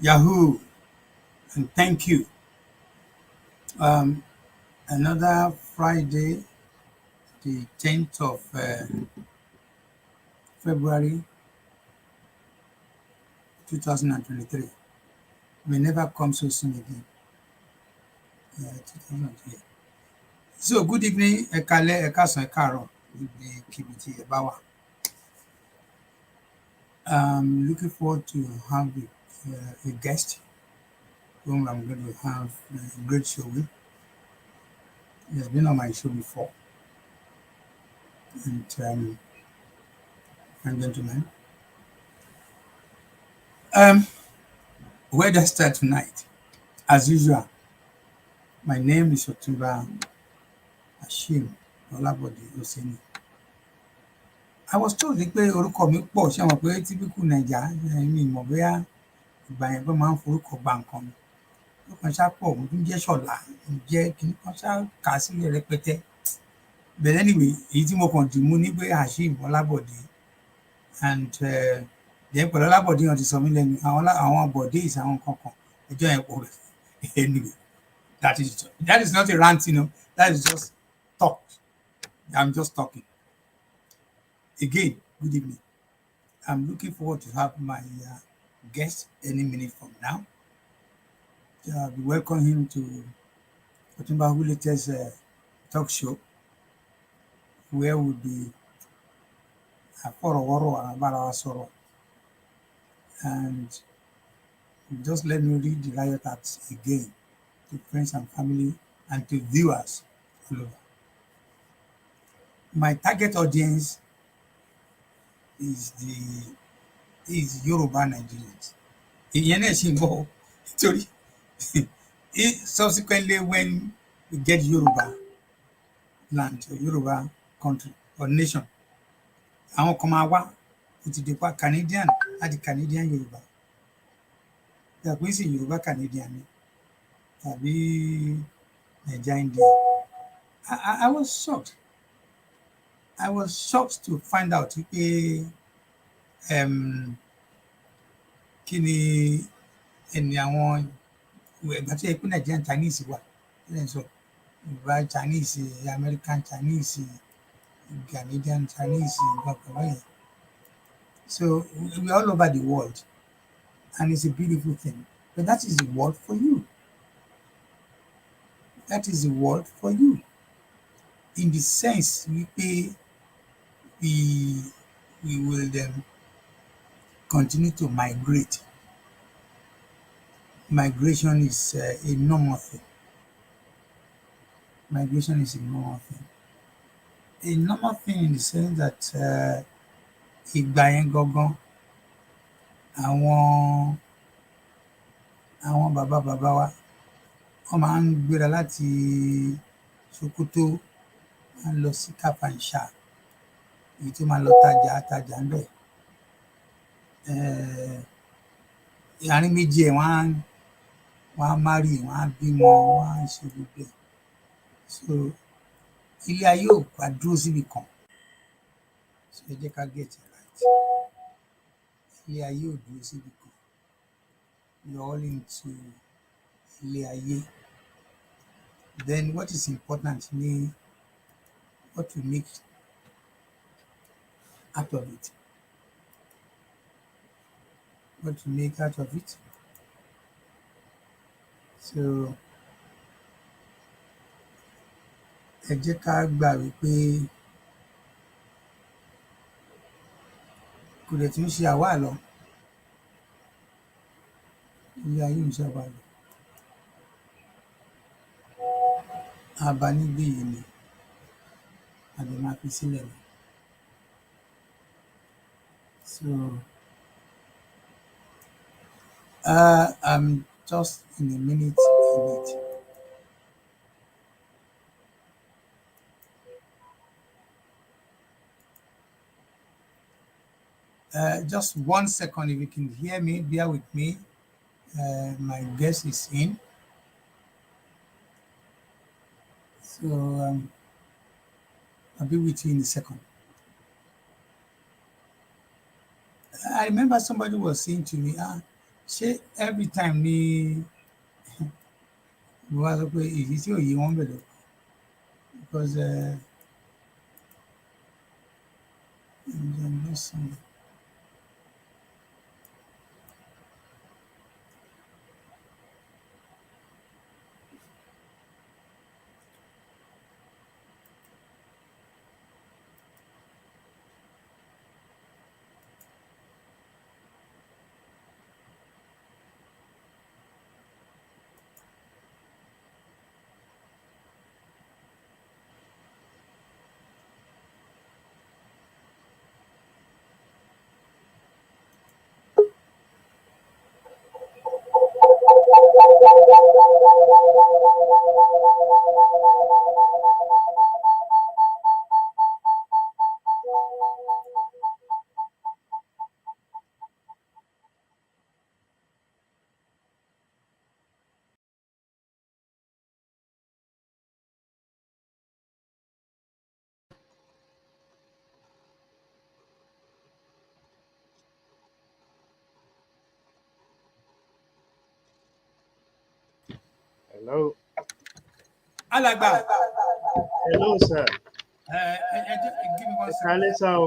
Yahoo, and thank you. Um, Another Friday, the 10th of February 2023. May never come so soon again. 2023. So, good evening, Ekale, Ekasan, Ekaro, the Kibiti, Ebawa. Looking forward to have a guest whom I'm going to have a great show with. He has been on my show before. And gentlemen, where do I start tonight? As usual, my name is Otunba Hashim Olabode Oseni. I was told pé orúkọ mi pọ̀ ṣé mọ̀ pé typical Naija mi mọ̀ bóyá ìgbà yẹn pé máa ń forúkọ gba nǹkan mi. Orúkọ ṣá pọ̀ mo tún jẹ́ Ṣọ̀lá, mo jẹ́ kíní kan ṣá kà á sílẹ̀ rẹpẹtẹ. But anyway, èyí tí mo kàn dì mú ní pé Hashim Olabode and then pẹ̀lú Olabode yẹn ti sọ mí lẹ́nu àwọn Bode is àwọn kankan ẹjọ́ yẹn pọ̀ rẹ̀. Anyway, that is not a rant, that is just talk. I'm just talking. Again, good evening. I'm looking forward to have my guest any minute from now. We welcome him to Otunba Hulete's talk show, where we'll be and just let me read the riot acts again to friends and family and to viewers all over. My target audience is Yoruba Nigerians. Subsequently, when we get Yoruba land or Yoruba country or nation, àwọn kan máa wá ó ti dípa Canadian láti Canadian Yoruba. Yàtọ̀ sí Yoruba Canadian ni tàbí Naija Indian. I was shocked. I was shocked to find out pé kí ni ẹni àwọn ìgbà tó yẹ pé Nigerian Chinese wà so Yoruba Chinese, American Chinese, Canadian Chinese, so we're all over the world, and it's a beautiful thing. But that is the world for you. That is the world for you. In the sense we will then continue to migrate. Migration is a normal thing. Migration is a normal thing. A normal thing in the sense that ìgbà yẹn gangan àwọn bàbá wa wọ́n máa ń gbéra láti Sokoto wọ́n lọ sí Kàfàǹṣà èyí tó máa lọ tajà ń bẹ̀. Àárín méjì ẹ̀ wọ́n á marry, wọ́n á bímọ, wọ́n á ṣe gbogbo ẹ̀. So ilé ayé ò wá dúró síbì kan. So ẹ jẹ́ ká get it right. Ilé ayé ò dúró síbì kan. You're all into ilé ayé. Then what is important ni what you make out of it. What you make out of it. So ẹ jẹ́ ká gbà wípé kò dẹ̀ tún ṣe àwa lọ. Ilé ayé ń ṣe àwa lọ. Àbá níbí yìí ni a lè máa fi sílẹ̀ lọ. So I'm just in a minute in it. Just 1 second, if you can hear me, bear with me. My guest is in. So I'll be with you in a second. I remember somebody was saying to me, ṣé every time ni mo wá sọ pé èyí tí ò yé wọn bẹ̀rẹ̀ because ǹjẹ́ lọ́sàn. Hello. Alàgbà. Hello, sir. Give me one second. Kálẹ́ sá o.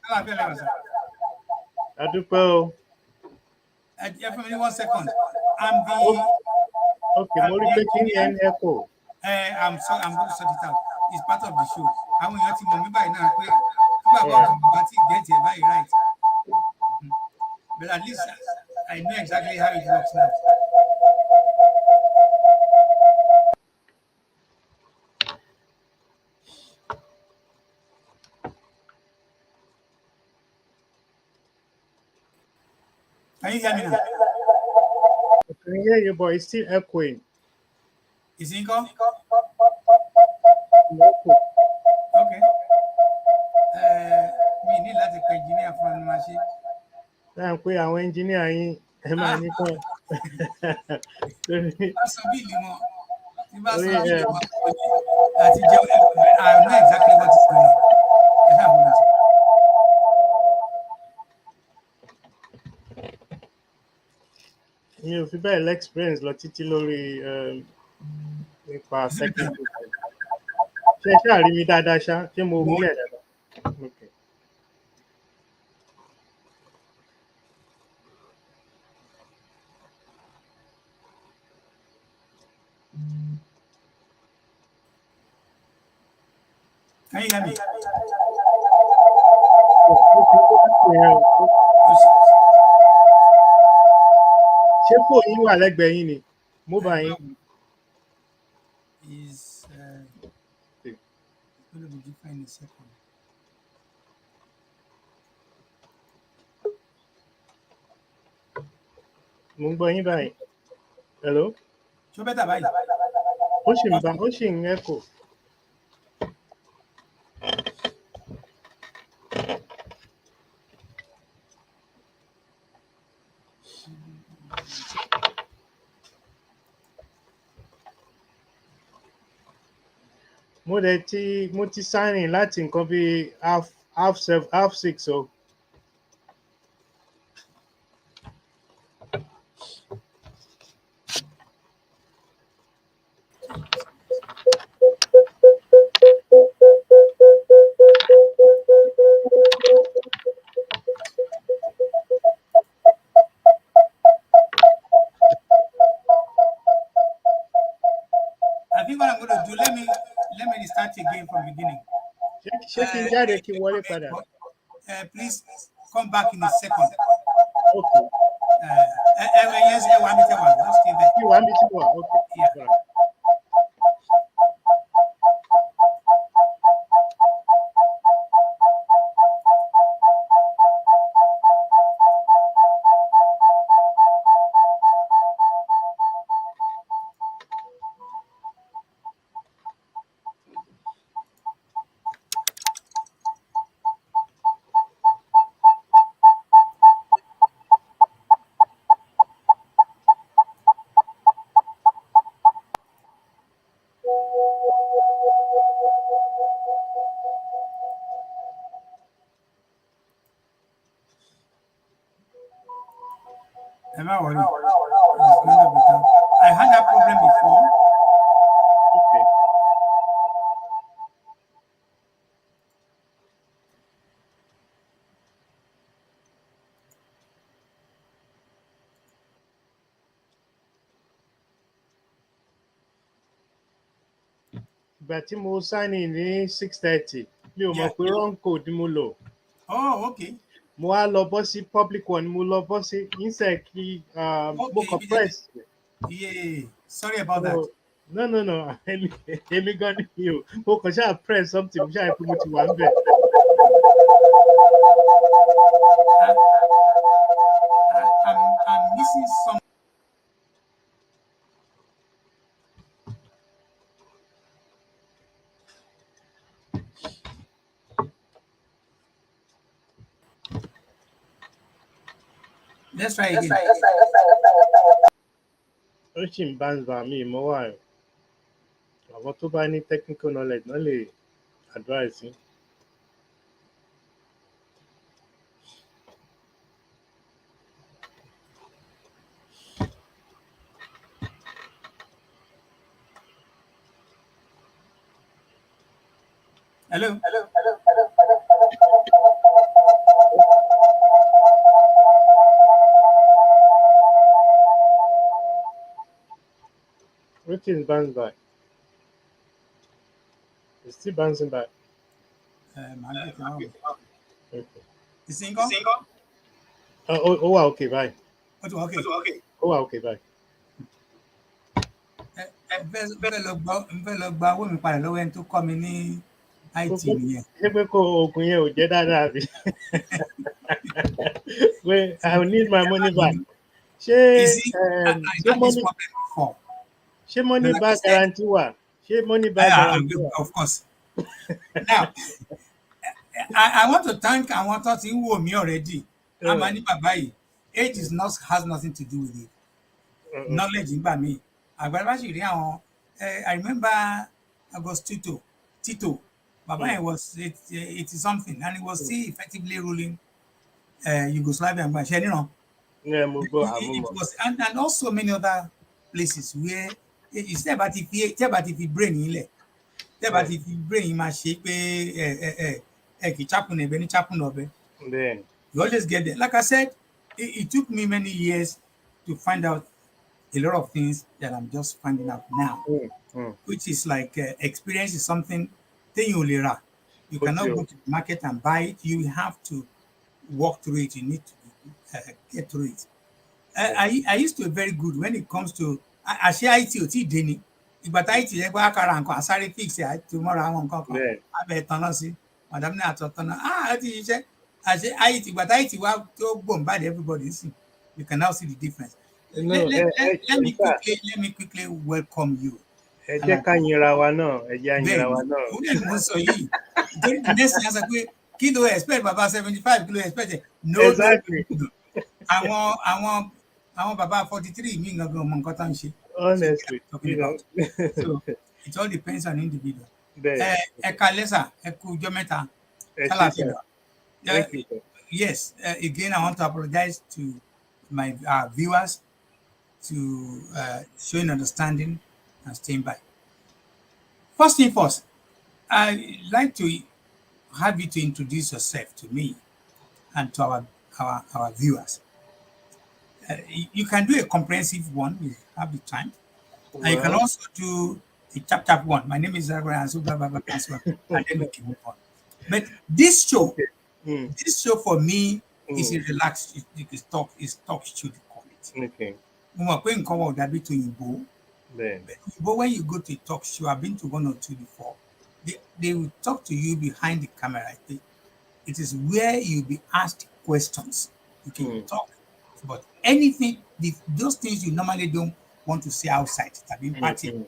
Alábẹ́ lẹ́wọ̀n sir. A dúpẹ́ o. Fún mi ní 1 second. I'm the. Okay, mo rí pé kí ni ẹ ń echo. I'm going to sort it out. It's part of the show. Àwọn èèyàn ti mọ̀ mí báyìí náà pé tí bàbá ọ̀tún bàbá ti get it báyìí right. But at least I know exactly how it works now. Can you hear me now? I can hear you, but it's still echoing. Is it go? Okay. Mi ní láti pe engineer fún ẹnu máa ṣe. Dáhùn pé àwọn engineer yín ẹ máa ní kàn. Bá sọ bíìlì wọn. Tí bá sọ bíìlì wọn àti jẹun I know exactly what is going on. Ẹ ṣáà fún mi sọ. Mi ò fi bẹ́ẹ̀ l'experience lọ títí lórí nípa technical. Ṣé ẹ ṣáà rí mi dáadáa ṣá? Ṣé mo clear dáadáa? Okay. Can you hear me? Ṣé fóònù yín wà lẹ́gbẹ̀ẹ́ yín ni? Mobile yín. Is going to be different in a second. Mo ń gbọ́ yín báyìí. Hello? Ṣó bẹ́tà báyìí? Ó ṣì ń echo. Mo ti sign in láti nǹkan bí half 6 o. I think what I'm going to do, let me start again from beginning. Ṣé kí n jáde kí n wọlé padà? Please come back in a second. Okay. Yes, one meter one. Just stay there. You want me to go? Okay. Yeah. Right. Am I worried? It's going to be done. I had that problem before. Okay. Ìgbà tí mo sign in ní 6:30 mi ò mọ̀ Yeah. pé wrong code ni mo lò. Oh, okay. Mo wá lọ bọ́ sí public one mo lọ bọ́ sí inside kí mo Okay, kàn immediately. press. Yeah. Sorry about that. So, no èmi gan ni mi ò mo kàn ṣáà press something mo ṣáà rí pé mo ti wà ń bẹ̀. I'm missing some. Let's try again. Ó sì ń bá mi ìmọ̀ wà ẹ̀. Àwọn tó bá ní technical knowledge náà lè advice yín. Hello. Wetin is bounce back? It's still bouncing back. Màá gbé tí wọ́n. Okay. Ìsìnkọ́. Ó wà okay báyìí. Ó ti wà okay. Ó wà okay báyìí. N fẹ́ lọ gba owó mi padà lọ́wọ́ ẹni tó kọ́ mi ní IT nìyẹn. Ṣé pé kó oògùn yẹn ò jẹ́ dáadáa bí? Wait, I will need my money back. Ṣé You see, I had this problem before. ṣé money Like I back said, guarantee wà? Ṣé money back guarantee wà? of course. Now, I want to thank àwọn tó ti ń wò mí already. A máa ní bàbá yìí. Age is not has nothing to do with it. Knowledge ń gbà mí. Àgbàlagbà sì rí àwọn. I remember August Tito. Bàbá yẹn was 80 something and he was still effectively ruling Yugoslavia. Ṣé níran? Yeah, mo gbọ́ It àmúmọ̀. was and also many other places where you say about if you brain yín lẹ̀ tẹ́ bá ti fi brain yín máa ṣe pé kì í chapun ẹ̀bẹ̀ ní chapun ọ̀bẹ. Bẹ́ẹ̀ni. You always get there. Like I said, it took me many years to find out a lot of things that I'm just finding out now, which is like experience is something téèyàn ò lè rà. You cannot go to the market and buy it. You have to walk through it. You need to get through it. I used to be very good when it comes to àṣẹ IT ò tí ì dé ni. Ìgbà tá IT yẹ pé àkàrà nǹkan àsáré fix ẹ̀ àti mọ́ra àwọn nǹkan kan abẹ́ tán náà sí. Madam ní àtọ̀tọ̀ náà ẹ ti ṣiṣẹ́ àṣẹ IT ìgbà tá IT wá tó bombard everybody sí. You can now see the difference. Let me quickly welcome you. Ẹ jẹ́ ká yinra wa náà, ẹ jẹ́ yinra wa náà. Òun náà ni mo sọ yìí. Nítorí the next thing á sọ pé kí ló expect bàbá 75 kí ló expect ẹ̀. No. Àwọn bàbá 43 mi gangan mọ nǹkan tó ń ṣe. Honestly, so it all depends on individual. Ẹ kalẹ́ sà, ẹ kú ọjọ́ mẹ́ta. Yes, again I want to apologize to my viewers to showing understanding and staying by. First thing first, I'd like to have you to introduce yourself to me and to our viewers. You can do a comprehensive one, we have the time. And you can also do a chap one. My name is Zagran, and then we can move on. But this show for me is a relaxed, is talk show, they call it. Okay. But when you go to a talk show, I've been to one or two before, they will talk to you behind the camera. It is where you'll be asked questions. You can talk about anything, those things you normally don't want to say outside. Party.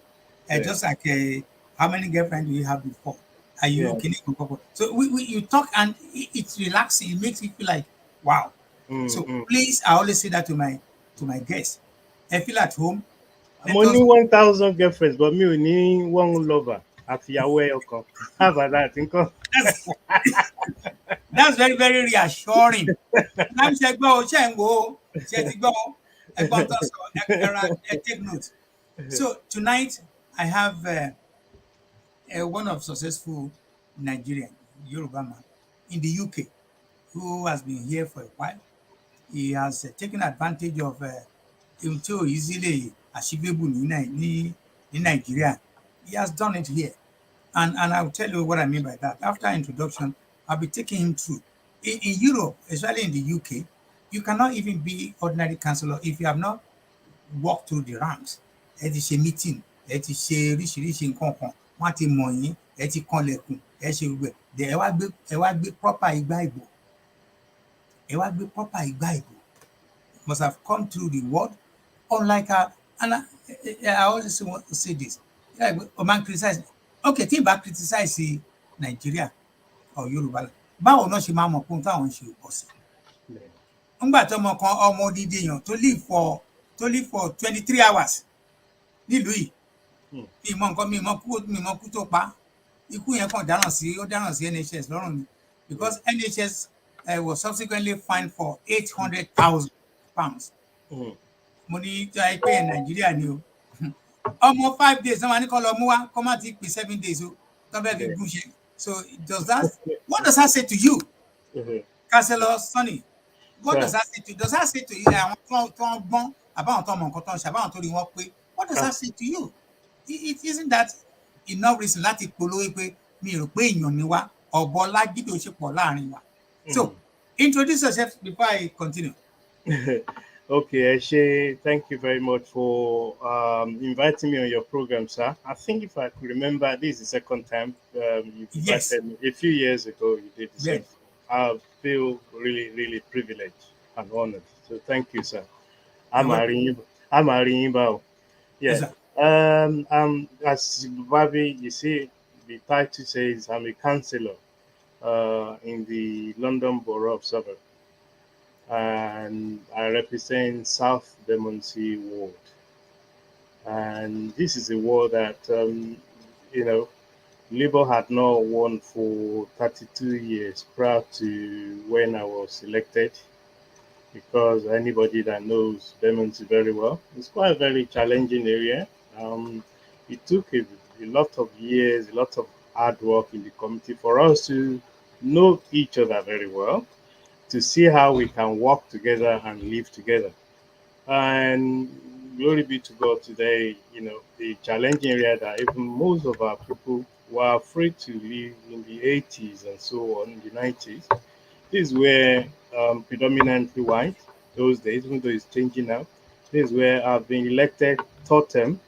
Just like how many girlfriends do you have before? Are you okay? So you talk and it's relaxing. It makes you feel like, wow. So please, I always say that to my guests. I feel at home. I'm only 1,000 girlfriends, but me only one lover. How about that? That's very, very reassuring. Ẹ̀gbọ́n tó sọ, take note. So tonight I have one of successful Nigerian Yoruba man in the UK who has been here for a while. He has taken advantage of ohun tí ò easily achievable ní Nigeria. He has done it here. And I'll tell you what I mean by that. After introduction, I'll be taking him through. In Europe, especially in the UK, you cannot even be ordinary councillor if you have not walked through the ranks. Ẹ ti ṣe meeting, ẹ ti ṣe oríṣiríṣi nǹkan kan, wọ́n á ti mọ̀ yín, ẹ ti kanlẹ̀kùn, ẹ ṣe gbogbo ẹ̀. Then ẹ wá gbé proper igbá ìbò. Ẹ wá gbé proper igbá ìbò. Must have come through the world, unlike and I always want to say this. Like, a man criticize, okay, tí n bá criticize Nigeria or Yoruba land, báwo náà ṣe máa mọ̀ pé ohun táwọn ń ṣe ò pọ̀ sí? Nígbà tí ọmọ odidi èèyàn tó live for 23 hours nílùú yìí, mi mọ kú tó pa, ikú yẹn kàn dáràn sí NHS lọ́rùn ni, because NHS was subsequently fined for £800,000. Mo ní tí a pé Nàìjíríà ni o. Ọmọ 5 days náà wà ní kó lọ mú wá, kó má ti pè 7 days o, tó fẹ́ fi gún ṣe. So what does that say to you, Councillor Sonny? What does that say to you? Does that say to you àwọn tó ń gbọ́n àbáwọn tó mọ nǹkan tó ń ṣe àbáwọn tó rí wọn pé? What does that say to you? It isn't that enough reason láti polówó pé mi rò pé èèyàn ni wá, ọ̀bọ lágídí ò ṣe pọ̀ láàrin wa. So introduce yourself before I continue. Okay, Eshe, thank you very much for inviting me on your program, sir. I think if I could remember, this is the second time you've invited me. A few years ago, you did the same. I feel really, really privileged and honored. So thank you, sir. I'm Arimba. Yeah. As Babi, you see, the title says I'm a councillor in the London Borough of Southwark, and I represent South Bermondsey Ward. And this is a ward that, Labour had not won for 32 years prior to when I was elected, because anybody that knows Bermondsey very well, it's quite a very challenging area. It took a lot of years, a lot of hard work in the community for us to know each other very well, to see how we can work together and live together. And glory be to God today, the challenging area that even most of our people were afraid to live in the 80s and so on, in the 90s. This is where predominantly white those days, even though it's changing now. This is where I've been elected third term.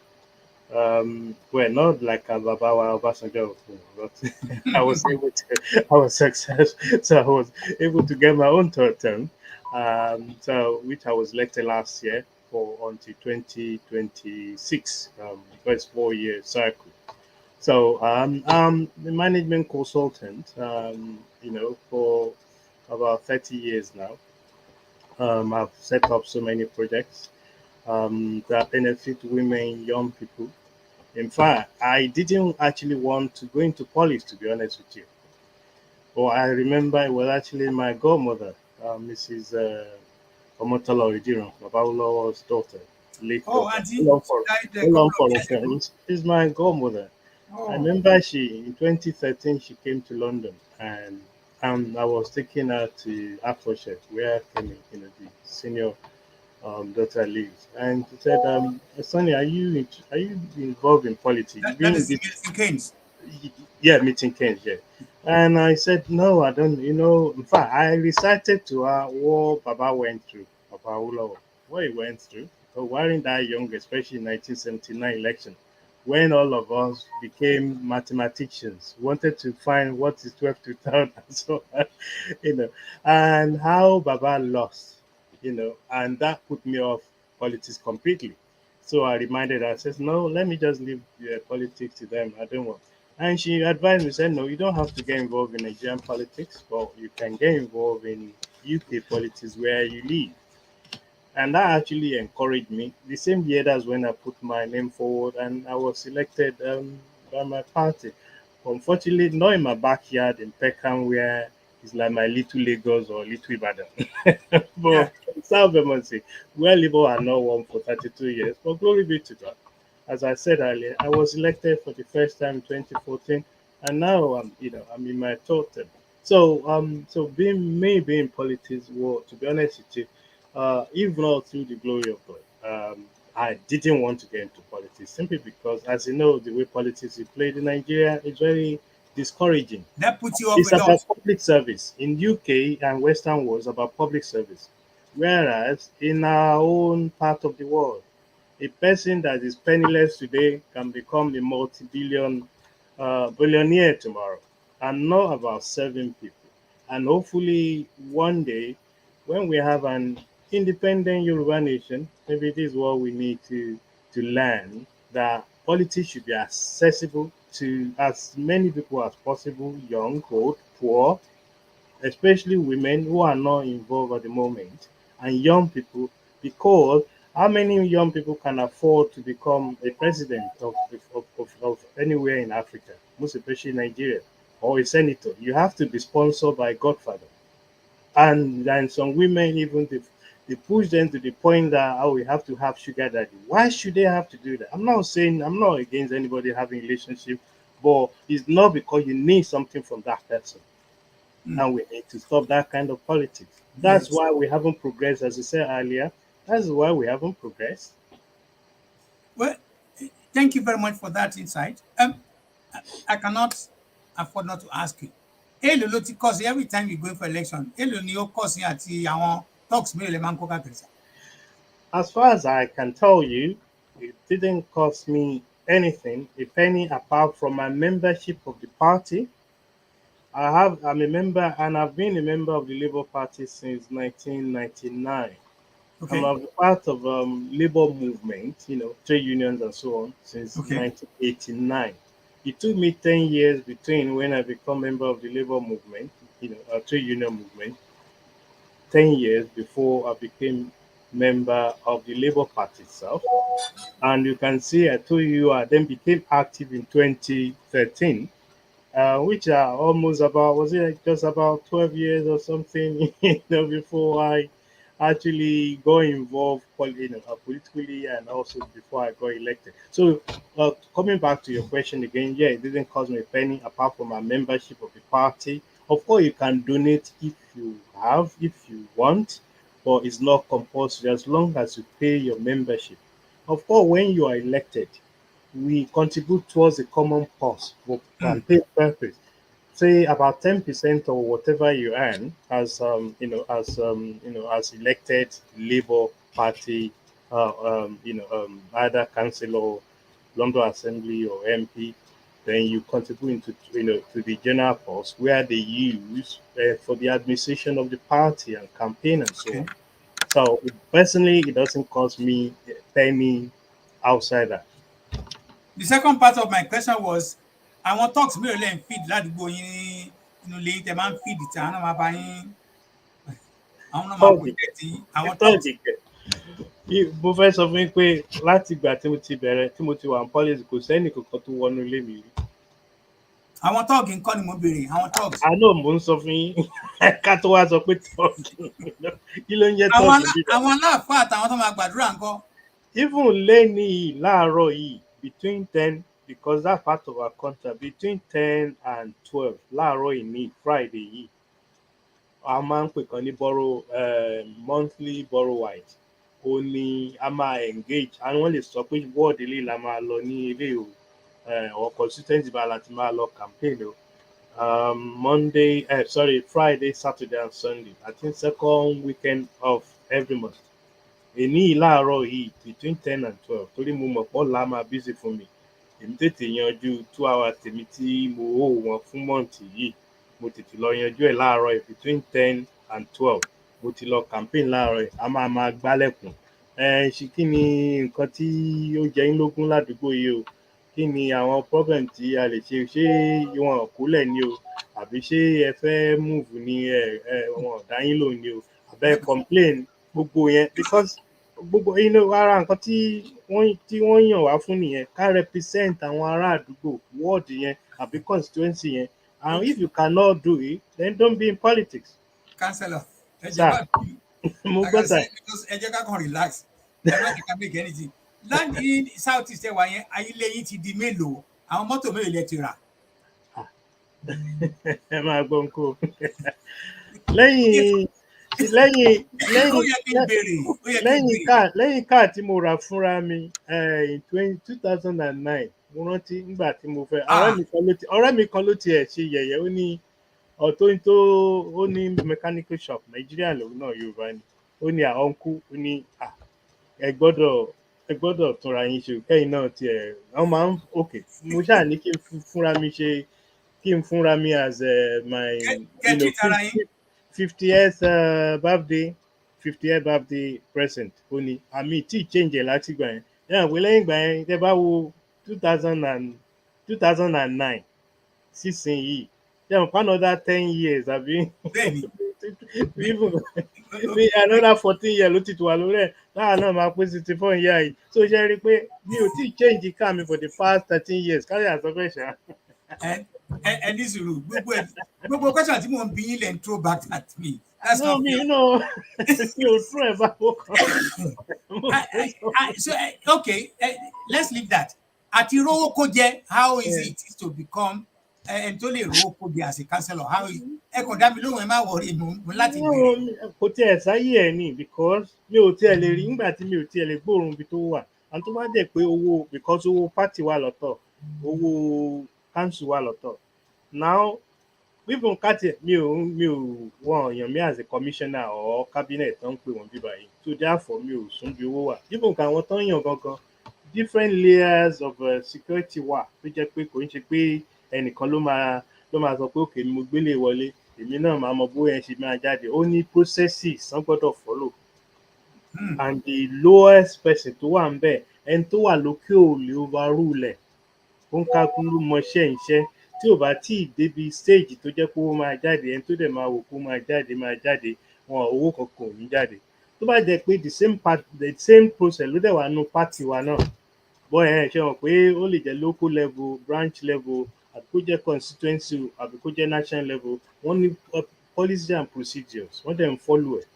Well, not like Babawa Obasanjo, but I was successful, so I was able to get my own third term, which I was elected last year for until 2026, first 4-year cycle. So I'm the management consultant, for about 30 years now. I've set up so many projects that benefit women, young people. In fact, I didn't actually want to go into politics, to be honest with you. But I remember it was actually my godmother, Mrs. Omotala Ojiran, Babala's daughter. She's my godmother. I remember in 2013 she came to London, and I was taking her to Hertfordshire, where the senior daughter lives, and she said, "Sonny, are you involved in politics?" That is Milton Keynes. Yeah, Milton Keynes, yeah. And I said, "No, I don't." In fact, I recited to her what Baba went through, Baba Ulawa, what he went through. So wearing that young, especially in 1979 election, when all of us became mathematicians, wanted to find what is 12 to 10, and so on, and how Baba lost, and that put me off politics completely. So I reminded her, I said, no, let me just leave politics to them. I don't want. And she advised me, said, no, you don't have to get involved in Nigerian politics, but you can get involved in UK politics where you live. And that actually encouraged me. The same year, that's when I put my name forward and I was selected by my party. Unfortunately, not in my backyard in Peckham, where it's like my little Lagos or little Ibadan. But South Bermondsey, where Labour had not won for 32 years. But glory be to God. As I said earlier, I was elected for the first time in 2014, and now I'm in my third term. So being in politics, well, to be honest with you, if not through the glory of God, I didn't want to get into politics simply because, as you know, the way politics is played in Nigeria is very discouraging. That puts you off It's a lot. about public service. In UK and Western world, it's about public service. Whereas in our own part of the world, a person that is penniless today can become a multi-billion billionaire tomorrow, and not about serving people. And hopefully, one day, when we have an independent Yoruba nation, maybe this is what we need to learn, that politics should be accessible to as many people as possible, young, old, poor, especially women who are not involved at the moment, and young people, because how many young people can afford to become a president of anywhere in Africa, most especially Nigeria, or a senator? You have to be sponsored by Godfather. And then some women, even they push them to the point that, oh, we have to have sugar daddy. Why should they have to do that? I'm not saying I'm not against anybody having a relationship, but it's not because you need something from that person, Mm, and we need to stop that kind of politics. That's yes. why we haven't progressed, as I said earlier. That's why we haven't progressed. Well, thank you very much for that insight. I cannot afford not to ask you. Èló ló ti cost every time you go for election? Èló ni ó cost yín àti àwọn talks mélòó lẹ máa ń kó káàkiri sà? As far as I can tell you, it didn't cost me anything, a penny, apart from my membership of the party. I'm a member, and I've been a member of the Labour Party since 1999. I'm Okay, a part of labor movement, trade unions and so on, since okay. 1989. It took me 10 years between when I become member of the labor movement, trade union movement, 10 years before I became member of the Labour Party itself. And you can see, I told you, I then became active in 2013, which are almost about, was it like just about 12 years or something, before I actually got involved politically, and also before I got elected. So, coming back to your question again, yeah, it didn't cost me a penny apart from my membership of the party. Of course, you can donate if you want, but it's not compulsory as long as you pay your membership. Of course, when you are elected, we contribute towards a common cause for Mm, campaign purpose. Say about 10% or whatever you earn as elected Labour Party, either councillor, London Assembly, or MP, then you contribute into to the general cause where they use for the administration of the party and campaign and so okay. on. So personally, it doesn't cost me a penny outside that. The second part of my question was àwọn talks mélòó lẹ ń feed ládùúgbò yín ní inú ilé yín tẹ máa ń feed tí àwọn náà máa bá yín àwọn náà máa Tọ́ọ̀gì protect yín àwọn talks. tọ́ọ̀gì kẹ̀. Mo fẹ́ sọ fún yín pé láti ìgbà tí mo ti bẹ̀rẹ̀ tí mo ti wà ní policy kò sẹ́ni kankan tó wọnú ilé mi rí. Àwọn talks nǹkan ni mo béèrè àwọn talks. Àánú mò ń sọ fún yín ká tó wá sọ pé tọ́ọ̀gì kí ló ń jẹ́ Àwọn tọ́ọ̀gì bíbá. àwọn aláàfáà àtàwọn tó máa gbàdúrà ńkọ́? Even lẹ́ni yìí láàárọ̀ yìí between 10, because that part of our contract, between 10 and 12 láàárọ̀ yìí ní Friday yìí, a máa ń pè kan ní Borough, monthly Borough wide. Ó ní a máa engage, and wọ́n lè sọ pé wọ́ọ̀dì ilé la máa lọ ní ilé o, or constituency bá láti máa lọ campaign o. Friday, Saturday, and Sunday. I think second weekend of every month. Èní yìí láàárọ̀ yìí between 10 and 12, torí mo mọ̀ pé ọ̀la máa busy fún mi. Èmi tètè yanjú 2 hours tèmi tí mo hò wọ́n fún mọ́ǹtì yìí. Mo tètè lọ yanjú ẹ̀ láàárọ̀ yìí between 10 and 12. Mo ti lọ campaign láàárọ̀ yìí, a máa gbálẹ̀kùn. Ṣe kí ni nǹkan tí ó jẹ yín lógún ládùúgbò yìí o? Kí ni àwọn problem tí a lè ṣe? Ṣé wọn ò kólẹ̀ ni o? Àbí ṣé ẹ fẹ́ move ni wọn ò dá yín lóhùn ni o? Àbẹ́ complain gbogbo yẹn, because gbogbo ara nǹkan tí wọ́n yàn wá fún nìyẹn, ká represent àwọn ará àdúgbò ward yẹn àbí constituency yẹn, and Okay, if you cannot do it then don't be in politics. councillor ẹ jẹ́ Sir, má bínú. mo I gbọ́ can sà. say because ẹ jẹ́ ká kàn relax. Ẹ má jẹ́ ká make anything. Land in South East ẹwà yẹn, ayílé yín ti di mélòó? Àwọn mọ́tò mélòó lẹ ti rà? Ẹ máa gbọ́ nǹkó. lẹ́yìn lẹ́yìn Ó lẹ́yìn yẹ kí n béèrè, ó yẹ kí n béèrè. lẹ́yìn káà tí mo rà fúnra mi in 2009 mo rántí nígbà tí mo fẹ́ Ah, ọ̀rẹ́ mi kan ló tiẹ̀ ṣe yẹ̀yẹ́ ó ní tó ó ní mechanical shop Nàìjíríà lòun náà Yorùbá ni ó ní ọ̀nkú ó ní ẹ gbọ́dọ̀ túnra yín ṣe kẹ́yìn náà tiẹ̀ wọ́n máa ń òkè mo ṣáà ní kí n fúnra mi ṣe kí n fúnra mi as my kẹ́ tara yín. 50th birthday 50th birthday present ó ní àmì tí change ẹ̀ láti gbà yẹn yẹn pé lẹ́yìn ìgbà yẹn tẹ́ bá wo 2009 sísìn yìí yẹn pa another 10 years àbí Bẹ́ẹ̀ni, even bí another 14 years ló ti tù wà lórí ẹ̀ láà náà máa pé 64 years yìí so ṣe rí i pé mi ò tí change car mi for the past 13 years kárí àsọfẹ́ ṣá. ẹ ní sùúrù gbogbo question tí mò ń bí yín lẹ́ ń throw back at me. That's No, not mi fair. no mi ò tún ẹ̀ bá wọ́n kan. So okay, let's leave that. Àti rówó kó jẹ, how is it to become ẹni tó lè rówó kó jẹ as a councillor? How ẹ kàn dá mi lóhùn, ẹ má worry, mo láti béèrè. Kò tiẹ̀ sáyé ẹ̀ ní because mi ò tiẹ̀ lè rí nígbà tí mi ò tiẹ̀ lè gbóòórùn ibi tó wà and tó bá jẹ́ pé owó because owó party wà lọ́tọ̀ owó council wà lọ́tọ̀ now even káàtì mi ò wọ́n yàn mí as a commissioner or cabinet tó ń pè wọ́n bí báyìí so therefore mi ò sún bí owó wà even àwọn tó ń yàn gangan different layers of security wà tó jẹ́ pé kò ń ṣe pé ẹnìkan ló máa sọ pé òkè ni mo gbélé wọlé èmi náà máa mọ bóyá ẹ ṣe máa jáde ó ní processes wọ́n gbọ́dọ̀ follow and the lowest person tó wà ń bẹ̀ ẹni tó wà lókè ò lè overrule ẹ̀ ó ń kákún ló mọṣẹ́ ìṣẹ́ tí ò bá tí ì débi stage tó jẹ́ pé ó máa jáde ẹni tó dẹ̀ máa wò kó máa jáde wọn owó kankan ò ní jáde tó bá jẹ́ pé the same process ló dẹ̀ wà nù party wa náà bọ́ ẹ̀ ṣe hàn pé ó lè jẹ́ local level branch level àbí kó jẹ́ constituency àbí kó jẹ́ national level wọ́n ní policy and procedures wọ́n dẹ̀ ń follow ẹ̀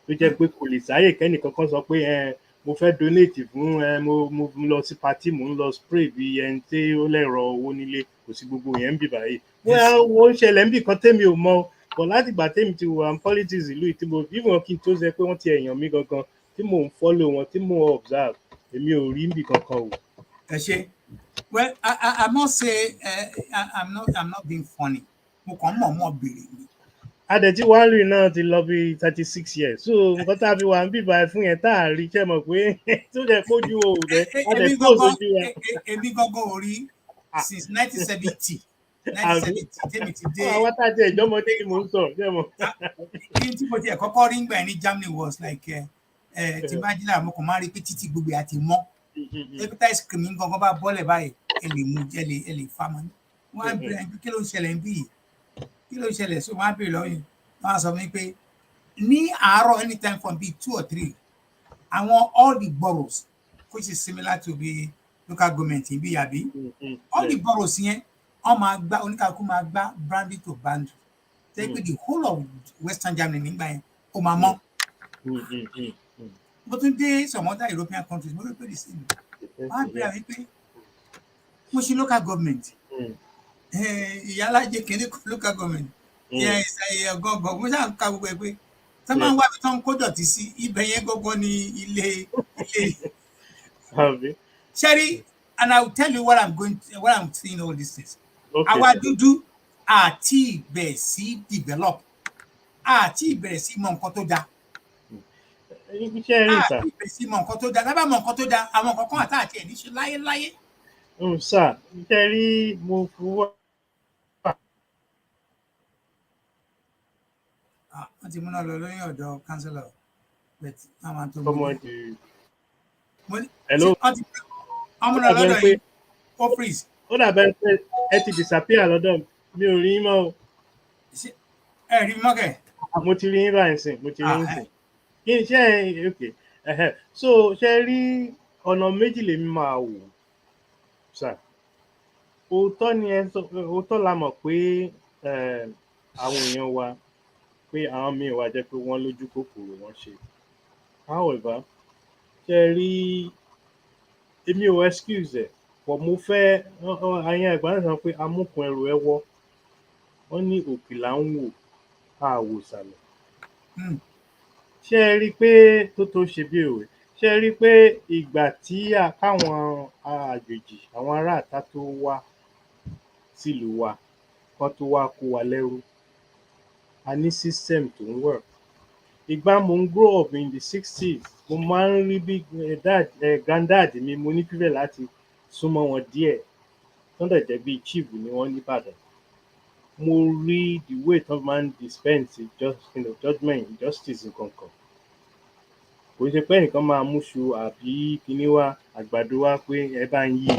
tó jẹ́ pé kò lè sáyè kẹ́nìkankan sọ pé mo fẹ́ donate fún mo lọ sí party mo ń lọ spray bí ẹni tí ó lẹ́rọ owó nílé kò sí gbogbo yẹn ń bì báyìí bóyá wọ́n ń ṣẹlẹ̀ ń bì kan tèmi ò mọ̀ bọ̀ láti ìgbà tèmi ti wà politics ìlú tí mo bí wọn kí n tó ṣe pé wọ́n ti èèyàn mi gangan tí mò ń follow wọn tí mò ń observe èmi ò rí níbì kankan o. Ẹ ṣe well I must say I'm not being funny mo kàn mọ̀ béèrè ni. Adẹ̀tí wálé náà ti lọ bí 36 years so nǹkan tá a fi wà ń bíbá fún yẹn tá a rí ṣe mọ̀ pé tó jẹ́ kójú o rẹ̀ adẹ̀ tó sojú wa. Èmi gangan ò rí since 1970 tèmi ti dé. Àwọn tá a jẹ ìjọmọdé ni mò ń sọ ṣe mọ̀. Kí n tí mo tiẹ̀ kọ́kọ́ rí ngbà ní Germany was like tí bá jí láàmú kò máa rí pé títí gbogbo àti mọ́ ẹgbẹ́ta ice cream gangan bá bọ́lẹ̀ báyìí ẹ lè mú ẹ lè fa mọ́ ní. Wọ́n á bẹ̀rẹ̀ kí ló ń ṣẹlẹ̀ ń bí yìí kí ló ń ṣẹlẹ̀ so wọ́n á bẹ̀rẹ̀ lọ́yìn wọ́n á sọ fún mi pé ní àárọ̀ anytime from bíi 2 or 3 àwọn all the boroughs which is similar to the local government bí àbí all the boroughs yẹn wọ́n máa gbá oníkàkú máa gbá boundary to boundary tẹ́ pé the whole of Western Germany nígbà yẹn ó máa mọ́. Mo tún dé some other European countries mo rí pé the same wọ́n á bẹ̀rẹ̀ wípé mo ṣe local government ìyálàjẹ kìíní local government gọ́gọ́ mo ṣáà ń ka gbogbo ẹ pé tó máa ń wá ibi tó ń kó dọ̀tí sí ibẹ̀ yẹn gọ́gọ́ ní ilé. Sherry, and I will tell you what I'm seeing all these things. Àwa dúdú àti ìbẹ̀rẹ̀ sí develop àti ìbẹ̀rẹ̀ sí mọ nǹkan tó dáa. Àti ìbẹ̀rẹ̀ sí mọ nǹkan tó dáa lábàá mọ nǹkan tó dáa àwọn nǹkan kan àti ẹ̀ ní ṣe láyéláyé. Sà ṣe rí mo fowó. Wọ́n ti múná lọ lóyún ọ̀dọ̀ councillor but wọ́n máa tó hello ọmọ náà lọ́dọ̀ yìí ó freeze. Ó dàbẹ̀ pé ẹ ti disappear lọ́dọ̀ mi ò rí mọ́ o. Ẹ rí mọ́kẹ̀. Mo ti rí yín báyìí sìn mo ti rí yín sìn kí n ṣe okay so ṣe rí ọ̀nà méjì lèmi máa wò sà òótọ́ ni òótọ́ la mọ̀ pé àwọn èèyàn wa pé àwọn míì wà jẹ́ pé wọ́n lójú kòkòrò wọ́n ṣe. However, ṣe rí, èmi ò excuse ẹ̀, but mo fẹ́ àyàn àgbà náà sọ pé amúkùn ẹrù ẹ wọ́, wọ́n ní òkè là ń wò a wò sàlẹ̀. Hmm. Ṣé ẹ rí i pé tó ṣe bí òwe, ṣé ẹ rí i pé ìgbà tí káwọn àjèjì àwọn aráàta tó wá sílùú wa kán tó wá kó wa lẹ́rú, a ní system tó ń work. Ìgbà mo ń grow up in the 60s, mo máa ń rí bí granddad mi, mo ní fífẹ́ láti súnmọ́ wọn díẹ̀, tó dẹ̀ jẹ́ bí chief ni wọ́n nìbàdàn. Mo rí the way tó máa ń dispense judgement, justice nǹkan kan. Kò ṣe pé ẹnìkan máa múṣu àbí kinní wá àgbàdo wá pé ẹ bá ń yí,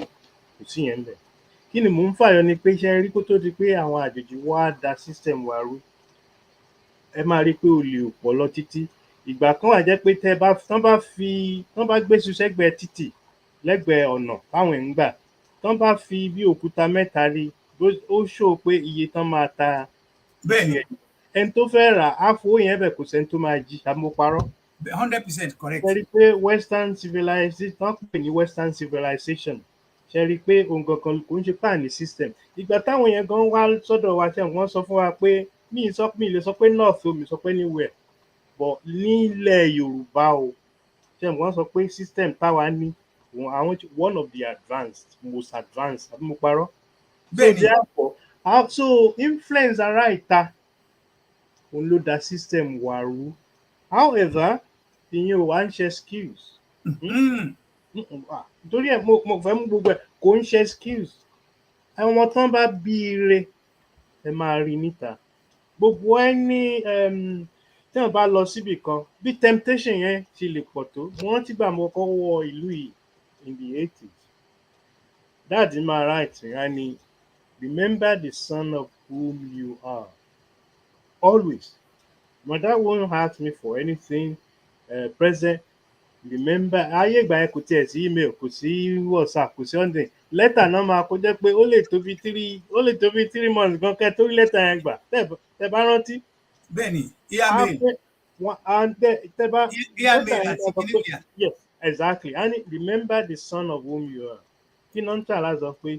kò sí yẹn ńbẹ̀. Kí ni mò ń fàyọ ni pé ṣé ẹ rí kó tó di pé àwọn àjèjì wá da system wa rú, ẹ máa rí pé olè ò pọ̀ lọ títí. Ìgbà kan wà jẹ́ pé tán bá gbéṣu sẹ́gbẹ̀ẹ́ títì lẹ́gbẹ̀ẹ́ ọ̀nà táwọn èèyàn ń gbà, tán bá fi bí òkúta mẹ́ta rí, ó show pé iye tán máa ta Bẹ́ẹ̀ni, ẹni tó fẹ́ rà á fowó yẹn bẹ̀, kò sẹ́ni tó máa jí, àbí mo parọ́? 100% correct. Ṣé rí pé western civilization tán pè ní western civilization, ṣé rí pé ohun gangan kò ń ṣe páàní system. Ìgbà táwọn yẹn gan wá sọ́dọ̀ wa ṣe wọ́n sọ fún wa pé mi lè sọ pé north o, mi sọ pé anywhere, but nílẹ̀ Yorùbá o, ṣé wọ́n sọ pé system táwa ní àwọn one of the most advanced, àbí mo parọ́? So Bẹ́ẹ̀ni, therefore, so influence ará ìta òun ló da system wa rú. However, ìyẹn ò wá ń ṣe excuse. Torí ẹ̀ mo fẹ́ mú gbogbo ẹ̀, kò ń ṣe excuse. Àwọn ọmọ tán bá bí ire ẹ máa rí níta. Gbogbo ẹni tí wọ́n bá lọ síbì kan, bí temptation yẹn ti lè pọ̀ tó, mo rántí gbà mo kọ́kọ́ wọ ìlú yìí in the 80s. Dáàdì máa write á ní, remember the son of whom you are. Always. My dad won't ask me for anything present. Remember, ayé ìgbà yẹn kò tiẹ̀ sí email, kò sí WhatsApp, kò sí ọ̀ndẹ̀. Lẹ́tà náà máa kó jẹ́ pé ó lè tó bí 3 months gan kẹ́ tó rí lẹ́tà yẹn gbà. Tẹ́ bá rántí. bẹ́ẹ̀ni, airmail, airmail àti kìnìkìà. Yes, exactly. And remember the son of whom you are. Kí náà ń tà láti sọ pé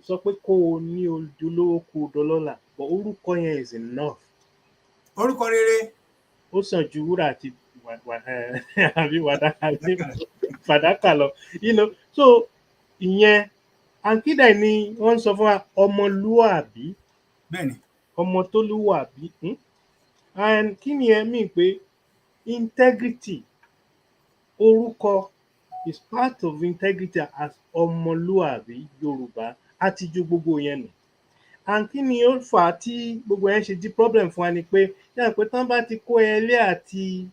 sọ pé kó o ní ojúlówó kó o dọlọ́là, but orúkọ yẹn is enough. Orúkọ rere. Ó sàn ju wúrà àti àbí fàdákà lọ. So ìyẹn àǹkídà ni wọ́n sọ fún wa, ọmọlúwàbí. Bẹ́ẹ̀ni. Ọmọ tó lúwàbí. And kí ni ẹ mean pé integrity, orúkọ is part of integrity as ọmọlúwàbí Yorùbá, àti ju gbogbo yẹn nù. And kí ni ó fà á tí gbogbo yẹn ṣe di problem fún wa ni pé yàrá pé tán bá ti kó ẹlẹ́ àti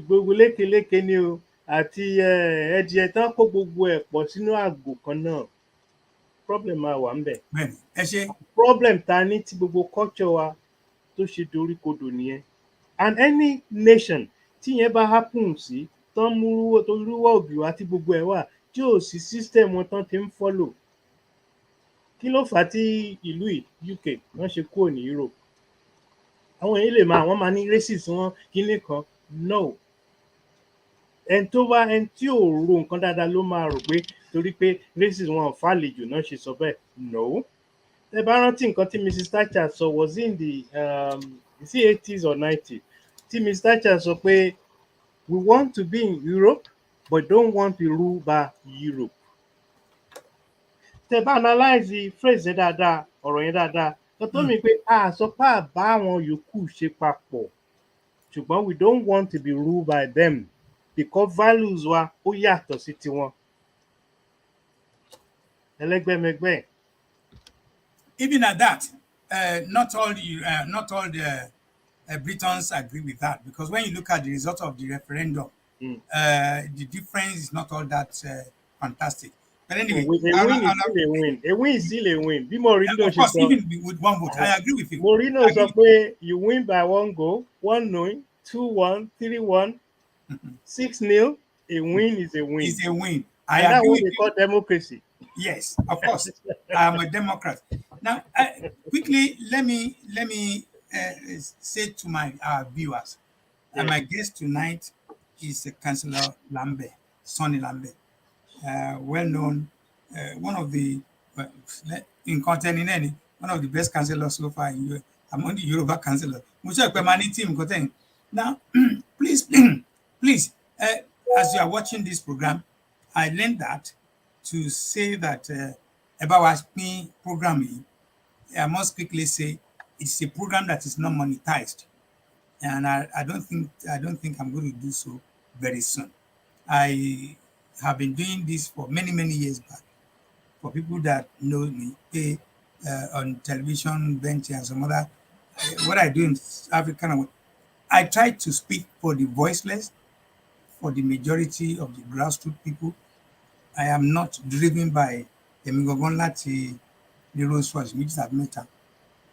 gbogbo lékeléke ni o àti ẹdìẹ tán kó gbogbo ẹ̀ pọ̀ sínú àgbò kan náà, problem máa wà ńbẹ̀. Bẹ́ẹ̀ni, ẹ ṣe. Problem ta ní tí gbogbo culture wa tó ṣe dorí kodò nìyẹn. And any nation tí yẹn bá happen sí, tán mú tó rúwọ́ òbí wa tí gbogbo ẹ̀ wà, tí ò sí system wọn tán ti ń follow. Kí ló fà á tí ìlú UK wọ́n ṣe kúrò ní Europe? Àwọn èyí lè máa wọ́n máa ní races wọn kíní kan. No. Ẹni tí ò ro nǹkan dáadáa ló máa rò pé torí pé races wọn ò fàlejò náà ṣe sọ bẹ́ẹ̀. No. Ẹ bá rántí nǹkan tí Mrs. Thatcher sọ, was in the 80s or 90s, tí Mrs. Thatcher sọ pé we want to be in Europe but don't want to rule by Europe. Tẹ́ bá analyze phrase yẹn dáadáa, ọ̀rọ̀ yẹn dáadáa, tó mi pé a sọ pé àbá àwọn yòókù ṣe papọ̀, ṣùgbọ́n we don't want to be ruled by them because values wa ó yàtọ̀ sí tiwọn. Ẹlẹ́gbẹ́mẹgbẹ́. Even at that, not all the Britons agree with that, because when you look at the result of the referendum, the difference is not all that fantastic. But anyway, a win is still a win. Bí Mourinho of ṣe course, sọ, even with one vote, I agree with you. Mourinho sọ pé you win by 1 goal, 1-0, 2-1, 3-1, 6-0. A win is a win. It's a win. And that's what they call democracy. Yes, of course. I am a Democrat. Now, quickly, let me say to my viewers, Yeah. my guest tonight is Councillor Lambe, Sonny Lambe, well known, one of the well, in content in any one of the best councillors so far in among the Yoruba councillors. Mo sọ pé máa ní team content. Now, please, please, as you are watching this program, I learned that to say that about wa pín program yìí, I must quickly say it's a program that is not monetized, and I don't think I'm going to do so very soon. I have been doing this for many many years back. For people that know me, on television, bench, and some other, what I do in African, I try to speak for the voiceless, for the majority of the grassroots people. I am not driven by Emigogon Lati, the Rolls Royce, which is matter.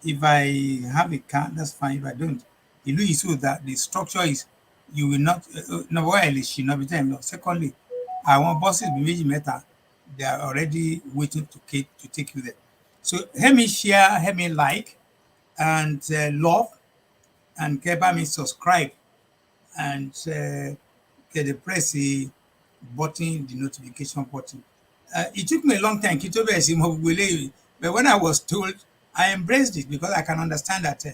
If I have a car, that's fine. If I don't, ìlú yìí so that the structure is you will not number one, ẹ lè not be time lọ. Secondly, àwọn bosses bí méjì mẹ́ta, they are already waiting to take you there. So help me share, help me like, and love, and kẹ́ bá mi subscribe, and get the press the button, the notification button. It took me a long time kí n tó bẹ̀rẹ̀ sí mọ gbogbo eléyìí, but when I was told, I embraced it because I can understand that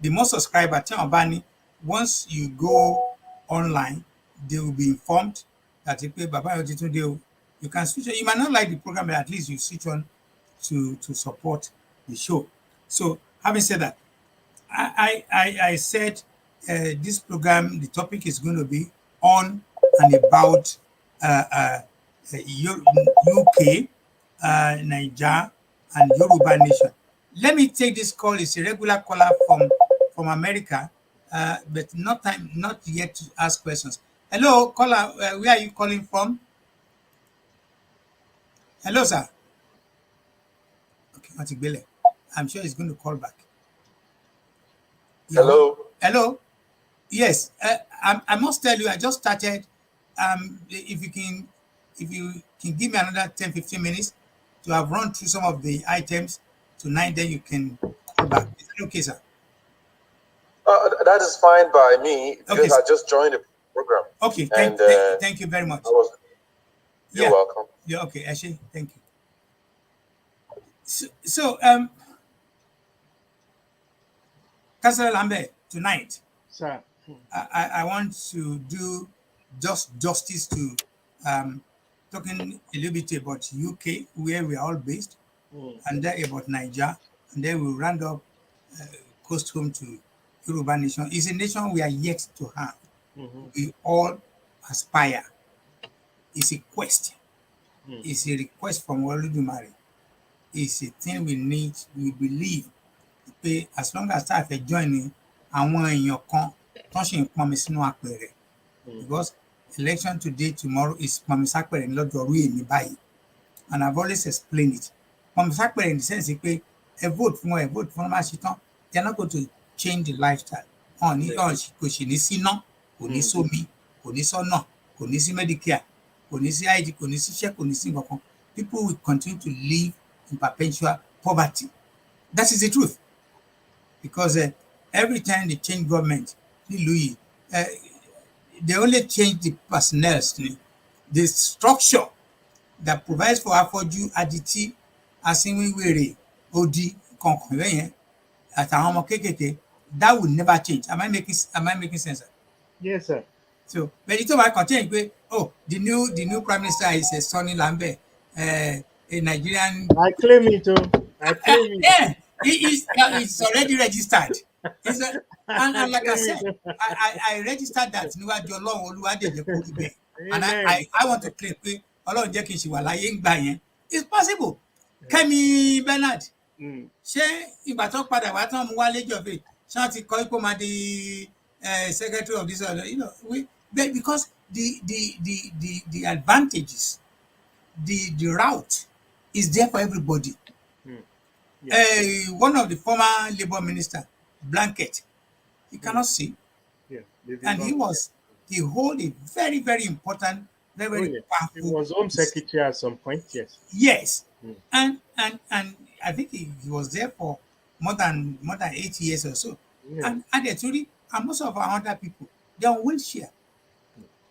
the more subscriber tí wọ́n bá ní, once you go online, they will be informed that pé bàbá yóò ti tún dé o. You can switch on. You might not like the program, but at least you switch on to support the show. So having said that, I said this program, the topic is going to be on and about UK, Niger, and Yoruba Nation. Let me take this call. It's a regular caller from America, but not yet to ask questions. Hello, caller. Where are you calling from? Hello, sir. Okay, Matigbele. I'm sure he's going to call back. Hello. Hello. Yes, I must tell you, I just started. If you can give me another 10-15 minutes to have run through some of the items tonight, then you can call back. Is that okay, sir? That is fine by me because Okay, I just joined the program. Okay, thank you very much. You're welcome. Yeah, okay, Ashley, thank you. So Councillor Lambe, tonight, Sir. I want to do just justice to talking a little bit about UK, where we are all based, and then about Niger, and then we'll round up coast home to Yoruba Nation. It's a nation we are yet to have. We all aspire. It's a quest. It's a request from Oludumare. It's a thing we need, we believe. As long as I join àwọn èèyàn kan tó ṣe ń pọnmi sínú àpẹẹrẹ, because election today, tomorrow is pọnmi sápẹ̀rẹ̀ lọ́jọ́rú èmi báyìí, and I've always explained it. Pọnmi sápẹ̀rẹ̀ in the sense pé ẹ vote fún ọmọ àṣetán, they are not going to change the lifestyle. Kò sì ní síná, kò ní sómi, kò ní sọ́nà, kò ní sí Medicare, kò ní sí ID, kò ní sí iṣẹ́, kò ní sí nǹkan kan. People will continue to live in perpetual poverty. That is the truth. Because every time they change government, they only change the personnel, the structure that provides for afọ́jú, adití, asínwíwèrè, odi, kankan bẹ́yẹn, àtàwọn ọmọ kéékèèké, that will never change. Am I making sense? Sir? Yes, sir. So, but it will continue. The new prime minister is Sonny Lambe, a Nigerian. I claim it, I claim it. Yeah, it's already registered. And like I said, I registered that níwájú Ọlọ́run Olúwadéjẹ́ kó rí bẹ́ẹ̀. And I want to claim pé Ọlọ́run jẹ́ kí n ṣì wà láyé ń gbà yẹn. It's possible. Kẹ́mi Bernard, ṣé ìgbà tó padà wá tán mú wálé jọ̀bẹ̀ ṣé wọ́n ti kọ́ ipò máa di secretary of this, because the advantages, the route is there for everybody. One of the former Labour minister, Blanket, he cannot see. Yeah, and he hold a very, very important, very, very powerful. He was Home Secretary at some point, yes. Yes. And I think he was there for more than 8 years or so. Yeah. And actually, and most of our other people, they're on wheelchair.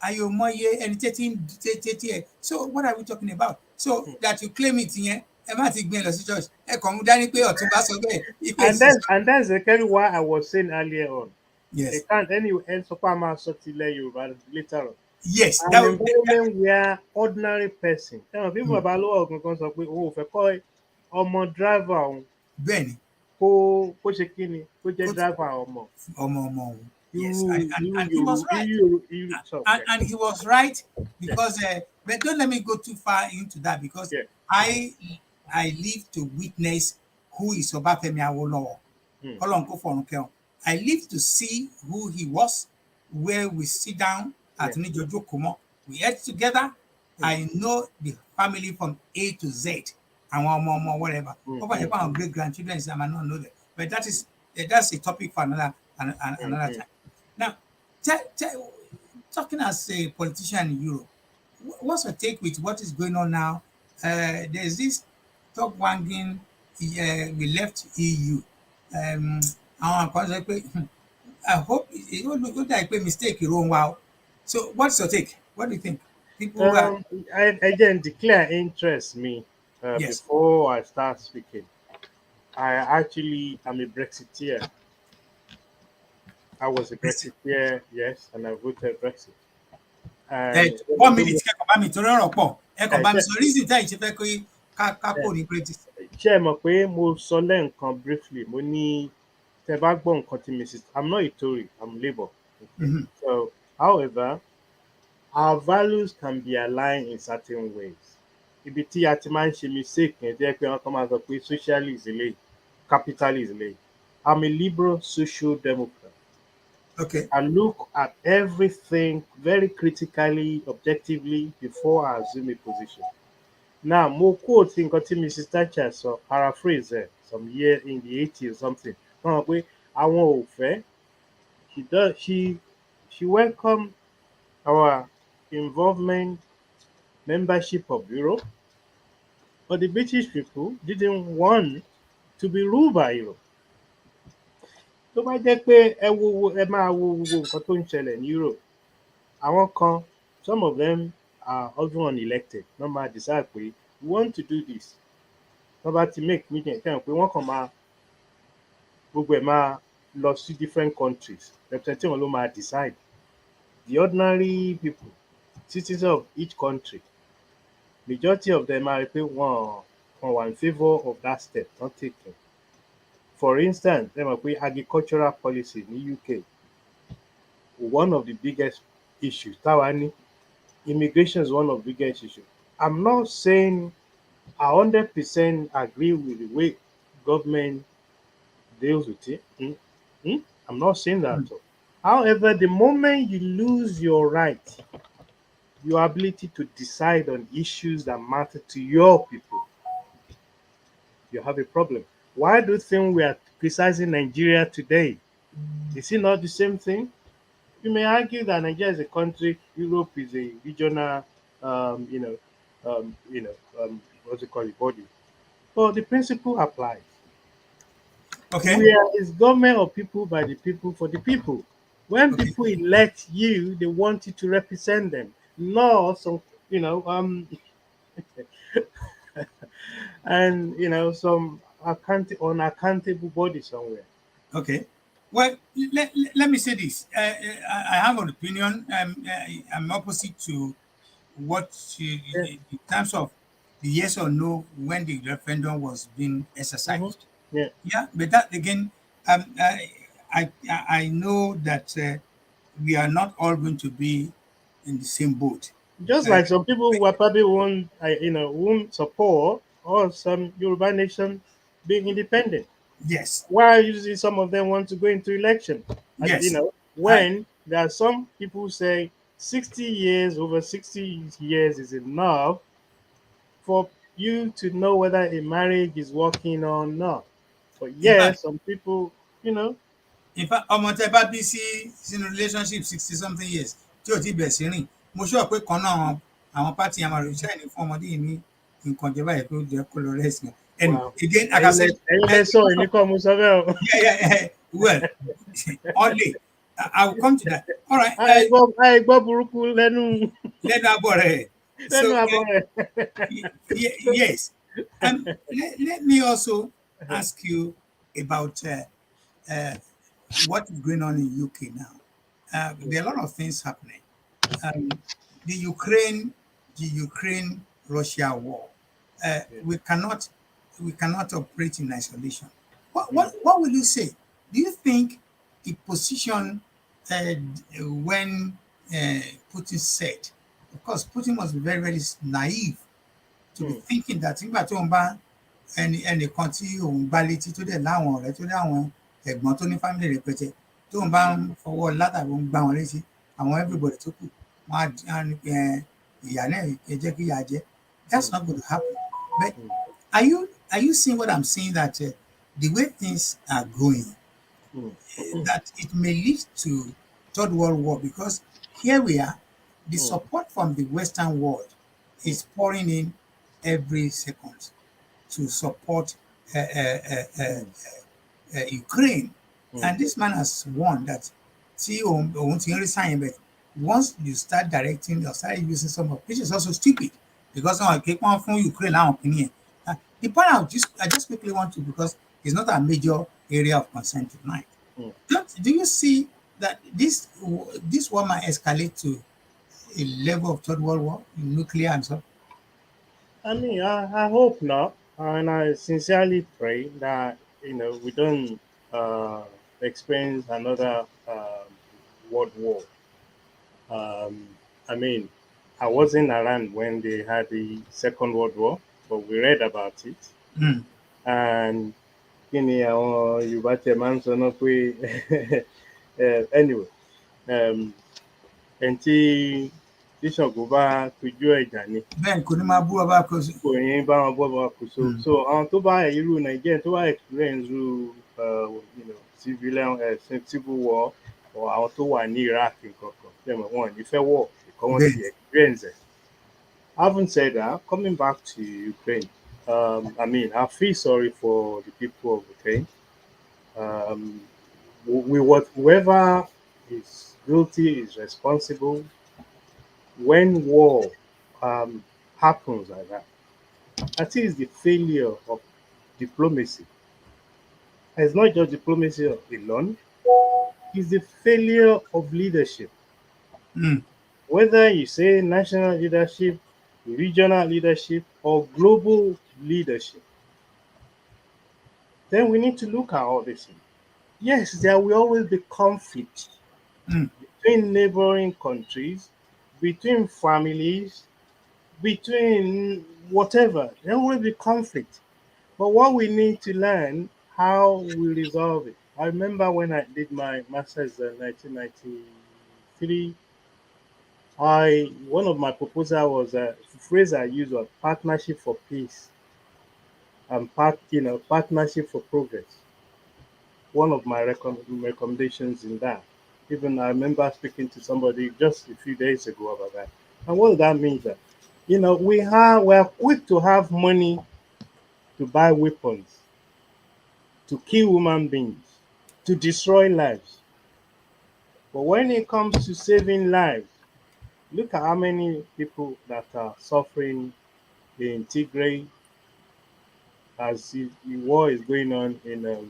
Ayomoye ẹni tẹ́tí ẹ̀. So what are we talking about? So that you claim it yẹn, ẹ má ti gbé e lọ sí church. Ẹ kàn mú dání pé Ọ̀túnba sọ bẹ́ẹ̀, ipe And sísọ. that's exactly why I was saying earlier on. It Yes, can't anyway end so far my Cllr Yoruba later on. yes, An environment where ordinary person, people mm, about lọ́wọ́ kankan sọ pé òun ò fẹ́ kọ́ ọmọ driver òun bẹ́ẹ̀ ni, kó ṣe kí ni kó jẹ́ kó driver ọmọ ọmọ òun. Yes, irú and he was right. irú And he was right because but don't let me go too far into that because yeah. I I live to witness who is Obafemi Awolowo. Mm. Ọlọ́run kó fọ̀run kẹ́ wọn. I live to see who he was, where we sit down at Yeah. Nijojo Kumo. We ate together. I know the family from A to Z. And one more, whatever. Over here, our great grandchildren, I might not know that. But that's a topic for another time. Now, talking as a politician in Europe, what's your take with what is going on now? There's this talk wagging, we left EU. Àwọn kan sọ pé I hope it ó dà pé mistake ló ń wá o. So what's your take? What do you think? People are I again declare interest me yes, before I start speaking. I actually am a Brexiteer. I was a Brexiteer, yes, and I voted Brexit. And 1 minute kẹ́kọ̀ọ́ bá mi torí ọ̀rọ̀ pọ̀. Ẹ kàn bá mi ṣe sọ reason táyì ṣe fẹ́ kí ká kò ní Brexit. ẹ mọ̀ pé mo sọ lẹ́ǹkan briefly mo ní tẹ bá gbọ́ nǹkan tí Mrs. I'm not a Tory, I'm Labour. Mhm. So, however, our values can be aligned in certain ways. Ibi tí a ti máa ń ṣe mistake yẹn jẹ́ pé wọ́n kàn máa sọ pé socialist lè, capitalist lè. I'm a liberal social democrat. Okay. I look at everything very critically, objectively before I assume a position. Now, mo quote nǹkan tí Mrs. Thatcher sọ, paraphrase ẹ̀, some year in the 80s or something. Wọ́n sọ pé àwọn ò fẹ́. She welcomed our involvement, membership of Europe, but the British people didn't want to be ruled by Europe. Tó bá jẹ́ pé ẹ máa wo gbogbo nǹkan tó ń ṣẹlẹ̀ ní Europe, àwọn kan, some of them are also unelected, wọ́n máa decide pé we want to do this. Wọ́n bá ti make meeting kẹ́hìn pé wọ́n kàn máa gbogbo ẹ̀ máa lọ sí different countries. Representative wọn ló máa decide. The ordinary people, citizens of each country, majority of them are pé wọ́n wà in favour of that step not taken. For instance, ẹ mọ̀ pé agricultural policy ní UK, one of the biggest issues táwa ní, immigration is one of the biggest issues. I'm not saying I 100% agree with the way government deals with it. I'm not saying that at all. However, the moment you lose your right, your ability to decide on issues that matter to your people, you have a problem. Why do you think we are criticizing Nigeria today? Is it not the same thing? You may argue that Nigeria is a country, Europe is a regional, what's it called, body. But the principle applies. Okay. We are is government of people by the people for the people. When Okay. people elect you, they want you to represent them, not some, and some unaccountable body somewhere. Okay. Well, let me say this. I have an opinion. I'm opposite to what Yeah. in terms of the yes or no when the referendum was being exercised. Yeah. Yeah, but that again, I know that we are not all going to be in the same boat. Just Uh, like some people who probably won't support or some Yoruba nation being independent. yes, Why usually some of them want to go into election? yes, When there are some people who say 60 years, over 60 years is enough for you to know whether a marriage is working or not. But in fact, yes, some people, you know, ọmọ tẹ bá bí sí sínú relationship 60 something years tí ò ti bẹ̀ sí rìn mo sọ pé kan náà àwọn pátì àmàlò iṣẹ́ ní fún ọmọdé yìí ní nǹkan jẹ báyìí pé ó jẹ́ kó lọ rẹ́sì And Wow. again, like I said, Ẹ̀yin lẹ sọ èmi kọ́ mo sọ bẹ́ẹ̀ o. yeah. Well, only I'll come to that. All right. Àìgbọ́ burúkú lẹ́nu Let that bore. So lẹ́nu àbọ̀ rẹ̀. yes. Let me also ask you about uh, what is going on in UK now. There are a lot of things happening. Um, the Ukraine Russia war. We cannot operate in isolation. What will you say? Do you think the position when Putin said, of course, Putin must be very, very naive to be thinking that nígbà tí òun bá ẹnìkan tí òun gbá létí tó dẹ̀ láwọn ọ̀rẹ́ tó láwọn ẹ̀gbọ́n tó ní family rẹpẹtẹ tóun bá ń fọwọ́ látàbí òun gbá wọn létí àwọn everybody tó kù wọn á ní pé ìyá náà ẹ jẹ́ kí ìyá jẹ. That's not going to happen. But are you seeing what I'm saying, that the way things are going, that it may lead to third world war, because here we are, the support from the Western world is pouring in every second to support Ukraine. And this man has warned that once you start directing or start using some of, which is also stupid, because from Ukraine opinion. The point I just quickly want to, because it's not a major area of concern tonight. Do you see that this war might escalate to a level of third world war, nuclear and so? I mean, I hope not, and I sincerely pray that we don't experience another world war. Um, I mean, I wasn't around when they had the Second World War, but we read about it. And kí ni àwọn Yorùbá tẹ máa ń sọ náà pé anyway, ẹni tí Ṣàngó bá tojú ẹ̀jà ni bẹ́ẹ̀ kò ní máa bú ọba kò sí. kò ní bá wọn bọ́ bá kò so àwọn tó bá irú Nàìjíríà tó bá experience irú civil war or àwọn tó wà ní Iraq nǹkan kan wọn ò ní fẹ́ wọ̀ because wọ́n ti experience it. Having said that, coming back to Ukraine, I mean, I feel sorry for the people of Ukraine. Whoever is guilty is responsible. When war happens like that, I think it's the failure of diplomacy. It's not just diplomacy alone, it's the failure of leadership. Whether you say national leadership, regional leadership, or global leadership, then we need to look at all this. Yes, there will always be conflict between neighboring countries, between families, between whatever. There will be conflict. But what we need to learn, how we resolve it. I remember when I did my master's in 1993, one of my proposal was a phrase I used was partnership for peace and partnership for progress. One of my recommendations in that. Even I remember speaking to somebody just a few days ago about that. And what that means that we are quick to have money to buy weapons, to kill human beings, to destroy lives. But when it comes to saving lives, look at how many people that are suffering in Tigray as the war is going on in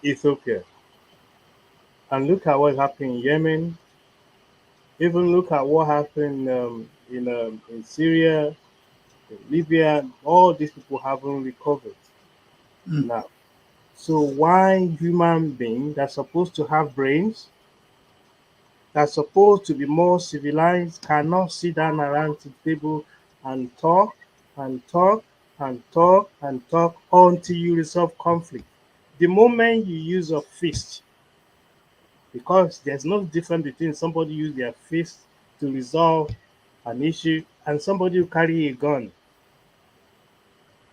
Ethiopia. And look at what happened in Yemen. Even look at what happened in Syria, in Libya. All these people haven't recovered now. So why human beings that's supposed to have brains, that's supposed to be more civilized, cannot sit down around the table and talk and talk and talk and talk until you resolve conflict? The moment you use a fist, because there's no difference between somebody use their fist to resolve an issue and somebody who carry a gun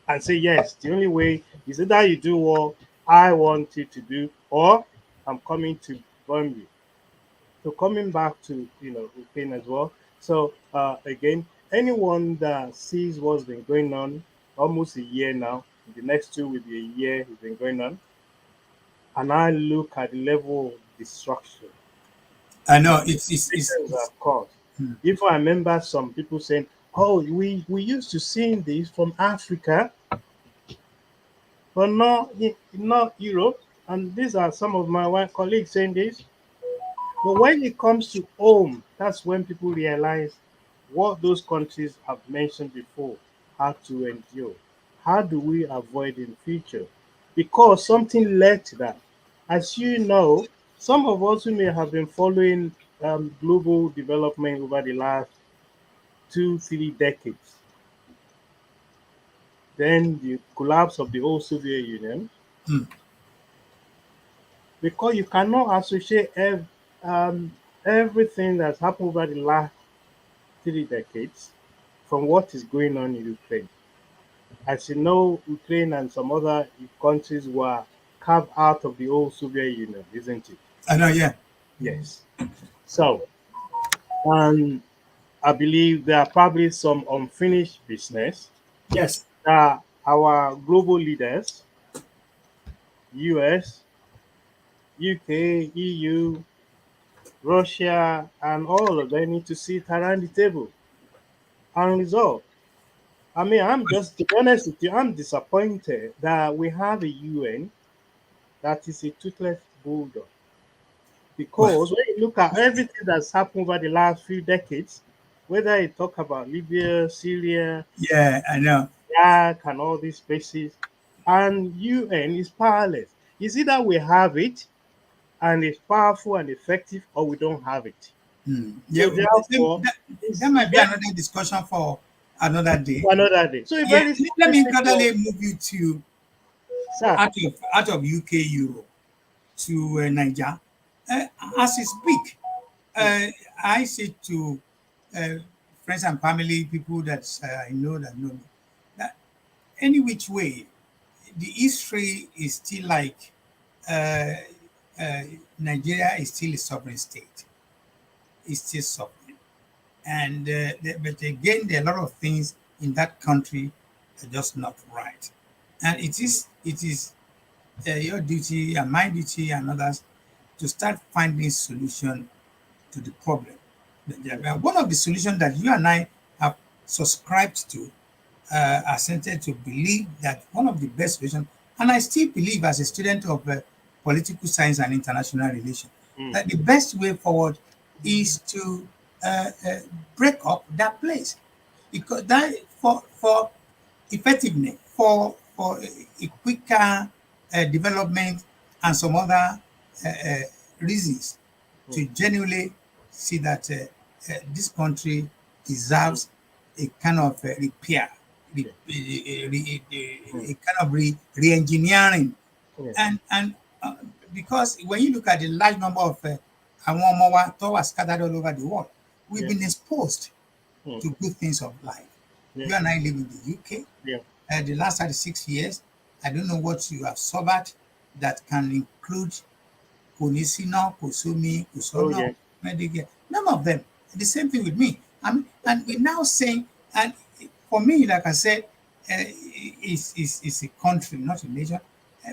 and say, yes, the only way is either you do what I want you to do or I'm coming to burn you. So coming back to Ukraine as well. So again, anyone that sees what's been going on almost a year now, the next two will be a year it's been going on, and I look at the level of destruction I know that Christians it's have caused. hmm. If I remember some people saying, "Oh, we used to seeing this from Africa, but not Europe," and these are some of my white colleagues saying this. But when it comes to home, that's when people realize what those countries have mentioned before had to endure. How do we avoid in future? Because something led to that. As you know, some of us who may have been following global development over the last 2, 3 decades, then the collapse of the old Soviet Union, Hmm. because you cannot associate um, everything that's happened over the last 3 decades from what is going on in Ukraine. As you know, Ukraine and some other countries were carved out of the old Soviet Union, isn't it? I know, yeah. Yes. So, and I believe there are probably some unfinished business Yes. that our global leaders, US, UK, EU, Russia, and all of them need to sit around the table and resolve. I mean, I'm just, to be honest with you, I'm disappointed that we have a UN that is a toothless bulldog. Well, Because when you look at everything that's happened over the last few decades, whether you talk about Libya, Syria, yeah, I know. Iraq, and all these places, and UN is powerless. It's either we have it and it's powerful and effective, or we don't have it. Hmm. Yeah, So therefore, that it's might be very another discussion for another day. another day. So a Yeah, very let me simple, gradually move you to sir. out of UK Europe to Niger. Uh, as you speak, Hmm, uh, I say to uh, friends and family, people that I know that know me, that any which way, the history is still like uh, uh, Nigeria is still a sovereign state. It's still sovereign. And but again, there are a lot of things in that country that are just not right. And it is your duty and my duty and others to start finding solution to the problem. One of the solutions that you and I have subscribed to assented to believe that one of the best solutions, and I still believe as a student of political science and international relations, hmm, that the best way forward is to break up that place, because that for effectiveness, for a quicker development and some other reasons hmm, to genuinely see that this country hmm, deserves a kind of repair, yeah, hmm, a kind of re-engineering. yeah, And because when you look at the large number of àwọn ọmọ wa tó wà scattered all over the world, we've yeah, been exposed hmm, to good things of life. yeah, You and I live in the UK. yeah, The last 36 years, I don't know what you have suffered that can include kò ní síná, kò sómi, kò oh sọ́nà, yeah, Medicare. None of them. The same thing with me. And we're now saying, and for me, like I said, is a country, not a nation,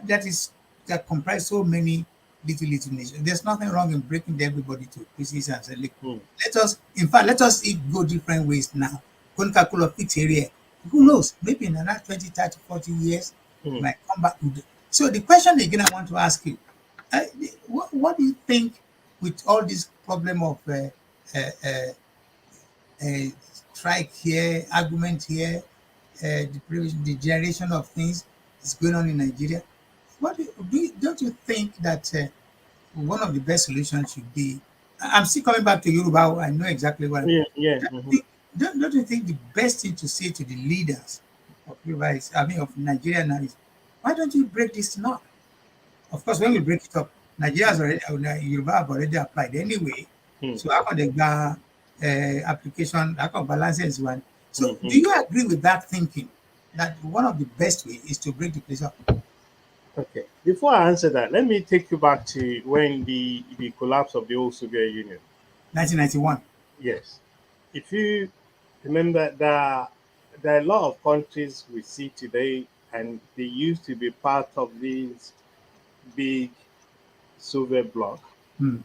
that comprise so many little nations. There's nothing wrong in breaking everybody to pieces and say, look, hmm, in fact, let us go different ways now. Couldn't of fix area. Who hmm, knows? Maybe in another 20, 30, 40 years, hmm. it might come back. So the question again I want to ask you, uh, what do you think with all this problem of uh, uh, uh, strike here, argument here, the generation of things is going on in Nigeria? Don't you think that one of the best solutions should be? I'm still coming back to Yoruba. I know exactly what. Yeah, yeah, Don't mhm, you think, don't you think the best thing to say to the leaders of Yoruba is, I mean, of Nigeria now is, why don't you break this knot? Of course, when we break it up, Nigeria's already, Yoruba have already applied anyway. hmm, So how can the application, how can balances one? hmm, So hmm. do you agree with that thinking that one of the best way is to break the place up? Okay. Before I answer that, let me take you back to when the collapse of the old Soviet Union. 1991. Yes. If you Remember that there are a lot of countries we see today, and they used to be part of these big Soviet bloc Hmm.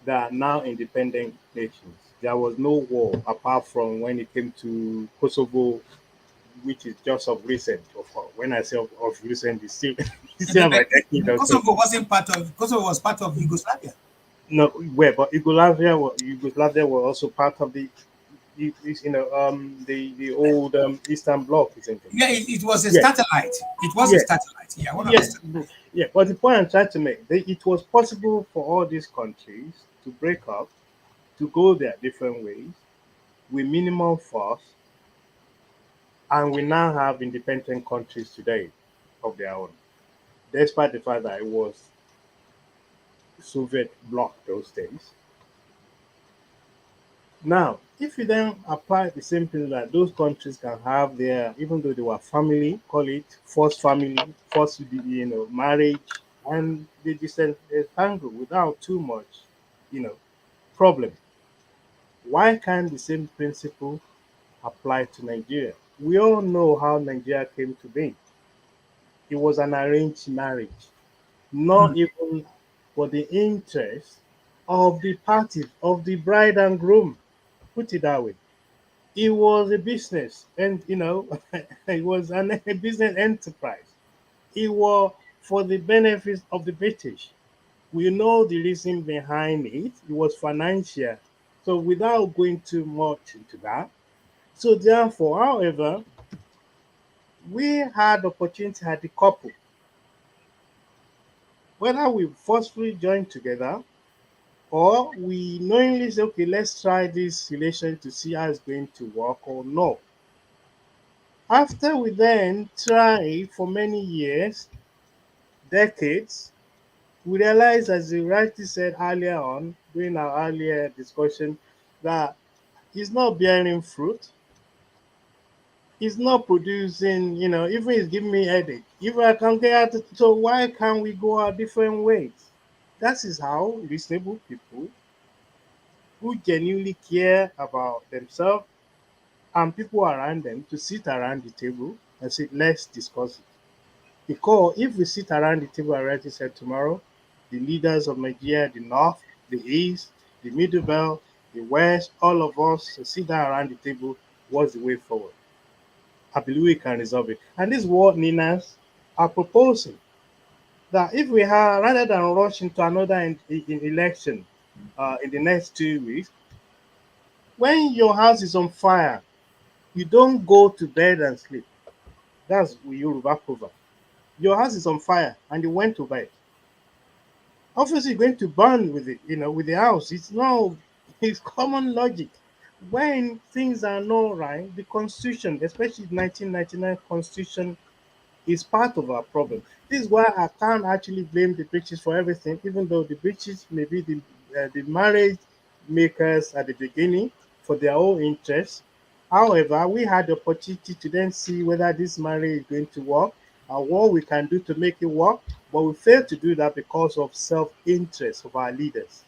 that are now independent nations. There was no war apart from when it came to Kosovo, which is just of recent. When I say of recent, it's still, it's still my decade or so. Kosovo wasn't part of Kosovo was part of Yugoslavia. No, where, but Yugoslavia were also part of the, the old Eastern Bloc, isn't it? Yeah, it was a Yeah, satellite. It was a yeah, satellite. Yeah, one of the yeah, satellites. yeah. But the point I'm trying to make, it was possible for all these countries to break up, to go their different ways with minimal force, and we now have independent countries today of their own, despite the fact that it was Soviet bloc those days. Now, if you then apply the same thing that those countries can have their, even though they were family, call it forced family, forced marriage, and they disentangle without too much, you know, problem. Why can't the same principle apply to Nigeria? We all know how Nigeria came to be. It was an arranged marriage, Hmm. not even for the interest of the parties, of the bride and groom. Put it that way. It was a business, and it was a business enterprise. It was for the benefit of the British. We know the reason behind it. It was financial. So without going too much into that, so therefore, however, we had opportunity at the couple, whether we forcefully join together or we knowingly say, okay, let's try this relation to see how it's going to work or no. After we then try for many years, decades, we realize, as you rightly said earlier on during our earlier discussion, that it's not bearing fruit, it's not producing, even it's giving me headache. If I can get out, so why can't we go our different ways? That is how reasonable people who genuinely care about themselves and people around them to sit around the table and say, let's discuss it. Because if we sit around the table, I already said tomorrow, the leaders of Nigeria, the North, the East, the Middle Belt, the West, all of us to sit down around the table, what's the way forward? I believe we can resolve it. And this is what Ninas are proposing. That if we have, rather than rush into another in election in the next 2 weeks, when your house is on fire, you don't go to bed and sleep. That's Yoruba proverb. Your house is on fire and you went to bed. Obviously, you're going to burn with it, with the house. It's no, it's common logic. When things are not right, the Constitution, especially the 1999 Constitution, is part of our problem. This is why I can't actually blame the British for everything, even though the British may be the marriage makers at the beginning for their own interests. However, we had the opportunity to then see whether this marriage is going to work and what we can do to make it work, but we failed to do that because of self-interest of our leaders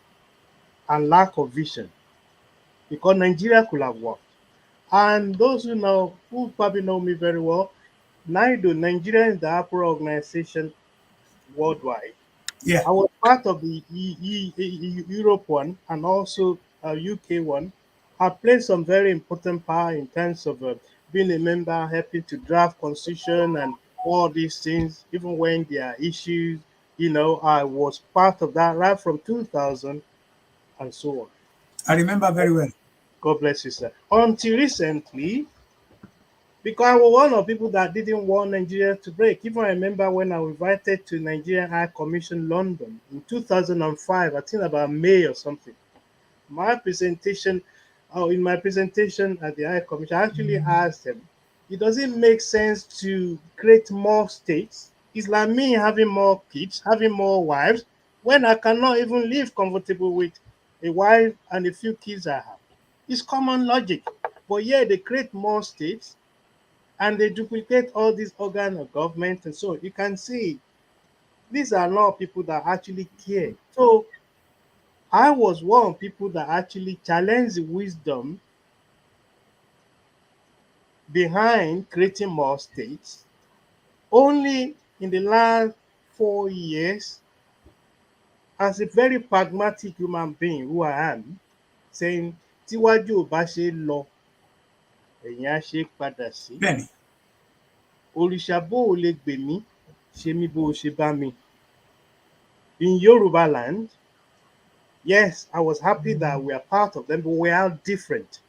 and lack of vision. Because Nigeria could have worked. And those who probably know me very well, NIDO, Nigeria is the Apple organization worldwide. Yeah. I was part of the Europe one and also UK one. I played some very important part in terms of being a member, helping to draft constitution and all these things. Even when there are issues, I was part of that right from 2000 and so on. I remember very well. God bless you, sir. Until recently, because I was one of the people that didn't want Nigeria to break. Even I remember when I was invited to Nigerian High Commission London in 2005, I think about May or something. My presentation, in my presentation at the High Commission, I actually asked them, it doesn't make sense to create more states. It's like me having more kids, having more wives, when I cannot even live comfortable with a wife and a few kids I have. It's common logic. But yeah, they create more states and they duplicate all these organs of government and so on. You can see these are not people that actually care. So I was one of people that actually challenged the wisdom behind creating more states. Only in the last 4 years, as a very pragmatic human being who I am, saying tíwájú ò bá ṣe é lọ, ẹ̀yìn á ṣe é padà sí. Bẹ́ẹ̀ni. Òrìṣà bó o lè gbè mí, ṣe mí bó o ṣe bá mi. In Yoruba land, yes, I was happy that we are part of them, but we are different.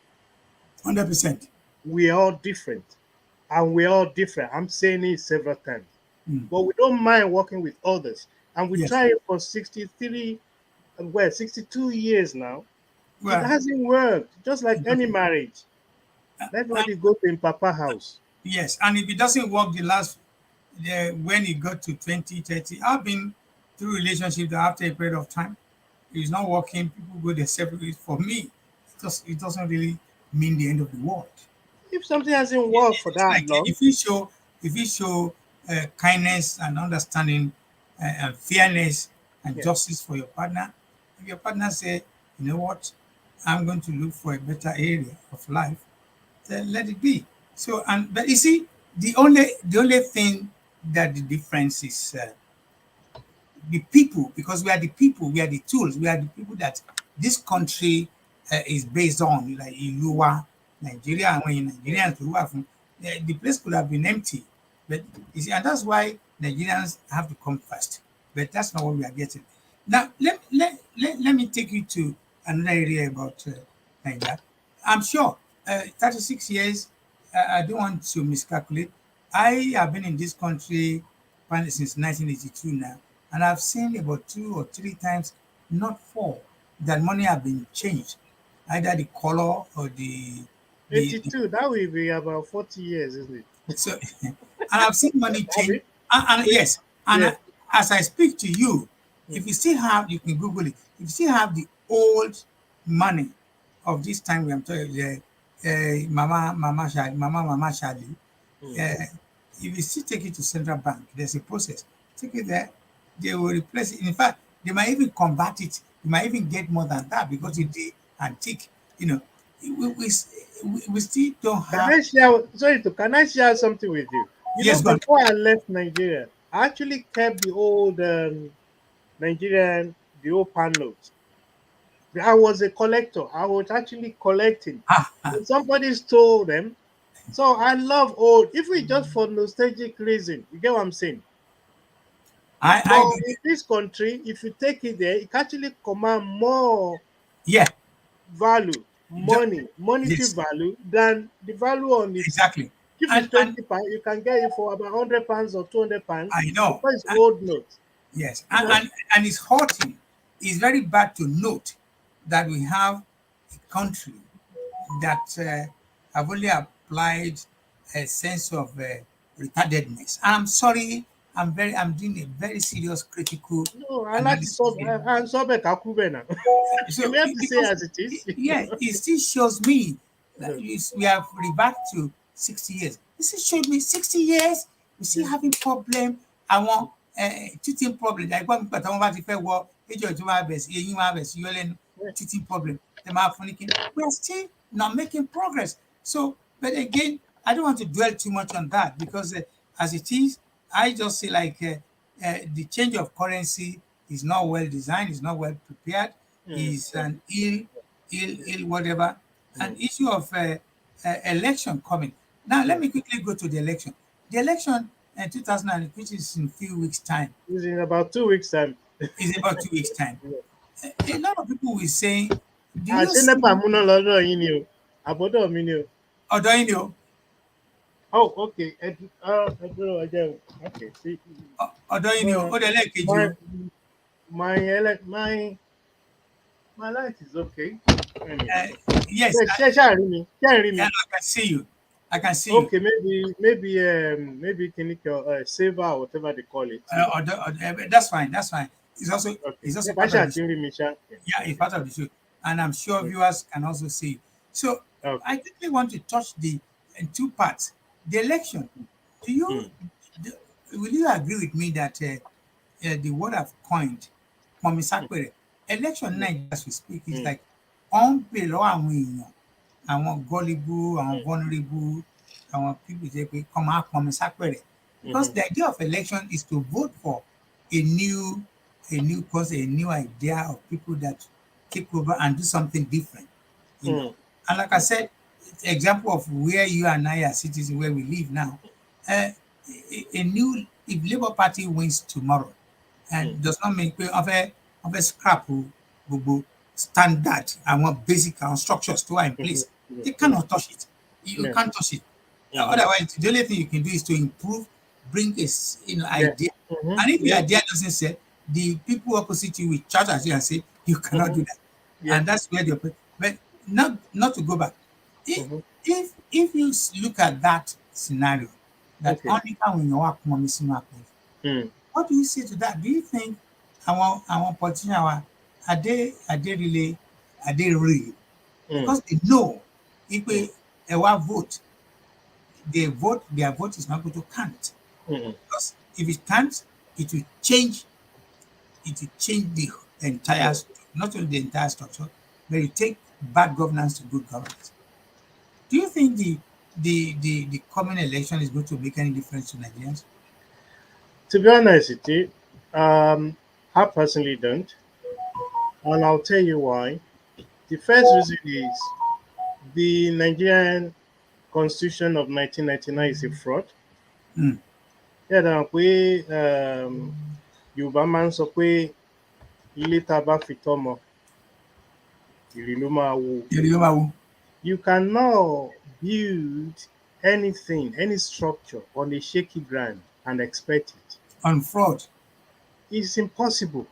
100%. We are all different. And we are all different. I'm saying it several times. Mm. But we don't mind working with others. And we Yes. try it for 62 years now. It Well, hasn't worked. Just like it any doesn't. marriage. Everybody go to Papa house. Yes, and if it doesn't work when it got to 20, 30, I've been through relationships that after a period of time, if it's not working, people go their separate ways. For me, it doesn't really mean the end of the world. If something hasn't worked for It's that like long, if you show kindness and understanding and fairness and yeah. justice for your partner, if your partner say, you know what, I'm going to look for a better area of life, then let it be. So, but you see, the only thing that the difference is the people, because we are the people, we are the tools, we are the people that this country is based on, like Iluwa, Nigeria, and when Nigerians who are from the place could have been empty, but you see, and that's why Nigerians have to come first. But that's not what we are getting. Now, let me take you to another area about Nigeria. I'm sure 36 years, I don't want to miscalculate. I have been in this country apparently since 1982 now, and I've seen about 2 or 3 times, not four, that money have been changed, either the color or the 82, that will be about 40 years, isn't it? so, and I've seen money change. Abi? And yes, and Yeah. as I speak to you, if you still have, you can Google it. If you still have the old money of this time, we are talking, Mama Shadi. If you still take it to central bank, there's a process. Take it there, they will replace it. In fact, they might even convert it. You might even get more than that because it's the antique. You know, we still don't have. Can I share something with you? Yes, go on. Before I left Nigeria, I actually kept the old Nigerian, the old pan notes. I was a collector. I was actually collecting. And somebody stole them. So I love old, if we just for nostalgic reason, you get what I'm saying? I But do. in this country, if you take it there, it can actually command more Yeah, value, monetary yes, value than the value on it. exactly. If it's And 20 pounds, you can get it for about £100 or £200 I know. because it's old notes. Yes, You know? and it's hurting. It's very bad to note that we have a country that have only applied a sense of retardedness. And I'm sorry, I'm doing a very serious critical No, I like to analysis solve here. and solve a kakube. So We have to say because as it is. yeah, it still shows me that we have reverted to 60 years. This is showed me 60 years. We still having problem. I want cheating problem. Like one but I want to say, well, age of my best, you have best, you cheating problem. We are still not making progress. So, but again, I don't want to dwell too much on that because as it is, I just say like the change of currency is not well designed, is not well prepared, is an ill whatever. An issue of election coming. Now, let me quickly go to the election. The election in 2000, which is in a few weeks' time, It's in about 2 weeks' time. is about 2 weeks' time. A lot of people will say, do you Àṣé see NEPA múná lọ́dọ̀ yín ni o, àbọ̀dọ̀ mi ni o. Odoinio? Oh, okay. Ẹdúró ọjọ́ o. Okay, see. Odoinio, My, Odelekejio. my light is okay. Yes, Ṣé ṣáà rí mi? Ṣé ẹ̀ rí mi? yeah, I can see you. I can see you. Okay, maybe can you saver or whatever they call it. That's fine. That's fine. It's also part of the show. Yeah, it's part of the show, and I'm sure viewers can also see. So Okay. I quickly want to touch the two parts. The election. Do you will you agree with me that the word I've coined, Momisakwe, election night as we speak is like on below and gullible and vulnerable àwọn people jẹ́ pé kọ́ máa pọnmi sápẹ̀rẹ̀, because the idea of election is to vote for a new cause, a new idea of people that take over and do something different, you know. And like I said, example of where you and I are citizens, where we live now, a new, if Labour Party wins tomorrow, and does not mean pé wọ́n fẹ́ scrap gbogbo standard àwọn basic àwọn structures tó wà in place, they cannot touch it. You Yeah. can't touch it. Otherwise, the only thing you can do is to improve, bring a idea. And if your idea doesn't sell, the people opposite you will charge at you and say you cannot do that. Yeah. And that's where but not to go back. If you look at that scenario, that Okay. only káwọn èèyàn wà pọnmi sínú àpẹẹrẹ, what do you say to that? Do you think àwọn politicians are they real? Because they know if they vote, their vote is not going to count. Because if it counts, it will change the entire, not only the entire structure, but it take bad governance to good governance. Do you think the coming election is going to make any difference to Nigerians? To be honest with you, I personally don't, and I'll tell you why. The first reason is the Nigerian Constitution of 1999 is a fraud. Yeah, dáhùn pé Yorùbá máa ń sọ pé ilé tá a bá fi tọ́mọ ìrì ló máa wó. You cannot build anything, any structure on a shaky ground and expect it. On fraud. It's impossible.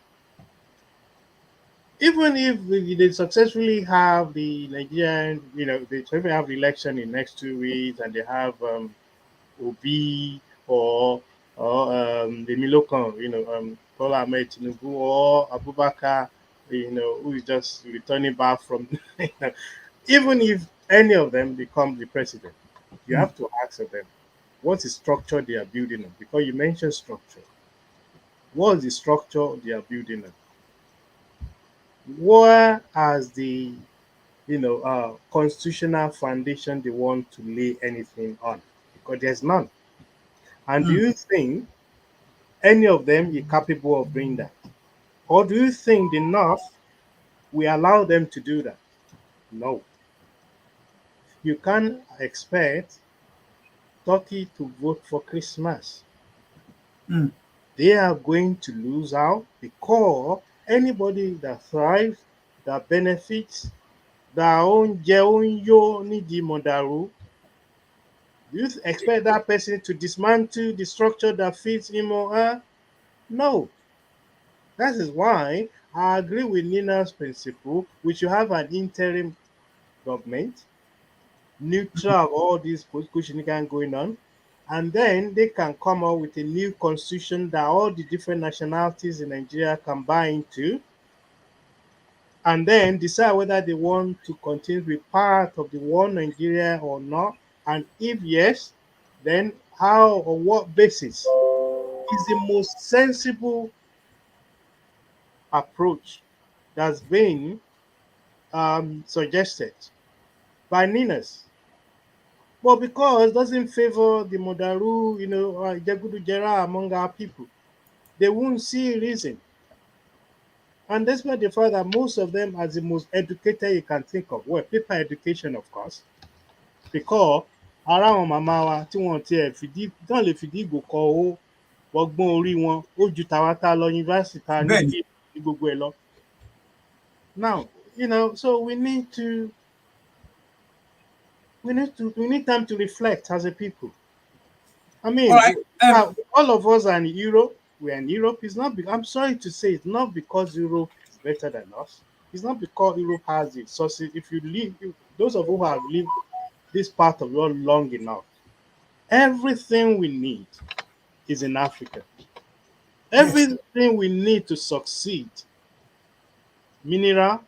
Even if they successfully have the Nigerian, they successfully have the election in next 2 weeks and they have Obi or the Milokan, Bola Ahmed Tinubu or Abubakar, who is just returning back from, even if any of them become the president, you have to ask them, what's the structure they are building on? Because you mentioned structure. What is the structure they are building on? Where has the constitutional foundation they want to lay anything on? Because there's none. And do you think any of them is capable of doing that? Or do you think the North will allow them to do that? No. You can't expect Turkey to vote for Christmas. They are going to lose out because anybody that thrives, that benefits, that own yo nídìí mọ̀dàrú, do you expect that person to dismantle the structure that fits him or her? No. That is why I agree with Nina's principle. We should have an interim government, neutral of all this political shenanigans going on, and then they can come up with a new constitution that all the different nationalities in Nigeria can buy into, and then decide whether they want to continue to be part of the one Nigeria or not, and if yes, then how or what basis is the most sensible approach that's been suggested by Ninas. But because it doesn't favor the Modaru, Jagudu Jera among our people, they won't see a reason. And despite the fact that most of them are the most educated you can think of, well, paper education, of course, because around màmá wa tí wọ́n tán lè fìdí ìgò kọ owó ọgbọ́n orí wọn ó ju tàwa tá lọ yunifásitì ta ní gbogbo ẹ̀ lọ. Now, so we need time to reflect as a people. I mean, all of us are in Europe. We are in Europe. It's not. I'm sorry to say, it's not because Europe is better than us. It's not because Europe has the sources. If you live, those of who have lived this part of the world long enough, everything we need is in Africa. Everything we need to succeed, mineral,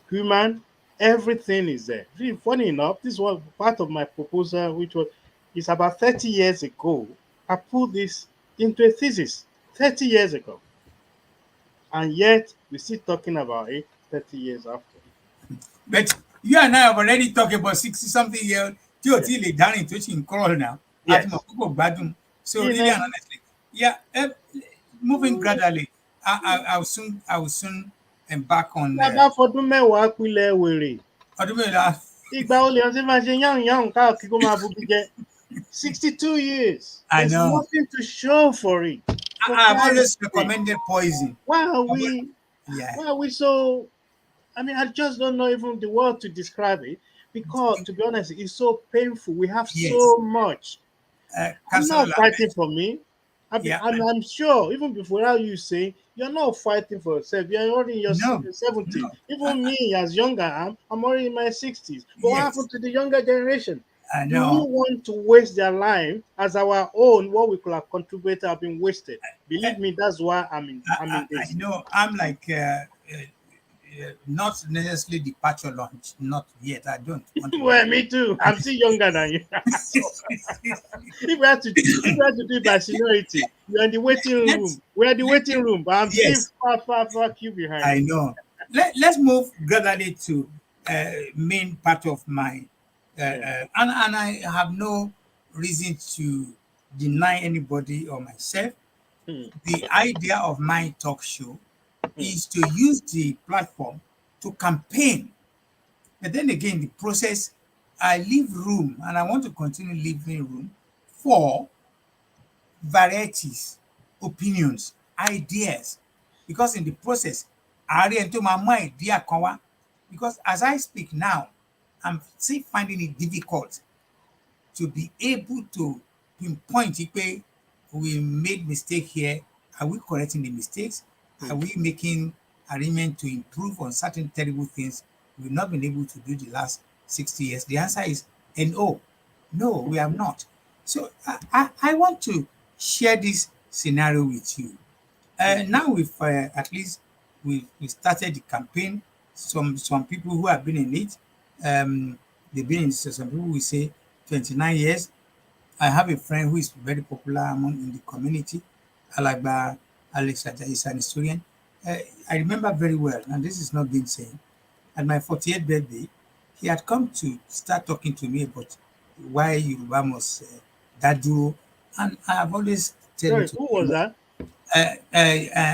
human, everything is there. Funny enough, this was part of my proposal, which is about 30 years ago. I put this into a thesis 30 years ago. And yet, we're still talking about it 30 years after. But you and I have already talked about 60-something tí ò tí ì lè dárìn tó sì ń crawl now àti mọ̀ Yes. pé kò gbádùn. So You really know, and honestly, yeah, moving gradually, I will soon embark on bàbá fọdún mẹ́wàá pilẹ̀ wèrè. ọdún mélòó. Ìgbà olè ọtí máa ṣe yáhùn yáhùn káàkiri kó máa bugi jẹ. 62 years. I There's know. nothing to show for it. For I've Christ's always sake. recommended poison. Why are I've al- we Yeah. why are we so I mean, I just don't know even the word to describe it because, to be honest, it's so painful. We have Yes. so much. I'm Councillor not Lambe. fighting for me. Yeah. I'm sure, even before you say, you're not fighting for yourself. You're already in your No. 70s. No. Even me, as younger, I'm already in my 60s. But what Yes. happened to the younger generation? I Do we know. want to waste their life as our own, what we could have contributed, have been wasted? Believe me, that's why I'm in I this. know. I'm like not necessarily departure launch. Not yet. I don't want to. Well, me too. I'm still younger than you. So if we had to do it by seniority, you're in the waiting let's room. We're in the let, waiting room, but I'm still yes. far queue behind. I know. Let's move gradually to main part of my Yeah. and I have no reason to deny anybody or myself. Hmm, The idea of my talk show hmm, is to use the platform to campaign. But then again, the process, I leave room and I want to continue leaving room for varieties, opinions, ideas. Because in the process, I into my idea kan wá. Because as I speak now, I'm still finding it difficult to be able to pinpoint pé we made mistake here. Are we correcting the mistakes? hmm, Are we making arrangement to improve on certain terrible things we've not been able to do the last 60 years? The answer is no. No, we have not. So I want to share this scenario with you. Now we've at least we started the campaign. Some people who have been in it, they've been in. So some people will say 29 years. I have a friend who is very popular among in the community, Alagba Alex Ajayi is an historian. I remember very well, and this is not being said. At my 48th birthday, he had come to start talking to me about why Yoruba must dadu, and I have always tell him Sorry, to who was that?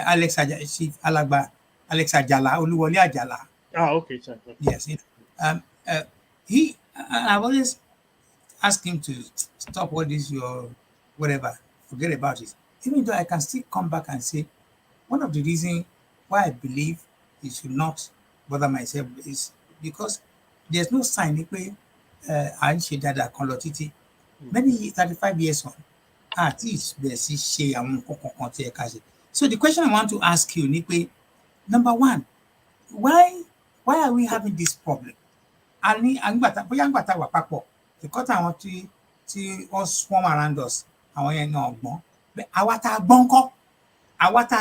Alex Ajayi, Chief Alagba Alex Ajala, Oluwole Ajala. Ah, okay, sorry. Yes, I've always ask him to stop what is your whatever, forget about it. Even though I can still come back and say, one of the reasons why I believe it should not bother myself is because there's no sign pé à ń ṣe dáadáa kan lọ títí. Many 35 years on, àti bẹ̀rẹ̀ sí ṣe àwọn nǹkan kankan tí ẹ ká ṣe. So the question I want to ask you ni pé, number one, why are we having this problem? A ní bóyá ńgbà tá a wà papọ̀ because àwọn tí wọ́n swarm around us àwọn yẹn náà gbọ́n. Àwa tá a gbọ́n ńkọ́? Àwa tá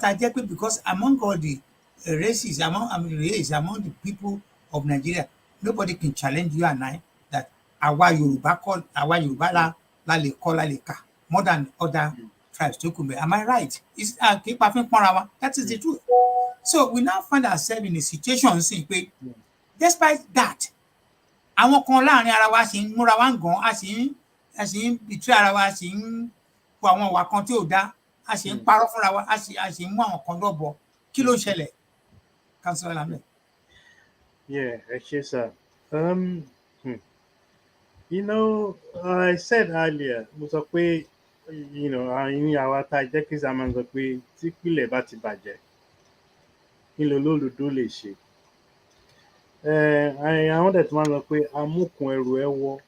a jẹ́ pé because among all the races, among the people of Nigeria, nobody can challenge you and I that àwa Yorùbá la lè kọ́, la lè kà more than other tribes tó kù bẹ́ẹ̀. Am I right? Kì í pa fín pọ́nra wa. That is the truth. So we now find ourselves in a situation sí pé despite that, àwọn kan láàrin ara wa ṣì ń múra wa ń gan, a ṣì ń betray ara wa, a ṣì ń kó àwọn ìwà kan tí ò dá, a ṣì ń parọ́ fúnra wa, a ṣì ń mú àwọn kan lọ́bọ. Kí ló ń ṣẹlẹ̀? Councillor Lambe. Yeah, yes, sir. Hmm. I said earlier, mo sọ pé, àyìn àwa tá a jẹ́ kí Zaman sọ pé tí ìpìlẹ̀ bá ti bàjẹ́, kí ló lólùdó lè ṣe? Àwọn dẹ̀ tí wọ́n sọ pé amúkùn ẹrù ẹ wọ́,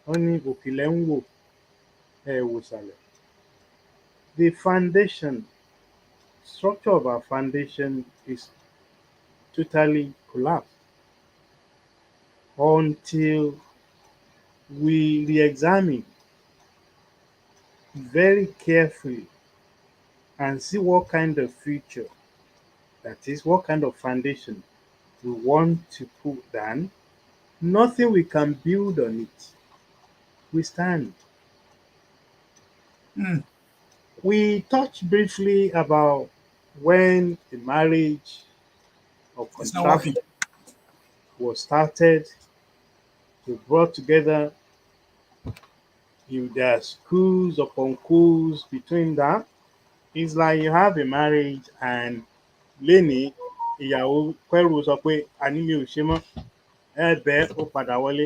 wọ́n ní òkìlẹ̀ ń wò ẹ wò sàlẹ̀. The foundation, structure of our foundation is totally collapsed until we re-examine very carefully and see what kind of future, that is, what kind of foundation we want to put down. Nothing we can build on it will stand. We touched briefly about when the marriage of It's not working. contraction was started They brought together you there are schools upon schools between that. It's like you have a marriage and lénìí ìyàwó kẹ́rù sọ pé àní mi ò ṣe mọ́ ẹ bẹ́ẹ̀ ó padà wọlé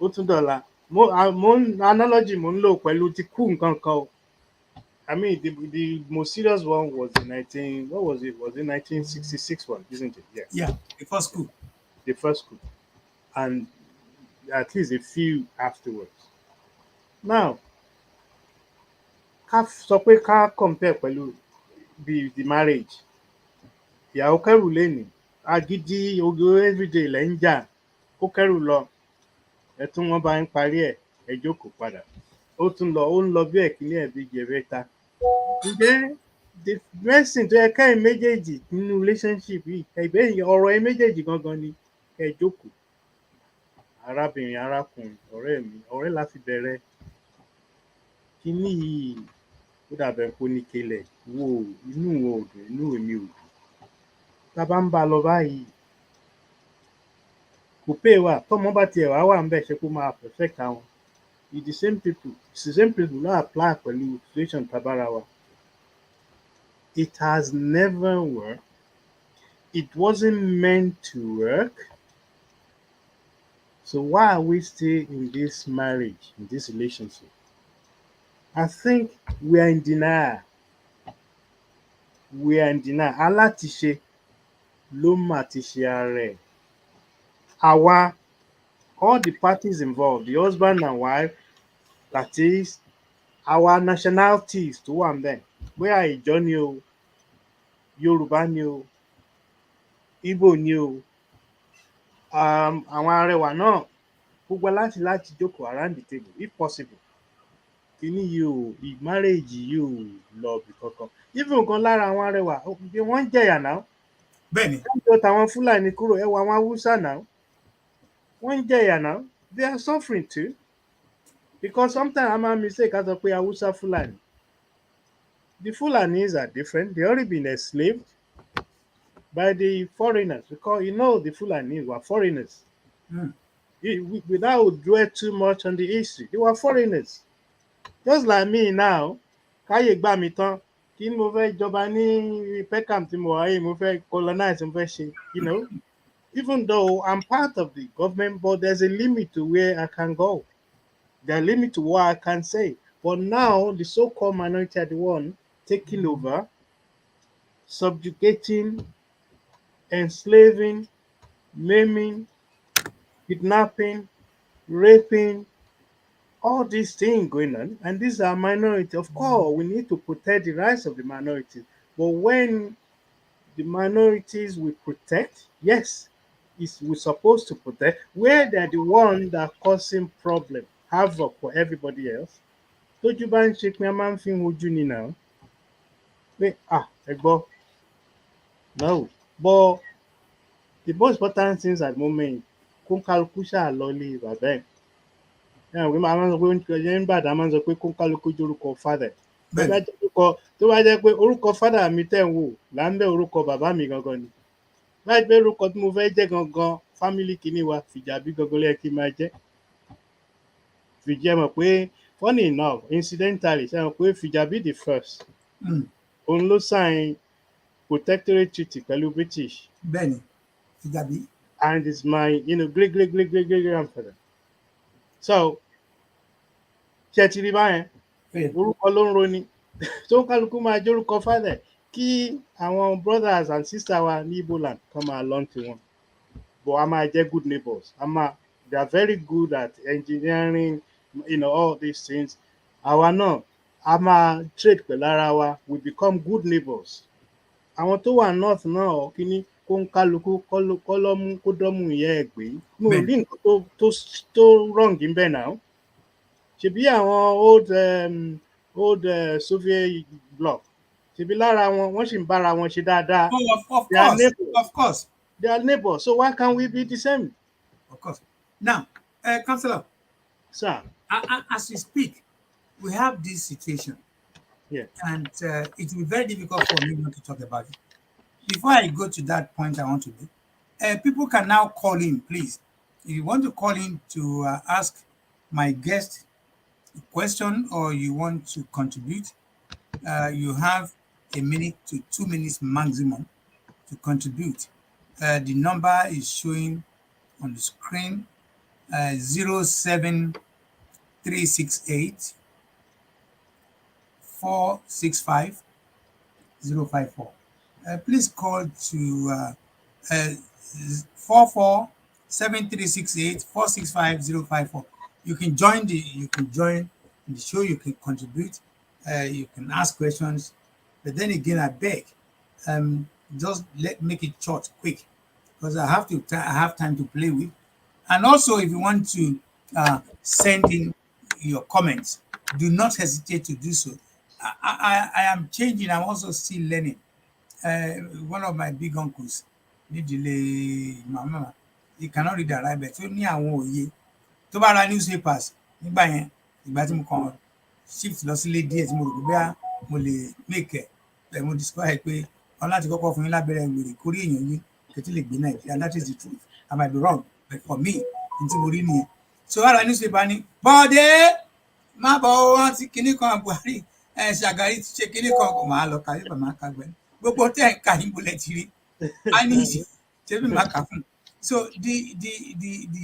ó tún dọ̀la analogy mo ń lò pẹ̀lú ti kú nǹkan kan o. I mean the most serious one was the 19 what was it 1966 one, isn't it? Yeah, Yeah, before school. the first coup, and at least a few afterwards. Now ká sọ pé ká compare pẹ̀lú the marriage ìyàwó kẹ́rù lénìí agídí ogo everyday lẹ́ ń jà ó kẹ́rù lọ ẹ tún wọ́n bá ń parí ẹ̀ ẹ jókòó padà ó ń lọ bí ẹ̀kíní ẹ̀ bí jẹ̀rẹ̀ta. Ǹjẹ́ the blessing tó yẹ kẹ́yìn méjèèjì nínú relationship yìí ẹ̀gbẹ́ ọ̀rọ̀ ẹ méjèèjì gangan ni ẹ jókòó arábìnrin arákùnrin ọ̀rẹ́ mi ọ̀rẹ́ la fi bẹ̀rẹ̀ kíní yìí ó dàbẹ̀ kó ní kelẹ̀ wo inú wọn ò dùn inú èmi ò dùn tá a bá ń bá a lọ báyìí kò pé wà tọ́mọ bá tiẹ̀ wá wà ń bẹ̀ ṣe kó máa perfect àwọn it's the same people náà apply pẹ̀lú situation tabara wa. It has never worked. It wasn't meant to work. So why are we still in this marriage, in this relationship? I think we are in denial. We are in denial. Alátiṣe ló mà ti ṣe ara ẹ̀. Àwa, all the parties involved, the husband and wife, that is, our nationalities tó wà ńbẹ̀. Bóyá Ìjọ ni o, Yorùbá ni o, Igbo ni o, àwọn arẹwà náà gbogbo láti jókòó around the table if possible. Kíní yìí ò marriage yìí ò lọ ibì kankan. Even kan lára àwọn arẹwà wọ́n ń jẹ̀yà náà. Bẹ́ẹ̀ni. Wọ́n jọ tàwọn Fúlàní kúrò ẹwà àwọn Haúsá náà. Wọ́n ń jẹ̀yà náà. They are suffering too. Because sometimes a máa mistake ká sọ pé Haúsá Fúlàní. The Fulanis are different. They already been enslaved by the foreigners because the Fulanis were foreigners. Without dwell too much on the history, they were foreigners. Just like me now, káyè gbà mí tán, kí ni mo fẹ́ jọba ní Peckham tí mo wà yìí, mo fẹ́ colonize, mo fẹ́ ṣe, even though I'm part of the government, but there's a limit to where I can go. There's a limit to what I can say. But now, the so-called minority are the one taking over, subjugating, enslaving, maiming, kidnapping, raping, all these things going on, and these are minority. Of course, we need to protect the rights of the minorities. But when the minorities we protect, yes, we're supposed to protect, where they're the one that are causing problem, havoc for everybody else. Tójú bá ń ṣe pé a máa ń fi wojú ni now. Pé ẹ gbọ́. No. But the most important things at the moment, kó kálukú ṣáà lọ ilé bàbá ẹ̀. Àwọn máa ń sọ pé oúnjẹ ń bàdàn máa ń sọ pé kó kálukú jórúkọ father. Tó bá jẹ́ pé orúkọ father mi tẹ̀ ń wò Lambe orúkọ bàbá mi gangan ni. Báyìí pé orúkọ tí mo fẹ́ jẹ́ gangan family kìíní wa Fìjàbí gangan lẹ́yìn kí n máa jẹ́. Fìjẹ́ mọ̀ pé funny enough incidentally ṣe mọ̀ pé Fìjàbí the first. Òun ló sign protectorate treaty pẹ̀lú British. Bẹ́ẹ̀ni, Fìjàbí. And it's my great grandfather. So ṣe ti rí báyẹn orúkọ ló ń roni tó kálukú máa jórúkọ father kí àwọn brothers and sisters wa ní Igbo land kan máa lọ́n tiwọn. But a máa jẹ́ good neighbors. They are very good at engineering, all these things. Àwa náà a máa trade pẹ̀lú ara wa. We become good neighbors. Àwọn tó wà north náà kíní kó ń kálukú kọ́lọ́mú kó dọ́mú ìyá ẹ̀ gbé. Mo rí nǹkan tó wrong ń bẹ̀ náà. Ṣebí àwọn old Soviet bloc. Ṣebí lára wọ́n sì ń bára wọn ṣe dáadáa. Of course. They are neighbors. So why can't we be the same? Of course. Now, Councillor. Sir. As we speak, we have this situation. Yeah. And it will be very difficult for me not to talk about it. Before I go to that point I want to do, people can now call in, please. If you want to call in to ask my guest a question or you want to contribute, you have a minute to 2 minutes maximum to contribute. The number is showing on the screen, 07368 465 054. Please call to 447368 You can join the show, you can contribute, you can ask questions. But then again, I beg, just make it short, quick, because I have time to play with. And also, if you want to send in your comments, do not hesitate to do so. I am changing. I'm also still learning. One of my big uncles, nídìílé màmá, he cannot read and write, but ó ní àwọn òye tó bá ra newspapers nígbà yẹn, ìgbà tí mo kàn shift lọ sílé díẹ̀ tí mo rò pé bóyá mo lè make ẹ̀ mo discover pé wọn láti kọ́kọ́ fún yín lábẹ́rẹ́ wèrè kórí èèyàn yín kẹ́tí lè gbé Nàìjíríà. That is the truth. I might be wrong, but for me, n tí mo rí nìyẹn. So wá ra newspaper ní Bọ́ọ̀dé má bọ̀ wọ́n ti kinní kan Buhari Ṣàgàrí ti ṣe kinní kan, màá lọ kàwé bàmá kàgbẹ́ gbogbo tẹ́ ẹ̀ ń ka yín bolẹ̀ ti rí a ní ìṣe ṣé bí màá kà fún un. So the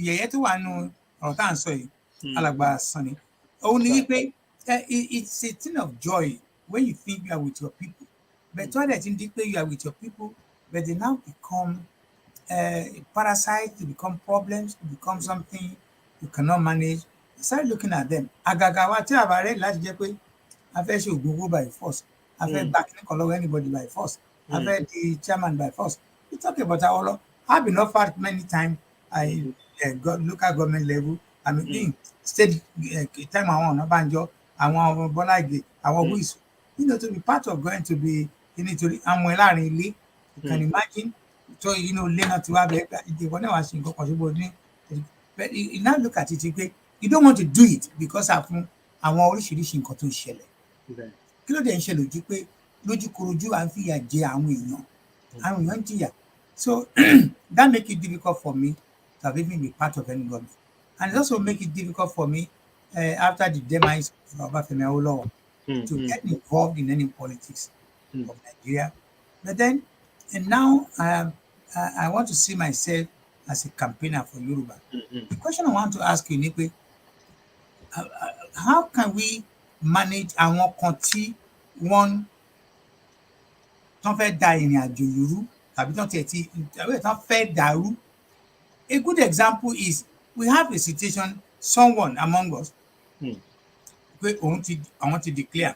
yẹ̀yẹ́ tó wà nù ọ̀rọ̀ tá à ń sọ yìí alàgbà Sanni òun ni wípé it's a thing of joy when you think you are with your people, but tó dẹ̀ ti ń di pé you are with your people but they now become parasites, they become problems, they become something you cannot manage. You start looking at them. Àgàgà wa tí a bá rẹ̀ láti jẹ́ pé a fẹ́ ṣe ògùn owó by force, a fẹ́ back ní kan lọ́wọ́ anybody by force, a fẹ́ di chairman by force. We talk about our law. I've been offered many times. I got local government level. I mean, state time àwọn Ọ̀nàbànjọ, àwọn Bọ́lá Ìgè, àwọn who is, to be part of going to be, nítorí àwọn láàrin ilé. You can imagine. So ilé náà ti wá bẹ́ẹ̀ ìdìbò náà wá sí nǹkan kan ṣùgbọ́n ní. But you now look at it, you don't want to do it because àwọn oríṣiríṣi nǹkan tó ń ṣẹlẹ̀. Kí ló dé ń ṣẹlẹ̀ ojú pé lójúkorojú à ń fìyà jẹ àwọn èèyàn ń jìyà. So that make it difficult for me to have even be part of any government, and it also make it difficult for me after the demise of Obafemi Awolowo to get involved in any politics of Nigeria. But then, and now I want to see myself as a campaigner for Yoruba. The question I want to ask you, Nipe, how can we manage àwọn kan tí wọ́n fẹ́ da ìrìn àjò yòrú tàbí tán fẹ́ dàrú? A good example is we have a situation, someone among us pé àwọn ti declare.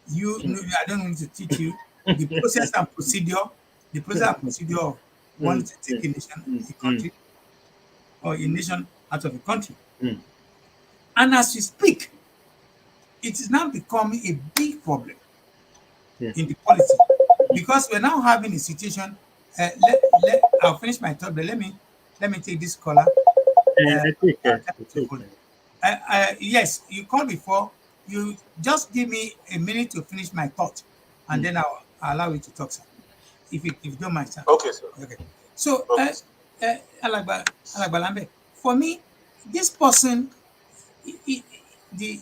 I don't need to teach you the process and procedure of wanting to take a nation, a country, or a nation out of a country. And as we speak, it is now becoming a big problem in the policy, because we're now having a situation. I'll finish my thought, but let me take this caller. Yes, you called before. You just give me a minute to finish my thought, and then I'll allow you to talk, sir. If you don't mind, sir. Okay, sir. Okay. So, Alagba Lambe, for me, this person, the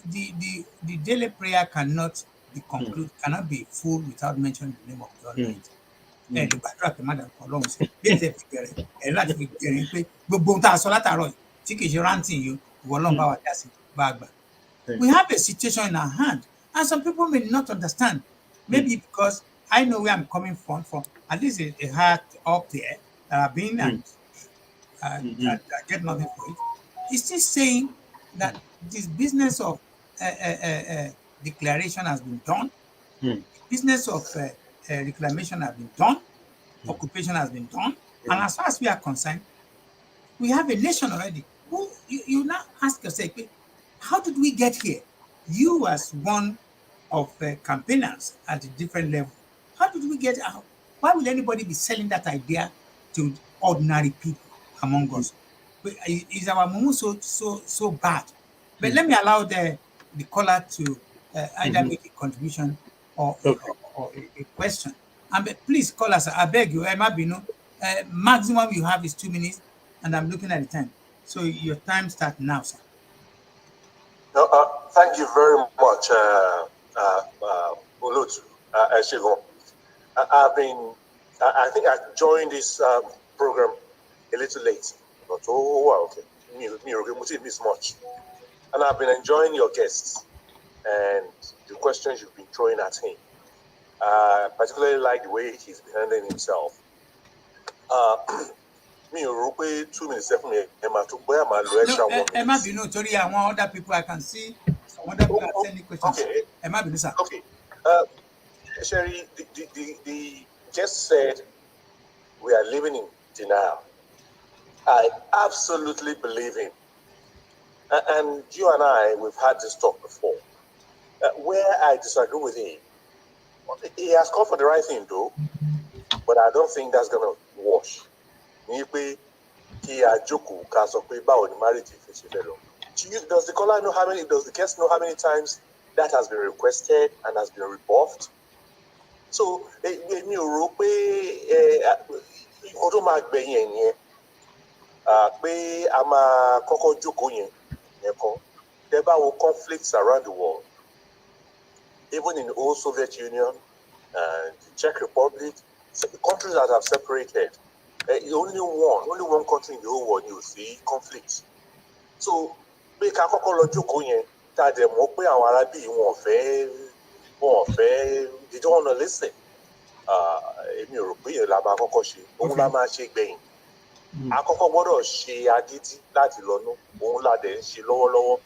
daily prayer cannot be concluded, cannot be full without mentioning the name of God. Gbàdúrà pé madam Ọlọ́run sí bí ẹsẹ fi bẹ̀rẹ̀ láti fi bẹ̀rẹ̀ pé gbogbo ohun tá a sọ látàárọ̀ tí kì í ṣe ranting yìí ìwọ Ọlọ́run bá wa dá sí bá a gbà. We have a situation in our hand, and some people may not understand. Maybe because I know where I'm coming from at least a heart up there that I've been and I get nothing for it. It's still saying that this business of declaration has been done, business of reclamation has been done, occupation has been done, and as far as we are concerned, we have a nation already. Who you now ask yourself, how did we get here? You as one of campaigners at a different level, how did we get out? Why would anybody be selling that idea to ordinary people among us? Is our mumu so bad? But let me allow the caller to either make a contribution or a question. And please call us. I beg you, maximum you have is 2 minutes. and I'm looking at the time. So your time starts now, sir. No, thank you very much, Olotu. Eshegon. I think I joined this program a little late, but oh, wow, okay. Me miss much. And I've been enjoying your guests and the questions you've been throwing at him. Particularly like the way he's been handling himself. Me, ò rò pé 2 minutes fún mi ẹ máa tún bóyá máa lo extra 1 minute. Emma Binu, sorry, I want other people I can see. Some other people are sending questions. Okay. Emma Binu, sir. Okay. Sherry, the guest said we are living in denial. I absolutely believe him. And you and I, we've had this talk before. Where I disagree with him, he has called for the right thing, though, but I don't think that's going to wash. Does the caller know how many? Does the guest know how many times that has been requested and has been rebuffed? So, mi ò rò pé nǹkan tó máa gbẹ̀yìn yẹn pé a máa kọ́kọ́ jókòó yẹn kọ́. There are conflicts around the world, even in the old Soviet Union and the Czech Republic, countries that have separated. Only one country in the whole world you see conflicts. So, pé ká kọ́kọ́ lọ jókòó yẹn tá a dẹ̀ mọ̀ pé àwọn arábí wọn ò fẹ́ they don't want to listen. Èmi ò rò pé yẹn la máa kọ́kọ́ ṣe òun la máa ṣe gbẹ̀yìn. Àkọ́kọ́ gbọ́dọ̀ ṣe agídí láti lọ́nú òun la dẹ̀ ń ṣe lọ́wọ́lọ́wọ́.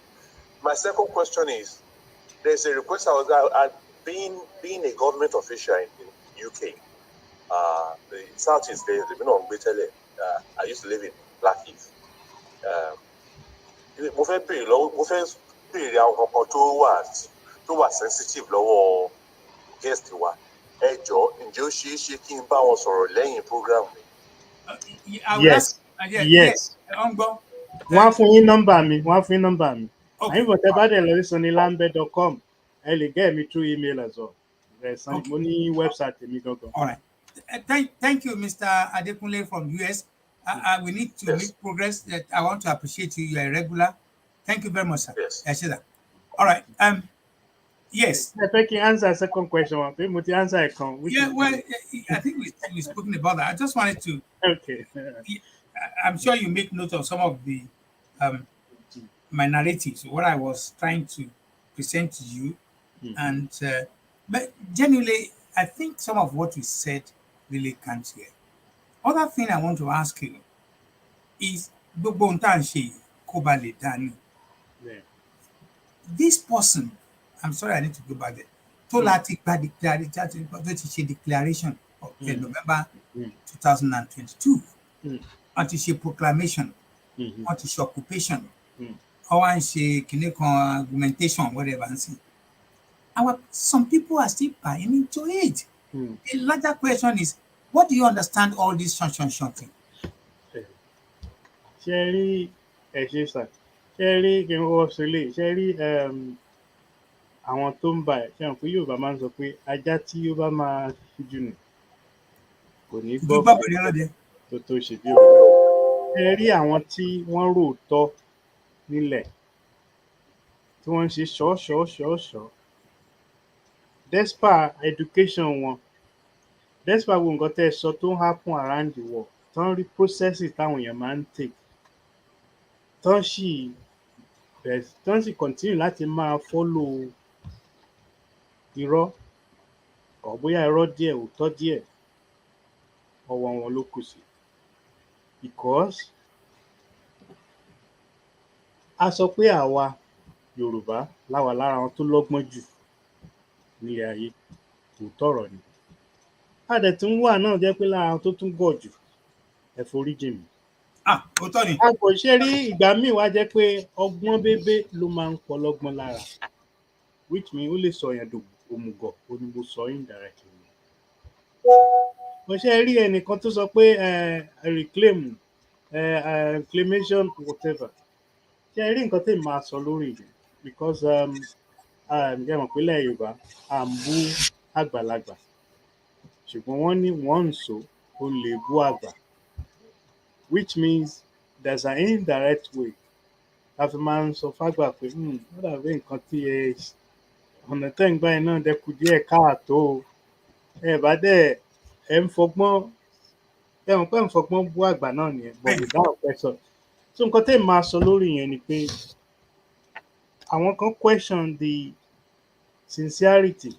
My second question is, there's a request being a government official in UK. The Southeast there, they've been on Betele. I used to live in Blackheath. Mo fẹ́ béèrè àwọn kankan tó wà sensitive lọ́wọ́ guest wa. Ẹ jọ̀ọ́, ǹjẹ́ ó ṣeé ṣe kí n bá wọn sọ̀rọ̀ lẹ́yìn program mi? Yes. Wọ́n á fún yín nọ́mbà mi. Àyìn bọ̀ tẹ́ bá dẹ̀ lọ sí lambe.com, ẹ lè get me through email as well. Mo ní website mi gangan. All right. Thank you, Mr. Adekunle from US. We need to make progress. That I want to appreciate you. You are a regular. Thank you very much, sir. Yes. All right. Yes. I think you answer a second question. Answer well, I think we've spoken about that. I just wanted to. Okay. I'm sure you make note of some of the my narratives, what I was trying to present to you, and but genuinely, I think some of what you said really comes here. Other thing I want to ask you is this person, I'm sorry, I need to go back there. Declaration of November 2022. Anti proclamation, anti occupation, or argumentation, whatever. Some people are still buying into it. The larger question is, what do you understand all this thing? Sherry, Sherry, àwọn tó ń bà ẹ́ ṣe hàn pé Yorùbá máa ń sọ pé ajá tí ó bá máa ṣíjú nù kò ní gbọ́ tó ṣe bí òun. Ẹ rí àwọn tí wọ́n ròótọ́ nílẹ̀ tí wọ́n ń ṣe ṣọ́ọ̀ṣọ́ despite education wọn, despite gbogbo nǹkan tẹ́ ẹ sọ tó ń happen around the world, tán rí processes táwọn èèyàn máa ń take, tán sì continue láti máa follow irọ́ or bóyá irọ́ díẹ̀ òótọ́ díẹ̀, ọwọ́ wọn ló kù sí. Because a sọ pé àwa Yorùbá láwa lára àwọn tó lọ́gbọ́n jù nílé ayé, òótọ́ ọ̀rọ̀ ni. A dẹ̀ tún wà náà jẹ́ pé lára àwọn tó tún gọ̀ jù, ẹ foríjì mí. Òótọ́ ni. A kò ṣe rí ìgbà míì wá jẹ́ pé ọgbọ́n bébé ló máa ń pọ̀ lọ́gbọ́n lára, which means ó lè sọ yẹn òmùgọ̀, ó ní mo sọ indirectly. Mo ṣe rí ẹnìkan tó sọ pé reclamation whatever. Ṣé rí nǹkan tí màá sọ lórí ìlú? Because ǹjẹ́ mọ̀ pé ilẹ̀ Yorùbá à ń bú àgbàlagbà, ṣùgbọ́n wọ́n ní wọ́n ń sọ ó lè bú àgbà, which means there's an indirect way la fi máa ń sọ fágbà pé ó dàbí nǹkan tí ọ̀nà tẹ́ ń gbà yẹn náà dẹ́kù díẹ̀ káàtó o. Ẹ bá dẹ̀ ẹ ń fọgbọ́n ẹ mọ̀ pé ẹ ń fọgbọ́n bú àgbà náà nìyẹn but bẹ́ẹ̀ ni without question. So nǹkan tẹ́ ẹ máa sọ lórí yẹn ni pé àwọn kan question the sincerity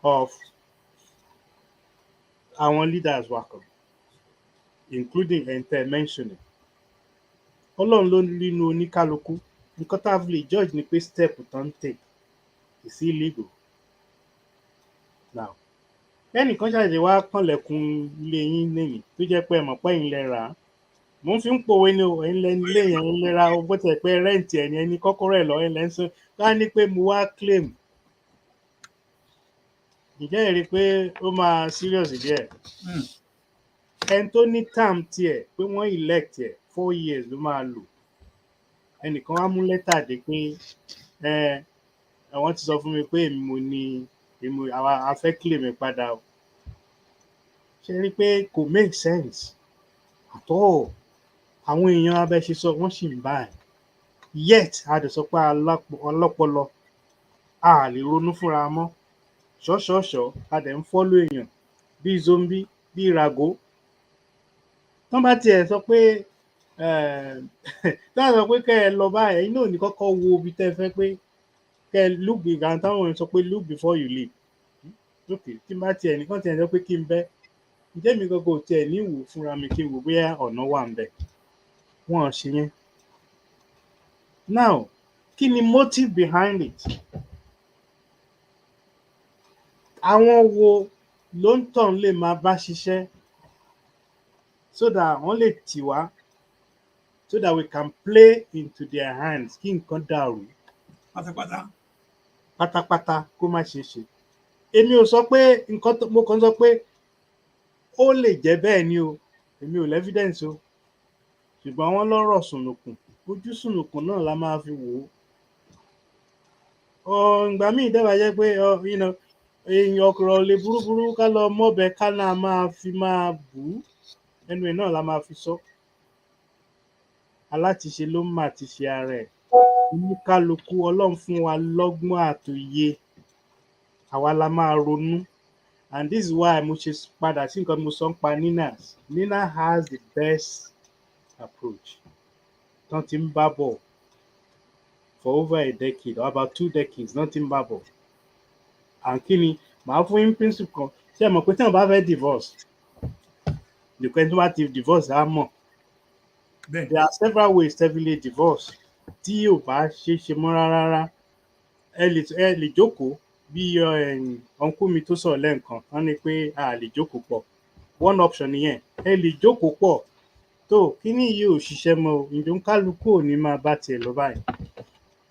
of àwọn leaders wa kan including ẹ̀ ń tẹ́ mentioning. Ọlọ́run ló nínú oníkálukú nǹkan tá a fi lè judge ni pé step tó ń take is illegal. Now ẹnìkan ṣàṣẹ wá kànlẹ̀kùn ilé yín lẹ́yìn tó jẹ́ pé ẹ mọ̀ pé ẹ̀yin lẹ rà á. Mo fi ń pòwe ni o, ẹ̀yin lẹ ní ilé yẹn, ẹ̀yin lẹ ra o, bó tiẹ̀ pé rẹ́ǹtì ẹ̀ ni ẹni kọ́kọ́rọ́ ẹ̀ lọ́wọ́ ẹ̀ lẹ́ ń sọ ká ní pé mo wá claim. Ǹjẹ́ ẹ rí i pé ó máa serious díẹ̀? Mm. Ẹni tó ní term tiẹ̀ pé wọ́n elect ẹ̀ 4 years ló máa lò. Ẹnìkan wá mú lẹ́tà dé pé àwọn ti sọ fún mi pé èmi mo ní àwa a fẹ́ claim ẹ̀ padà o. Ṣé ẹ rí i pé kò make sense at all? Àwọn èèyàn abẹ́ ṣe sọ wọ́n sì ń bá ẹ̀. Yet a dẹ̀ sọ pé ọlọ́pọlọ a lè ronú fúnra mọ́. Ṣọ́ṣọ́ṣọ́ a dẹ̀ ń follow èèyàn bíi zombie bíi ràgó. Tán bá tiẹ̀ sọ pé tí wọ́n sọ pé kẹ́ ẹ lọ báyìí ẹ̀yin náà ò ní kọ́kọ́ wo ibi tẹ́ ẹ fẹ́ pé kẹ́ ẹ look ìgbà táwọn èèyàn sọ pé look before you leave. Okay tí n bá tiẹ̀ nìkan tiẹ̀ sọ pé kí n bẹ́ ǹjẹ́ mi gangan ò tiẹ̀ ní wò fúnra mi kí n wò bóyá ọ̀nà wà ń bẹ̀. Wọ́n ò ṣe yẹn. Now kí ni motive behind it? Àwọn wo ló ń tàn lè máa bá ṣiṣẹ́ so that wọ́n lè tì wá so that we can play into their hands kí nǹkan dàrú pátápátá. pátápátá kó má ṣeé ṣe. Èmi ò sọ pé nǹkan mo kàn sọ pé ó lè jẹ́ bẹ́ẹ̀ ni o, èmi ò lẹ́fídẹ́ǹsì o, ṣùgbọ́n wọ́n lọ́rọ̀ sùnùkùn, ojú sùnùkùn náà la máa fi wò ó. Ìgbà míì dẹ́wà jẹ́ pé èèyàn ọ̀kọ̀rọ̀ lè burúburú ká lọ mọ́bẹ ká náà máa fi máa bù ú, ẹnu ẹ̀ náà la máa fi sọ. Alátiṣe ló mà ti ṣe ara ẹ̀. Oníkálukú Ọlọ́run fún wa lọ́gbọ́n àtòye, àwa la máa ronú. And this is why mo ṣe padà sí nǹkan mo sọ ń pa Nina. Nina has the best approach. Tán ti ń bá bọ̀ for over a decade or about 2 decades tán ti ń bá bọ̀. And kí ni màá fún yín principle kan, ṣé ẹ mọ̀ pé tí wọ́n bá fẹ́ divorce nìkan tó bá ti divorce á mọ̀. Bẹ́ẹ̀ There are several ways tẹ́ fi lè divorce tí ò bá ṣe mọ́ rárá. Ẹ lè jókòó bí ọ̀nkú mi tó sọ̀rọ̀ lẹ́ẹ̀kan wọ́n ní pé a lè jókòó pọ̀. One option nìyẹn. Ẹ lè jókòó pọ̀ tó kíní yìí ò ṣiṣẹ́ mọ́ o, ǹjẹ́ kálukú ò ní máa bá tiẹ̀ lọ báyìí.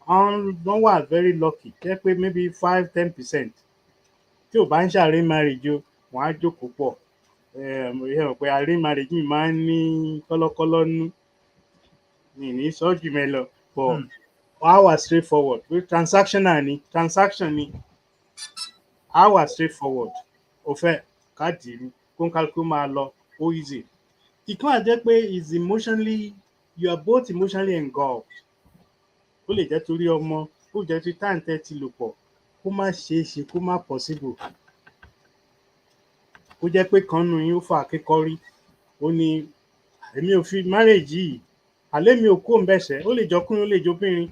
Wọ́n wà very lucky jẹ́ pé maybe 5-10% tí ò bá ń ṣàárẹ̀ marriage o, wọ́n á jókòó pọ̀. Ẹ mọ̀ pé àárẹ̀ marriage mi máa ń ní kọ́lọ́kọ́lọ́ nú. Mi ní sọ́jú mi lọ but á wà straight forward pé transaction ni á wà straight forward. O fẹ́ káàdì kó ń kálukú máa lọ ó easy. Ìkan àjẹ́ pé is emotionally you are both emotionally engulfed. Ó lè jẹ́ torí ọmọ, ó jẹ́ torí time tẹ́ ti lò pọ̀, kó má ṣeé ṣe, kó má possible. Ó jẹ́ pé kan nínú yín ó fà kíkọ́rí, ó ní èmi ò fi marriage yìí, àlé mi ò kúrò ńbẹ̀ sẹ́, ó lè jọkùnrin, ó lè jóbìnrin.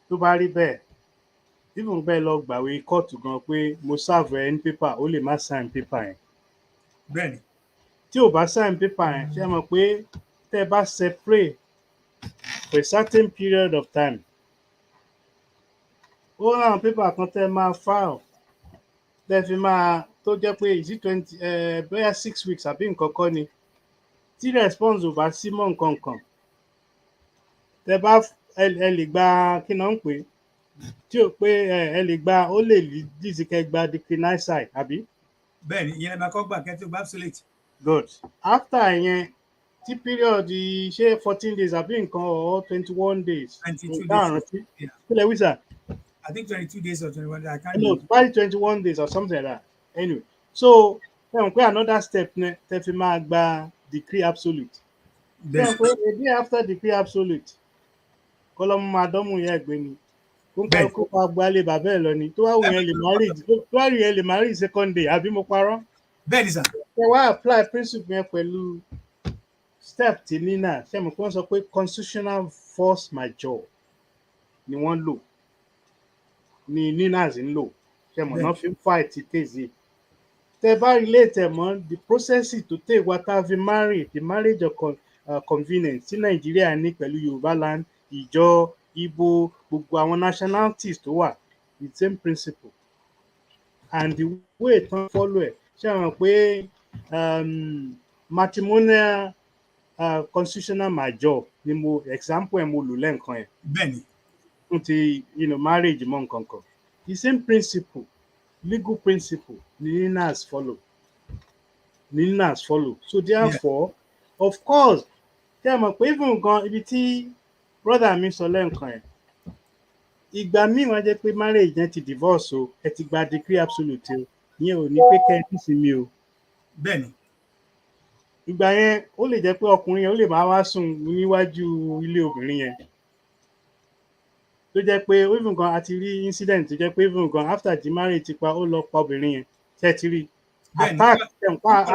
Tó bá rí bẹ́ẹ̀, even bẹ́ẹ̀ lọ gbàwé kóòtù gan pé mo serve ẹ ní paper, ó lè má sign paper yẹn. bẹ́ẹ̀ni. Tí ò bá sign paper yẹn, ṣé ẹ mọ̀ pé tẹ́ ẹ bá separate for a certain period of time, ó ráwọn paper kan tẹ́ ẹ máa file tẹ́ ẹ fi máa tó jẹ́ pé is it 20 bóyá 6 weeks àbí nǹkan kọ́ ni, tí response ò bá sí mọ́ nǹkan kan, tẹ́ bá ẹ lè gba kí náà ń pè é, tí ò pé ẹ lè gba, ó lè díìsì kẹ́ gba declinized àbí. Bẹ́ẹ̀ni, ìyẹn máa kọ́ gbà kẹ́ tó bá absolute. Good. After yẹn tí period ṣe 14 days àbí nǹkan or 21 days. 22 days. Yeah. Kílẹ̀ wí sà? I think 22 days or 21 days. I can't No, remember. probably 21 days or something like that. Anyway, so ẹ mọ̀ pé another step tẹ́ fi máa gba decree absolute. bẹ́ẹ̀ Ṣé pé a day after decree absolute kọ́lọ́mù máa dánmù yẹn ẹ̀gbẹ́ ni kó ń bẹ́ẹ̀ kálukú pa gbalé bàbá ẹ̀ lọ ni tó wá wù yẹn lè marry tó wá wù yẹn lè marry second day àbí mo parọ́. bẹ́ẹ̀ ni sà. Ṣé wàá apply principle yẹn pẹ̀lú step tí nínà ṣé mo kàn sọ pé constitutional force majeure ni wọ́n lò ni ninas ń lò ṣé mo náà fi ń fight case yìí. Tẹ bá relate ẹ̀ mọ́ the process to take wa tá a fi marry the marriage of convenience tí Nàìjíríà ní pẹ̀lú Yorùbá land ìjọ Igbo gbogbo àwọn nationalities tó wà the same principle and the way tán follow ẹ̀ ṣe hàn pé matrimonial constitutional major ni mo example ẹ̀ mo lò lẹ́ǹkan ẹ̀ bẹ́ẹ̀ ni fún ti marriage mọ́ nǹkan kan the same principle legal principle ni ninas follow so therefore of course ṣe mọ̀ pé even gan ibi tí brother mi sọ lẹ́ǹkan ẹ̀ ìgbà míì wọ́n jẹ́ pé marriage yẹn ti divorce o ẹ ti gba decree absolute o ìyẹn ò ní pé kẹ́ ẹ nísinmi o bẹ́ẹ̀ ni ìgbà yẹn ó lè jẹ́ pé ọkùnrin yẹn ó lè máa wá sùn níwájú ilé obìnrin yẹn tó jẹ́ pé even gan a ti rí incident tó jẹ́ pé even gan after the marriage ti pa ó lọ pa obìnrin yẹn ṣe ti rí attack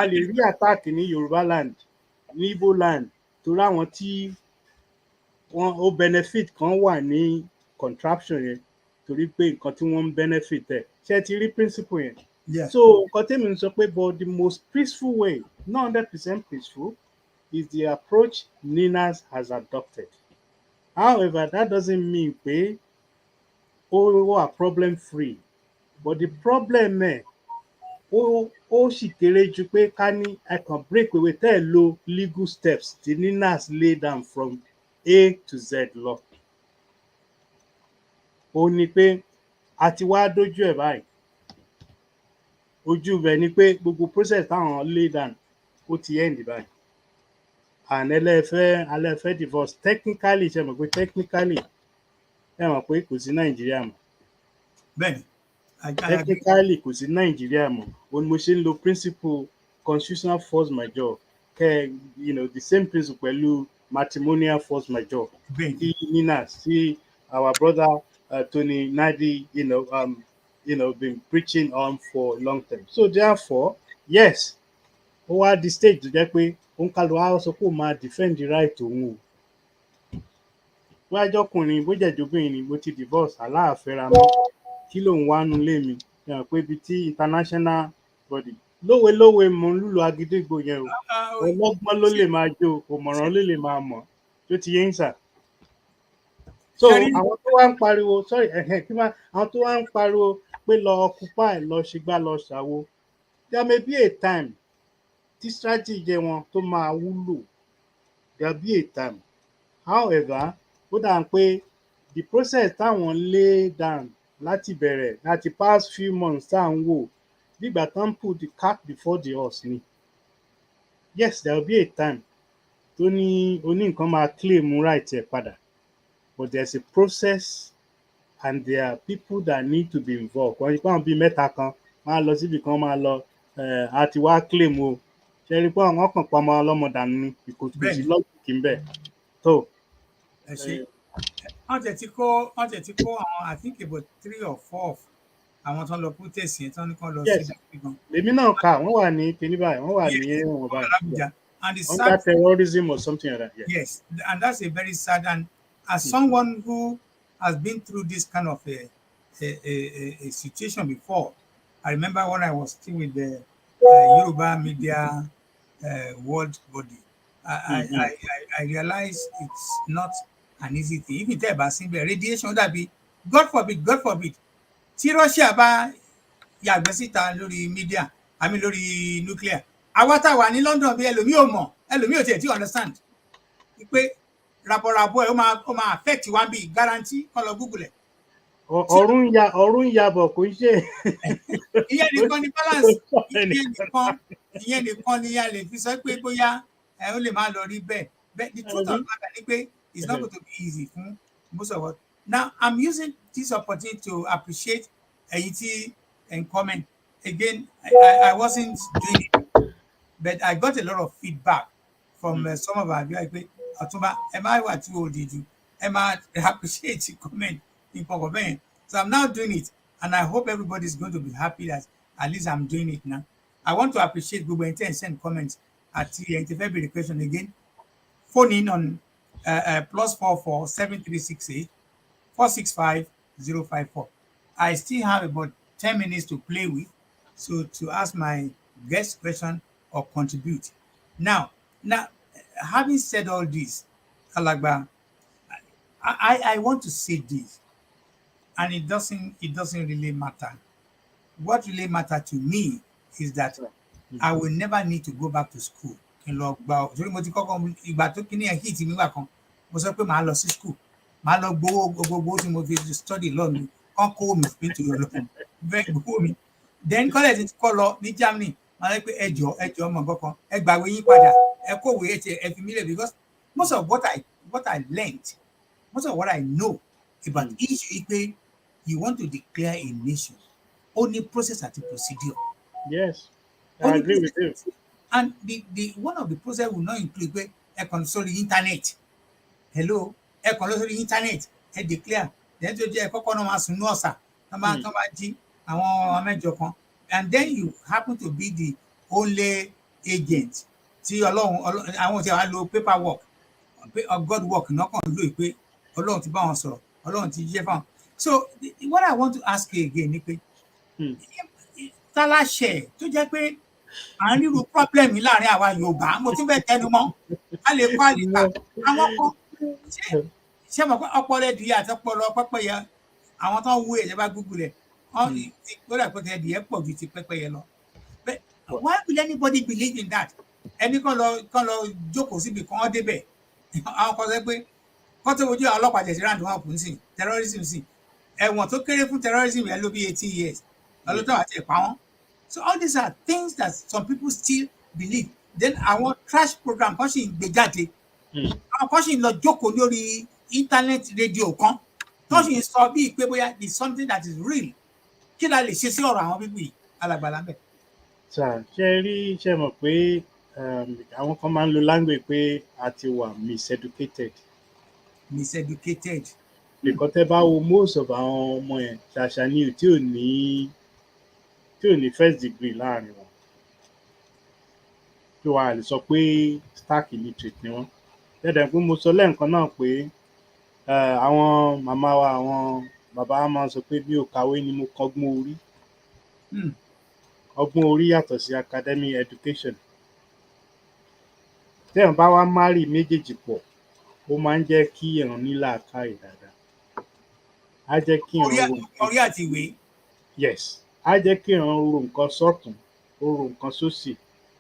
a lè rí attack ní Yorùbá land ní Igbo land torí àwọn tí wọ́n ó benefit kan wà ní contraption yẹn torí pé nǹkan tí wọ́n ń benefit ẹ̀ ṣe ti rí principle yẹn. So nǹkan tẹ́mi ń sọ pé but the most peaceful way not 100% peaceful is the approach Ninas has adopted. However, that doesn't mean pé ó wà problem free but the problem ẹ̀ ó sì kéré ju pé ká ní I can break away tẹ́ ẹ̀ lo legal steps tí Ninas lay down from A to Z lọ. Ó ní pé a ti wá dójú ẹ̀ báyìí ojú ibẹ̀ ni pé gbogbo process táwọn lay down ó ti end báyìí and ẹlẹ́fẹ́ divorce technically ṣe mọ̀ pé technically ẹ mọ̀ pé kò sí Nàìjíríà mọ́ bẹ́ẹ̀ni technically kò sí Nàìjíríà mọ́ òun mo ṣe ń lo principle constitutional force majeure kẹ the same principle pẹ̀lú matrimonial force majeure tí nina sí our brother Tony Nadi been preaching on for a long time so therefore yes ó wá di stage tó jẹ́ pé òun kálù wá sọ pé ó máa defend the right òun o wájọkùnrin bó jẹjọbìnrin ni mo ti divorce aláàfẹ́ra mọ́ kí lòun wá nu lé mi pé ibi tí international body lówe mo ń lùlù agídígbò yẹn o ọlọ́gbọ́n ló lè máa jó òmọ̀ràn ló lè máa mọ̀ tó ti yé ń sà. So àwọn tó wá ń pariwo àwọn tó wá ń pariwo pé lọ occupy lọ ṣègbà lọ ṣàwo there may be a time tí strategy jẹ wọn tó máa wúlò there be a time however ó dà ń pé the process táwọn lay down láti bẹ̀rẹ̀ láti past few months tá à ń wò nígbà tán put the cart before the horse ni yes there will be a time tó ní oní nǹkan máa claim right ẹ̀ padà but there's a process and there are people that need to be involved wọ́n ní pé àwọn bíi mẹ́ta kan máa lọ síbi kan máa lọ àti wá claim o ṣe rí pé àwọn kan pa ọmọ ọlọ́mọ dànù ni kò sí lọ́ọ̀kì ń bẹ̀ tó. ẹ ṣe wọ́n tẹ̀ ti kó àwọn I think about 3 or 4 àwọn tó ń lọ protest yẹn tó ń kàn lọ sí ìgbìmọ̀. èmi náà kà wọ́n wà ní kíní báyìí wọ́n wà ní ẹ̀wọ̀n báyìí and the under terrorism or something like that. Yes, and that's a very sad and as someone who has been through this kind of a situation before, I remember when I was still with the Yoruba media world body, I realized it's not an easy thing. Even tell about radiation that be God forbid tí Russia bá yàgbẹ́ síta lórí media àmì lórí nuclear àwa tá wà ní London bí ẹlòmíì ò mọ̀ ẹlòmíì ò tiẹ̀ tí understand pé rabọ̀rabọ̀ ẹ̀ ó máa affect wa bí guarantee kọ́ lọ Google ẹ̀. ọ̀run yabọ̀ kò ń ṣe. ìyẹn nìkan ni balance ìyẹn nìkan ni a lè fi sọ pé bóyá ó lè máa lọ rí bẹ́ẹ̀ but the truth of the matter ni pé it's not going to be easy fún most of us. Now I'm using this opportunity to appreciate ẹ̀yin tí and comment again. I wasn't doing it, but I got a lot of feedback from some of our viewers pé Ọ̀túnba ẹ má wà too old jù, ẹ má appreciate comment nǹkan kan bẹ́ẹ̀. So I'm now doing it, and I hope everybody is going to be happy that at least I'm doing it now. I want to appreciate gbogbo ẹni tẹ́ ẹ̀ ń send comments àti ẹni tẹ́ fẹ́ béèrè question again. Phone in on +44 7368 465 054. I still have about 10 minutes to play with, so to ask my guest question or contribute. Now, having said all this, Alagba, I want to say this, and it doesn't really matter. What really matter to me is that I will never need to go back to school. Kí n lọ gba torí mo ti kọ́kọ́ ìgbà tó kíní ẹ̀ hit mi nígbà kan, mo sọ pé màá lọ sí school, màá lọ gbowó gbogbo tí mo fi study law mi, kán kówó mi nítorí Ọlọ́run, bẹ́ẹ̀ gbowó mi. Then college ti kọ́ lọ ní Germany, màá sọ pé ẹ jọ̀ọ́ mọ̀ nǹkan kan, ẹ gbàwé yín padà, ẹ kówé ẹ fi mí lẹ̀, because most of what I learned, most of what I know about issue pé you want to declare a nation, only process àti procedure. Yes, I agree with you. And the one of the process will not include pé ẹ kàn sórí internet, hello, ẹ kàn lọ sórí internet, ẹ declare, then tó jẹ́ ẹ kọ́kọ́ náà máa sùn ní ọ̀sà, tán bá jí àwọn mẹ́jọ kan, and then you happen to be the only agent tí Ọlọ́run àwọn tí wàá lo paperwork, God work náà kàn lóye pé Ọlọ́run ti bá wọn sọ̀rọ̀, Ọlọ́run ti jíṣẹ́ fáwọn. So what I want to ask you again ni pé táláṣẹ tó jẹ́ pé à ń rírú problem yìí láàrin àwa Yorùbá, mo tún bẹ́ẹ̀ tẹnu mọ́, a lè kọ́ àlèkà àwọn kan ṣé mọ̀ pé ọpọlọ ẹdìyẹ àti ọpọlọ pẹ́pẹ́yẹ, àwọn tó ń wú ẹ̀jẹ̀ bá Google ẹ̀ ó dà pé ẹdìyẹ pọ̀ ju ti pẹ́pẹ́yẹ lọ. But why will anybody believe in that? Ẹni kàn lọ jókòó síbi kan wọ́n débẹ̀, àwọn kan sọ pé kọ́ tó wojú àwọn ọlọ́pàá jẹ̀sí round one kùn sí terrorism sí ẹ̀wọ̀n tó kéré fún terrorism yẹn ló bí 18 years lọ́lọ́tọ̀ àti ẹ̀pá wọn. So all these are things that some people still believe. Then àwọn trash program kan sì ń gbé jáde, àwọn kan sì ń lọ jókòó lórí internet radio kan tó sì ń sọ bíi pé bóyá it's something that is real. Kí la lè ṣe sí ọ̀rọ̀ àwọn bíbí Alàgbà Lambe? Ṣe mọ̀ pé àwọn kan máa ń lo language pé a ti wà miseducated. Nìkan tẹ́ bá wo most of àwọn ọmọ yẹn ṣàṣà ni tí ò ní first degree láàrin wọn, tí wàá lè sọ pé stark illiterate ni wọ́n. Dẹ́dẹ̀ pé mo sọ lẹ́ẹ̀kan náà pé àwọn màmá wa àwọn bàbá wa máa ń sọ pé bí ò kàwé ni mo kọ́gbọ́n orí. Ọgbọ́n orí yàtọ̀ sí academic education. Téèyàn bá wá marry méjèèjì pọ̀, ó máa ń jẹ́ kí èèyàn ní làákàyè dáadáa. Á jẹ́ kí èèyàn orí àti ìwé. Yes, á jẹ́ kí èèyàn ro nǹkan sọ́tún, ó ro nǹkan sósì,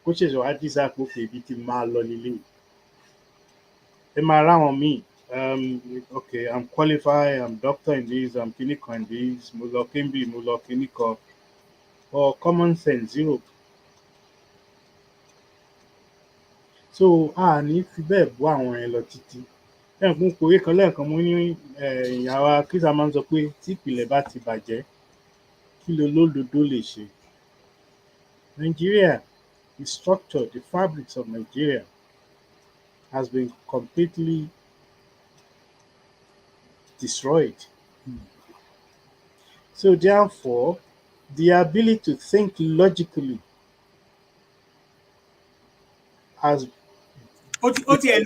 kó ṣẹ̀ṣẹ̀ wá decide pé okay, ibi tí máa lọ leléyìí. Ẹ máa ráwọn míì, okay, I'm qualified, I'm doctor in this, I'm clinical in this, mo lọ Cambridge, mo lọ clinical, or common sense zero. So a ní fi bẹ́ẹ̀ bọ́ àwọn yẹn lọ títí. Ẹ̀gbọ́n kòwé kan lẹ́ẹ̀kan mo ní ìyàwó Kísà máa ń sọ pé tí ìpìlẹ̀ bá ti bàjẹ́, kí ló lódodo lè ṣe? Nigeria, the structure, the fabrics of Nigeria has been completely destroyed. So therefore, the ability to think logically has completely.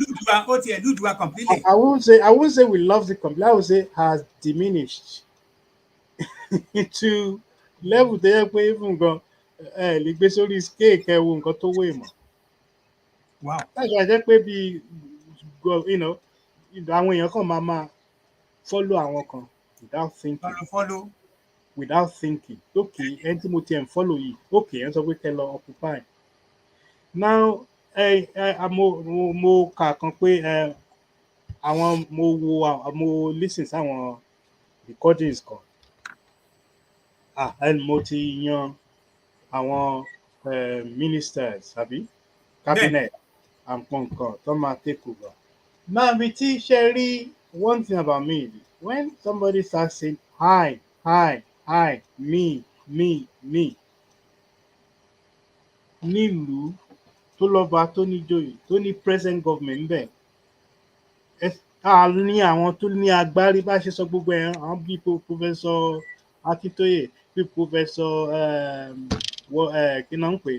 I won't say we lost it completely. I would say has diminished to level tó yẹ pé even gan lè gbé sórí scale kẹwo nǹkan tó wé mọ́. Wow. Láti wá jẹ́ pé bí àwọn èèyàn kan máa follow àwọn kan without thinking. Without thinking. Okay, ẹni tí mo ti ẹ̀ ń follow yìí, okay, ẹ̀ ń sọ pé kẹ́ lọ occupy. Now, mo kà kan pé àwọn mo listen sáwọn recordings kan. Mo ti yan àwọn ministers àbí cabinet and nǹkan tó máa take over. Now, bí tí ṣe rí one thing about me, when somebody starts saying I, me, nílùú tó lọ́ba tó níjòyè tó ní present government ń bẹ̀. A ní àwọn tó ní agbárí bá ṣe sọ gbogbo ẹ̀ àwọn bíi Professor Akintoye bíi Professor kí náà ń pè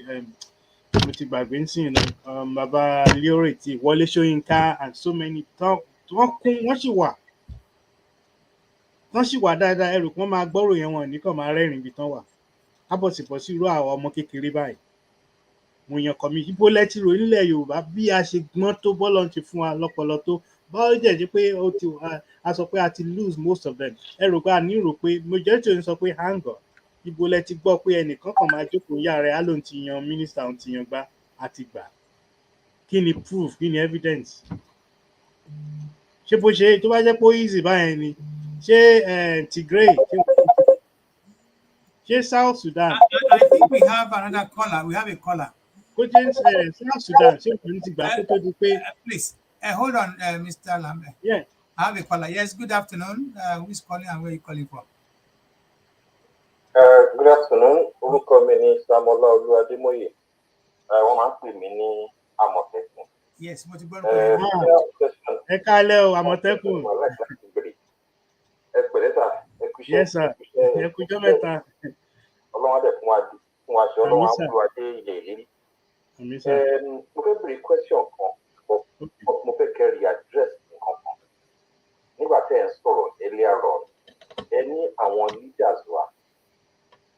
mo ti gbàgbé ń sìn náà bàbá relatiing Wọlé Ṣóyínká and so many wọ́n kún wọ́n sì wà dáadáa ẹrù kí wọ́n máa gbọ́rò yẹn wọn nìkan máa rẹ́rìn ibi tán wà ábọ̀sibọ̀sí irú àwọn ọmọ kékeré báyìí mo yàn kọ́ mi ibo lẹ́tí rò nílẹ̀ Yorùbá bí a ṣe gbọ́n tó bọ́lọ̀ ti fún wa lọ́pọlọ tó báwo jẹ́ jẹ́ pé a sọ pé a ti lose most of them ẹ rò pé a ní rò pé majority ò ní sọ pé hang on ibo lẹ ti gbọ́ pé ẹnìkan kan máa jókòó yá rẹ̀ á lóun ti yan mínísítà òun ti yan gbá àti gbà kí ni proof kí ni evidence ṣé bó ṣe tó bá jẹ́ pé ó easy báyẹn ni ṣé Tigray ṣé South Sudan. I think we have another caller. We have a caller. Kó jẹ́ South Sudan ṣé òun ti gbà kó tó di pé. Please hold on, Mr. Lambe. Yeah. I have a caller. Yes, good afternoon. Who is calling and where are you calling from? Good afternoon. Orúkọ mi ni Samola Olúwadémóyè. Wọ́n máa ń pè mí ní Àmọ̀tẹ́kùn. Yes, mo ti gbọ́ ẹ káalẹ́ o Àmọ̀tẹ́kùn. Ẹ pẹ̀lẹ́ sà, ẹ kú iṣẹ́. Yes sir, ẹ kú ọjọ́ mẹ́ta. Ọlọ́run á dẹ̀ fún wa ṣe Ọlọ́run á fún wa dé ilẹ̀ ìlérí. Mo fẹ́ bèrè question kan, mo fẹ́ kẹ́rì address nǹkan kan. Nígbà tẹ́ ẹ̀ ń sọ̀rọ̀ earlier on, ẹ ní àwọn leaders wa.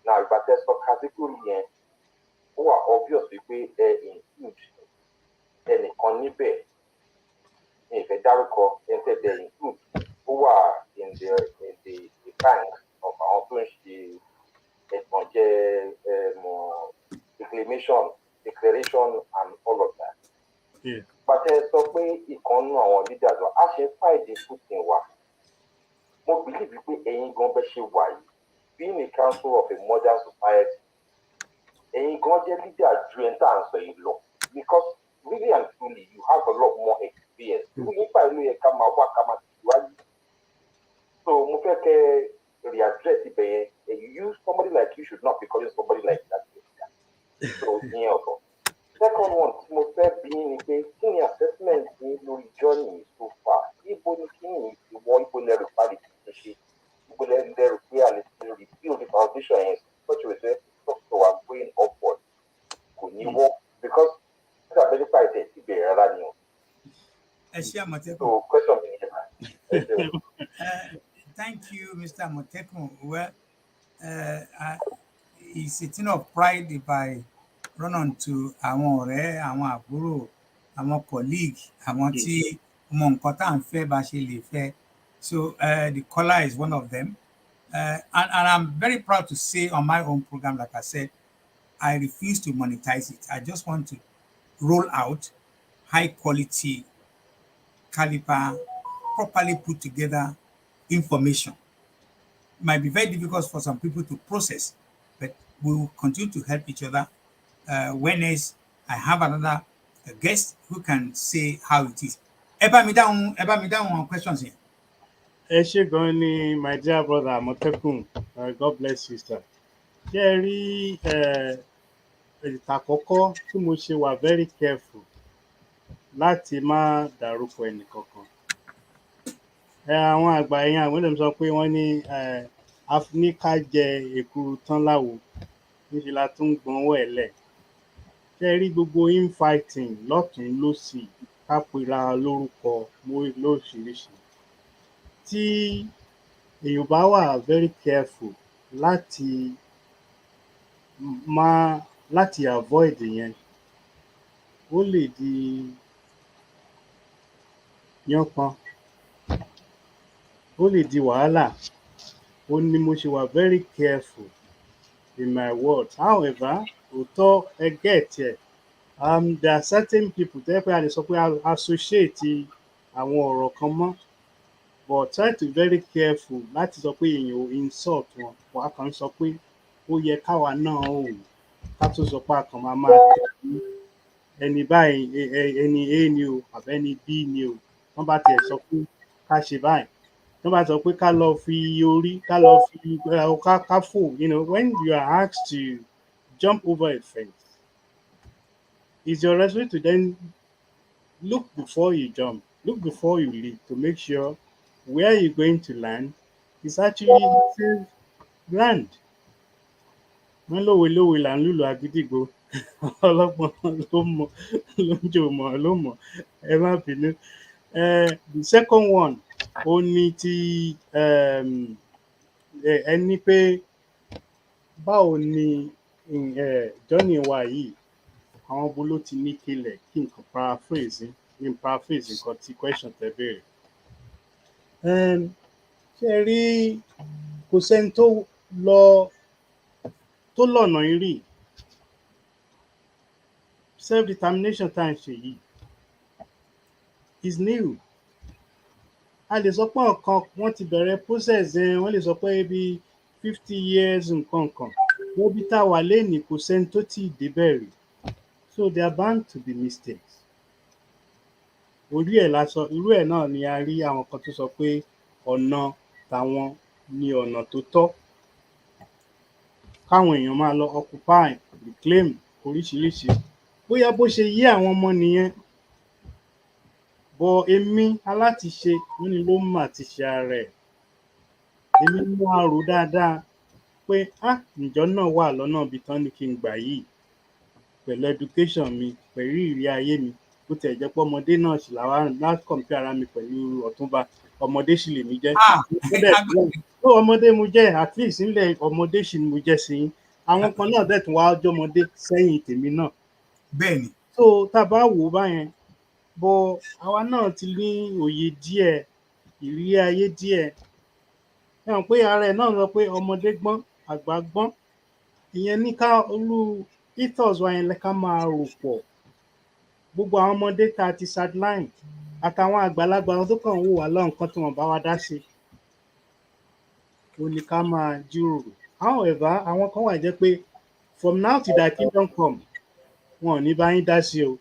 Now, ìgbà tẹ́ sọ category yẹn, ó wà obvious wípé ẹ include ẹnìkan níbẹ̀ ní ìfẹ́ dárúkọ ẹni tẹ́ dẹ̀ include ó wà in the bank of àwọn tó ń ṣe ẹ̀tànjẹ declaration and all of that. Ìgbà tẹ́ sọ pé ìkànnú àwọn leaders wa, a ṣe ń fàìdí Putin wa. Mo believe wípé ẹ̀yin gan bẹ́ ṣe wà yìí. Being a council of a modern society, and God leader during time so long because really and truly you have a lot more experience. If I know you come out, so Mufeke readdress it. You somebody like you should not be calling somebody like that. So second one, Mufeke being a senior assessment in your journey so far. Even if you want to learn quality. Build the foundation in such a way that we are going upward. Because it's a very fight to be running. So, question. Thank you, Mr. Motekun. Well, it's a thing of pride if I run on to àwọn ọ̀rẹ́, àwọn àbúrò, àwọn colleague, àwọn tí mọ nǹkan tá à ń fẹ́ bá ṣe lè fẹ́. So the caller is one of them. And I'm very proud to say on my own program, like I said, I refuse to monetize it. I just want to roll out high quality, caliber, properly put together information. It might be very difficult for some people to process, but we will continue to help each other. When I have another guest who can say how it is. Ẹ bá mi dáhùn questions here. Ẹ ṣé gan ni my dear brother Àmọ̀tẹ́kùn, God bless you sir. Ṣé ẹ rí ìtàkọ́kọ́ tí mo ṣe wà very careful láti má dárúkọ ẹnìkankan. Àwọn àgbà yẹn àwọn ènìyàn sọ pé wọ́n ní ká jẹ èkuru tán láwo níṣẹ́ la tún gbọ́nwọ́ ẹ̀ lẹ̀. Ṣé ẹ rí gbogbo infighting lọ́tùn-ún lósì ká pera lórúkọ lóríṣiríṣi. Tí èèyàn bá wà very careful láti avoid yẹn, ó lè di yánpọn, ó lè di wàhálà. Ó ní mo ṣe wà very careful in my words. However, òótọ́ ẹ get ẹ̀. There are certain people tẹ́ pé a lè sọ pé associate àwọn ọ̀rọ̀ kan mọ́. But try to be very careful láti sọ pé èèyàn ò insult wọn. Wàá kàn sọ pé ó yẹ káwa náà ò ká tó sọ pé àkàn máa tẹ̀lé ẹni báyìí ẹni A ni o àbí ẹni B ni o. Wọ́n bá tiẹ̀ sọ pé ká ṣe báyìí. Wọ́n bá sọ pé ká lọ fi orí ká lọ fi ká fò. When you are asked to jump over a fence, It's your responsibility to then look before you jump, look before you leap to make sure where you're going to land is actually safe land. Wọ́n lówe lówe là ń lùlù agídìgbò ọlọ́gbọ́n ló mọ̀ ló ń jò mọ̀ ló mọ̀ ẹ má bínú. The second one ó ní ti ẹni pé báwo ni journey wa yìí àwọn bo ló ti ní kílẹ̀ kí nǹkan paraphrase nǹkan tí question tẹ béèrè. Ṣé ẹ rí kò sẹ́ni tó lọ̀nà yìí rí self determination tá à ń ṣe yìí is new. A lè sọ pé ọ̀kan wọ́n ti bẹ̀rẹ̀ process yẹn wọ́n lè sọ pé bí 50 years nǹkan kan níbi tá a wà lénìí kò sẹ́ni tó tí ì débẹ̀ rí, so there are bound to be mistakes. Orí ẹ̀ lásán irú ẹ̀ náà ni a rí àwọn kan tó sọ pé ọ̀nà tàwọn ni ọ̀nà tó tọ́ káwọn èèyàn máa lọ occupy reclaim oríṣiríṣi bóyá bó ṣe yé àwọn ọmọ nìyẹn bọ èmi alátiṣe wọn ni ló mà ti ṣe ara ẹ̀. Èmi mú àrò dáadáa pé ǹjọ́ náà wà lọ́nà ibi tán ní kí n gbà yìí pẹ̀lú education mi pẹ̀lú ìrírí ayé mi bó tiẹ̀ jẹ́ pé ọmọdé náà sì làwa láti compare ara mi pẹ̀lú Ọ̀túnba ọmọdé sì lèmi jẹ́ tó ọmọdé mo jẹ́ at least nílẹ̀ ọmọdé sì ni mo jẹ́ sí yín àwọn kan náà dẹ̀ tún wá jọmọdé sẹ́yìn tèmi náà. Bẹ́ẹ̀ni. So tá a bá wò ó báyẹn bọ àwa náà ti ní òye díẹ̀ ìrírí ayé díẹ̀ ẹ hàn pé ara ẹ̀ náà sọ pé ọmọdé gbọ́n àgbà gbọ́n ìyẹn ní ká olú ethos wa yẹn ká máa rò pọ̀ gbogbo àwọn ọmọdé tá a ti sideline àtàwọn àgbàlagbà tó kàn ń wò wá lọ́nkán tí wọ́n bá wa dá sí ó ní ká máa jíròrò. However àwọn kan wà jẹ́ pé from now till thy kingdom come wọn ò ní bá yín dá sí o.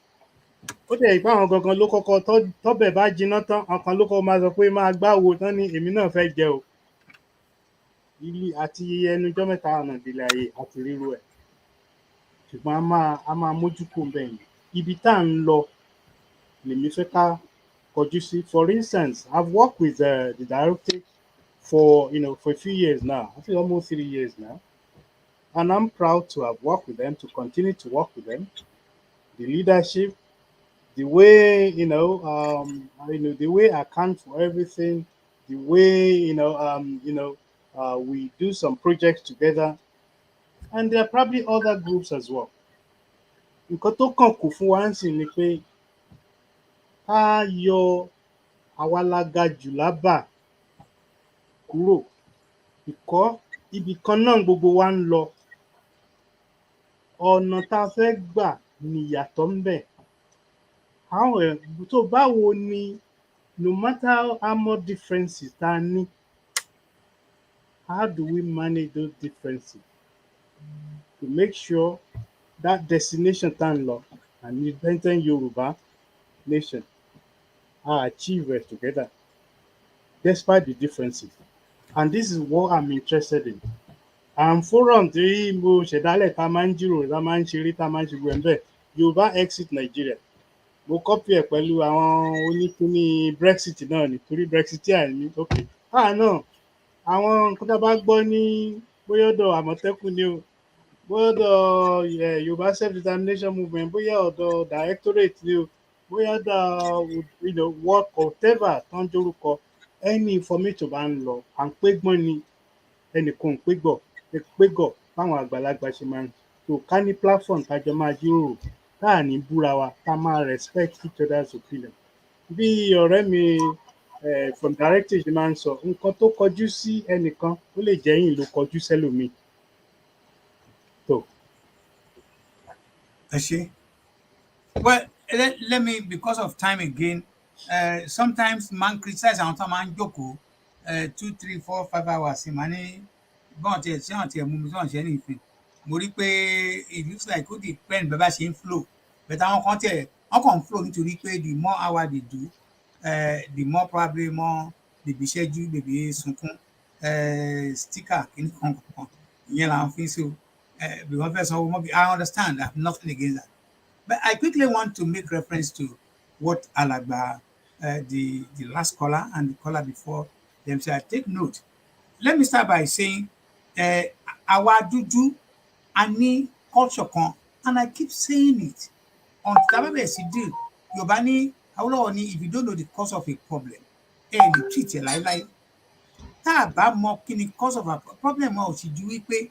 Ó dẹ̀ pé àwọn gangan ló kọ́kọ́ tọ́bẹ̀ bá jiná tán ọkàn ló kọ́ máa sọ pé máa gbáwo tán ní èmi náà fẹ́ jẹ o. Ilé àti ẹnujọ́ mẹ́ta ọ̀nà ìdílé ayé àti ríro ẹ̀ ṣùgbọ́n a máa mójú kò bẹ́ẹ̀ ibi tá à ń lọ lèmi fẹ́ ká kọjú sí. For instance, I've worked with the director for a few years now, I think almost 3 years now, and I'm proud to have worked with them, to continue to work with them. The leadership, the way the way I account for everything, the way we do some projects together, and there are probably other groups as well. Nǹkan tó kàn kù fún wa ń sìn ni pé ká yọ àwa la ga jù lábà kúrò ìkọ́ ibì kan náà gbogbo wa ń lọ ọ̀nà tá a fẹ́ gbà nìyàtọ̀ ń bẹ. Tó báwo ni no matter how much differences tá a ní how do we manage those differences to make sure that destination tá a ń lọ and independent Yoruba nation are achieved together despite the differences. And this is what I'm interested in. And forum tí mo ṣẹ̀dálẹ̀ tá a máa ń jíròrò tá a máa ń ṣeré tá a máa ń ṣe gbẹ̀ ń bẹ̀ Yorùbá exit Nigeria mo copy ẹ̀ pẹ̀lú àwọn oníkíní Brexit náà nítorí Brexiteer ní ok náà àwọn nǹkan tá a bá gbọ́ ní bóyá ọ̀dọ̀ Àmọ̀tẹ́kùn ni o bóyá ọ̀dọ̀ Yorùbá self-determination movement bóyá ọ̀dọ̀ directorate ni o bóyá ọ̀dọ̀ work whatever tó ń jórúkọ any information bá ń lọ à ń pégbọ́n ni ẹnìkan ń pégọ̀ báwọn àgbàlagbà ṣe máa ń tó ká ní platform tájọ máa jíròrò tá à ní búra wa tá a máa respect each other's opinion. Bí ọ̀rẹ́ mi from directive ṣe máa ń sọ nǹkan tó kọjú sí ẹnìkan ó lè jẹ́ yín ló kọjú sẹ́lòmíì. tó. I see. Well, let me, because of time again, sometimes man criticize àwọn tó máa ń jókòó 2, 3, 4, 5 hours ìmọ̀ ní bọ́n tiẹ̀ tí wọ́n tiẹ̀ mú mi tí wọ́n ṣe anything. Mo rí pé it looks like ó depend bẹ́ẹ̀ bá ṣe ń flow but àwọn kan tiẹ̀ wọ́n kàn ń flow nítorí pé the more hour they do the more probably more bèbí ṣẹ́jú bèbí sunkún sticker kìíní kan ìyẹn làwọn fi ń so bí wọ́n fẹ́ sanwó mọ́bí I understand I have nothing against that But I quickly want to make reference to what Alagba, the last caller and the caller before them said. Take note. Let me start by saying, àwa dúdú a ní culture kan, and I keep saying it. On tá bá bẹ̀rẹ̀ sí deal, Yorùbá ní Awólọ́wọ̀ ní if you don't know the cause of a problem, ẹ lè treat ẹ̀ láíláí. Tá a bá mọ kí ni cause of a problem wa ò sì ju wípé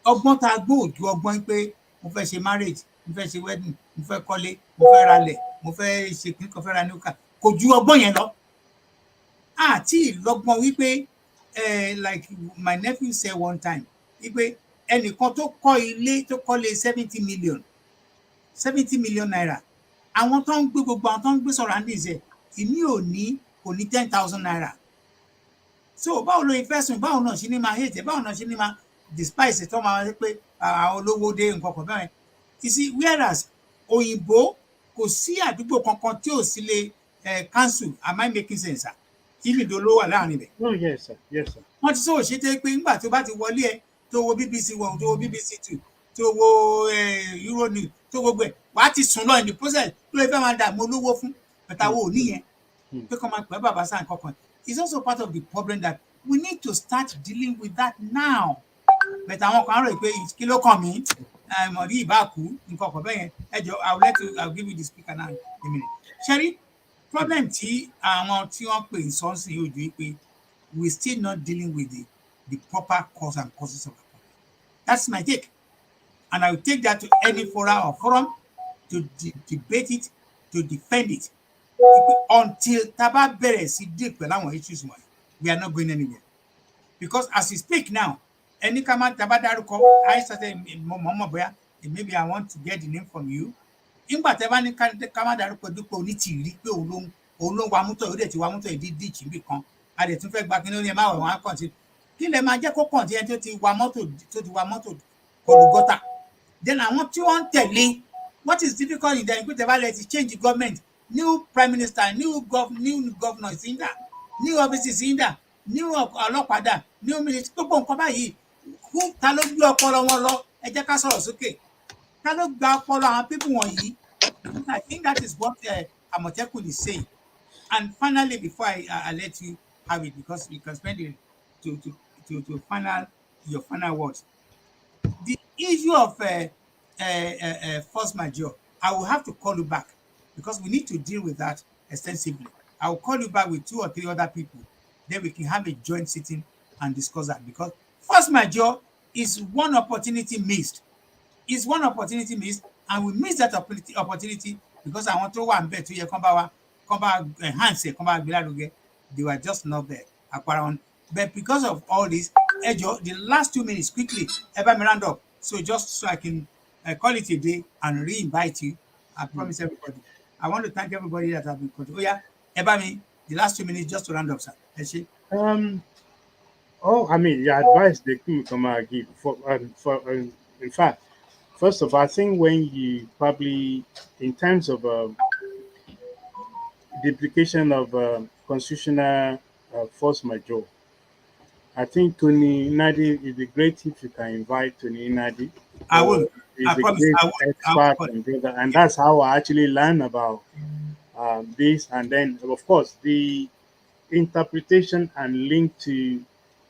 ọgbọ́n tá a gbọ́n ò ju ọgbọ́n pé mo fẹ́ ṣe marriage, mo fẹ́ ṣe wedding, mo fẹ́ kọ́lé, mo fẹ́ ralẹ̀, mo fẹ́ ṣe kíní kan, fẹ́ ra new car, kò ju ọgbọ́n yẹn lọ. Àti ìlọ́gbọ́n wípé like my nephew said one time wípé ẹnìkan tó kọ́ ilé tó kọ́lé 70 million naira, àwọn tó ń gbé gbogbo àwọn tó ń gbé surroundings ẹ̀ ìmí kò ní 10,000 naira. So báwo ló fẹ́ sùn, báwo náà ṣe ní máa hate, báwo náà ṣe ní máa despise tó máa wá pé àwọn olówó dé nǹkan kan bẹ́ẹ̀. You see, whereas òyìnbó kò sí àdúgbò kankan tí ò sí lè council. Am I making sense, sir? Even though ló wà láàrin rẹ̀. Oh, yes, sir. Yes, sir. Wọ́n ti sọ òṣèté pé nígbà tó bá ti wọlé ẹ tó wo BBC 1, tó wo BBC 2, tó wo Euronews, tó gbogbo ẹ̀ wàá ti sùn lọ in the process tó lè fẹ́ máa dààmú olówó fún pẹ̀tàwó òní yẹn pé kọ́ máa pẹ́ bàbá sáà nǹkan kan. It's also part of the problem that we need to start dealing with that now. But àwọn kan rò pé kí ló kàn mí mọ̀rí ìbáàkú nǹkan kan bẹ́ẹ̀ yẹn. Ẹ jọ I'll give you the speaker now in a minute. Sherry, problem tí àwọn tí wọ́n pè sọ́ọ̀sì yóò ju pé we still not dealing with the proper cause and causes of the problem. That's my take. And I will take that to any forum to debate it, to defend it. Until Taba bẹ̀rẹ̀ sí deal pẹ̀lú àwọn issues wọ̀nyí, we are not going anywhere. Because as we speak now, any kama Taba dárúkọ, I started mọ̀mọ́ bóyá, maybe I want to get the name from you. Nígbà tẹ́ bá ní kama dárúkọ Dúpẹ́ Onítìrí pé òun ló ń wa mọ́tò, ó dẹ̀ ti wa mọ́tò ìdí díìchì níbì kan. A dẹ̀ tún fẹ́ gba kíní ó ní ẹ má wọ̀ wọ́n á kàn sí. Kí lẹ máa jẹ́ kó kàn sí ẹni tó ti wa mọ́tò kọlu gọ́tà. Then àwọn tí wọ́n ń tẹ̀lé, what is difficult in them pé tẹ́ bá lẹ ti change the government, new prime minister, new governor is in there, new offices in there, new ọlọ́pàá, new minister, gbogbo nǹkan báyìí. Ta ló gbé ọpọlọ wọn lọ? Ẹ jẹ́ ká sọ̀rọ̀ sókè. Ta ló gba ọpọlọ àwọn people wọ̀nyí? I think that is what Àmọ̀tẹ́kùn is saying. And finally, before I let you have it, because you can spend it to your final words. The issue of force majeure, I will have to call you back because we need to deal with that extensively. I will call you back with 2 or 3 other people. Then we can have a joint sitting and discuss that, because force majeure is one opportunity missed. It's one opportunity missed, and we miss that opportunity because I want to one bet to come back enhance it, come back they were just not there. But because of all this, Ejo, the last 2 minutes quickly, Eba Miranda, so just so I can call it a day and re-invite you. I promise everybody. I want to thank everybody that have been called. Oh yeah, Eba me, the last 2 minutes just to round up, sir. I mean, your advice they could come and give in fact, first of all, I think when you probably in terms of the implication of constitutional force majeure, I think Tony Nadi is be great if you can invite Tony Nadi. I will. He's a great expert and brother, and that's how I actually learn about this. And then, of course, the interpretation and link to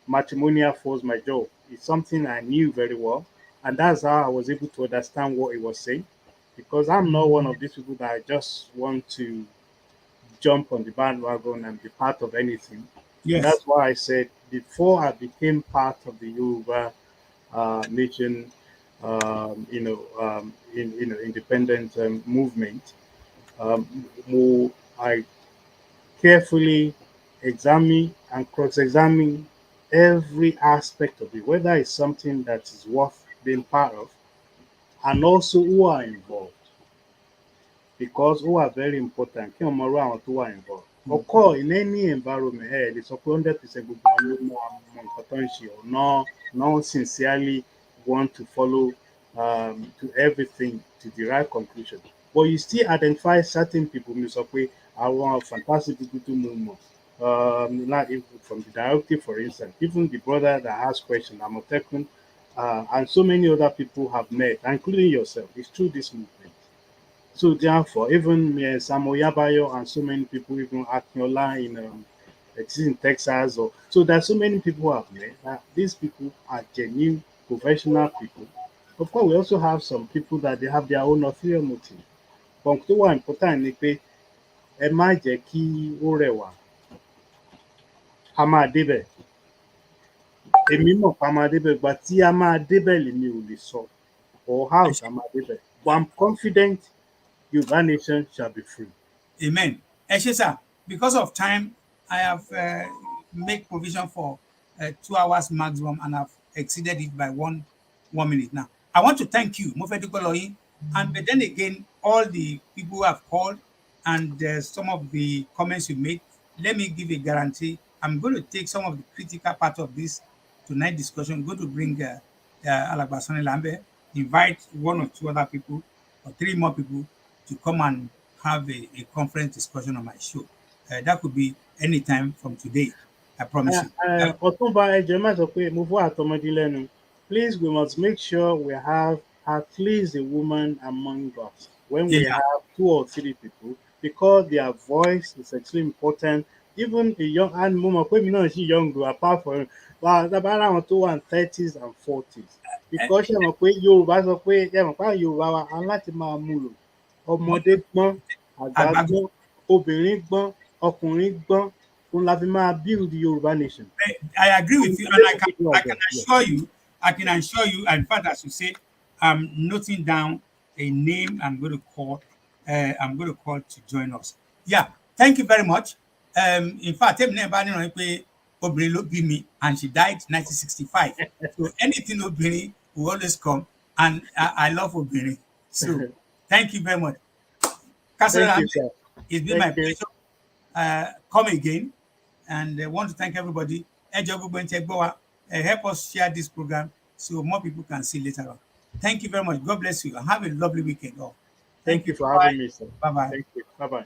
matrimonial force majeure is something I knew very well, and that's how I was able to understand what he was saying. Because I'm not one of these people that I just want to jump on the bandwagon and be part of anything. Yes. That's why I said before I became part of the Yoruba Nation, independent movement, I carefully examine and cross-examine every aspect of it, whether it's something that is worth being part of, and also who are involved, because who are very important. Kí ọmọ ọ̀rọ̀ àwọn tó wà involved. Of course, in any environment, it's up 100% gbogbo àwọn ló mọ àwọn nǹkan tó ń ṣe, or not sincerely want to follow to everything to the right conclusion. But you still identify certain people. Mi sọ pé àwọn fantastic people tó mú mọ̀. Like from the directive, for instance, even the brother that has questions, Amotekun, and so many other people have met, including yourself. It's through this movement. So therefore, even Samuel Yabayo and so many people, even Akinola in Texas, or so there's so many people who have met that these people are genuine professional people. Of course, we also have some people that they have their own ulterior motive. But tó wà important ni pé ẹ má jẹ́ kí ó rẹwà, a máa débẹ̀. Èmi mọ̀ pé a máa débẹ̀, ìgbà tí a máa débẹ̀ lèmi ò lè sọ, or how a máa débẹ̀. But I'm confident Yoruba Nation shall be free. Amen. Sir, because of time, I have made provision for 2 hours maximum, and I've exceeded it by one minute now. I want to thank you, Mofedikoloyi, and but then again, all the people who have called and some of the comments you made. Let me give a guarantee. I'm going to take some of the critical part of this tonight discussion. I'm going to bring Alagbasani Lambe, invite 1 or 2 other people, or 3 more people to come and have a conference discussion on my show. That could be any time from today. I promise you. Ọ̀túnba ẹjọ́ má sọ pé mo fún àtọmọdé lẹ́nu. Please, we must make sure we have at least a woman among us when we have 2 or 3 people, because their voice is extremely important. Even a young and mo mọ̀ pé mi náà ṣì young though, apart from lábára àwọn tó wà ní 30s and 40s. Because ṣe mọ̀ pé Yorùbá sọ pé ṣe mọ̀ pé àwọn Yorùbá wa á láti máa mú lò. Ọmọdé gbọ́n, àgbà gbọ́n, obìnrin gbọ́n, ọkùnrin gbọ́n, òun la fi máa build the Yoruba Nation. I agree with you, and I can assure you, in fact, as you say, I'm noting down a name I'm going to call to join us. Yeah, thank you very much. In fact, obìnrin ló bí mi, and she died 1965. So anything obìnrin will always come, and I love obìnrin. So thank you very much. Thank you, sir. It's been my pleasure. Come again, and I want to thank everybody. Help us share this program so more people can see later on. Thank you very much. God bless you, and have a lovely weekend. Thank you for having me, sir. Bye-bye. Thank you. Bye-bye.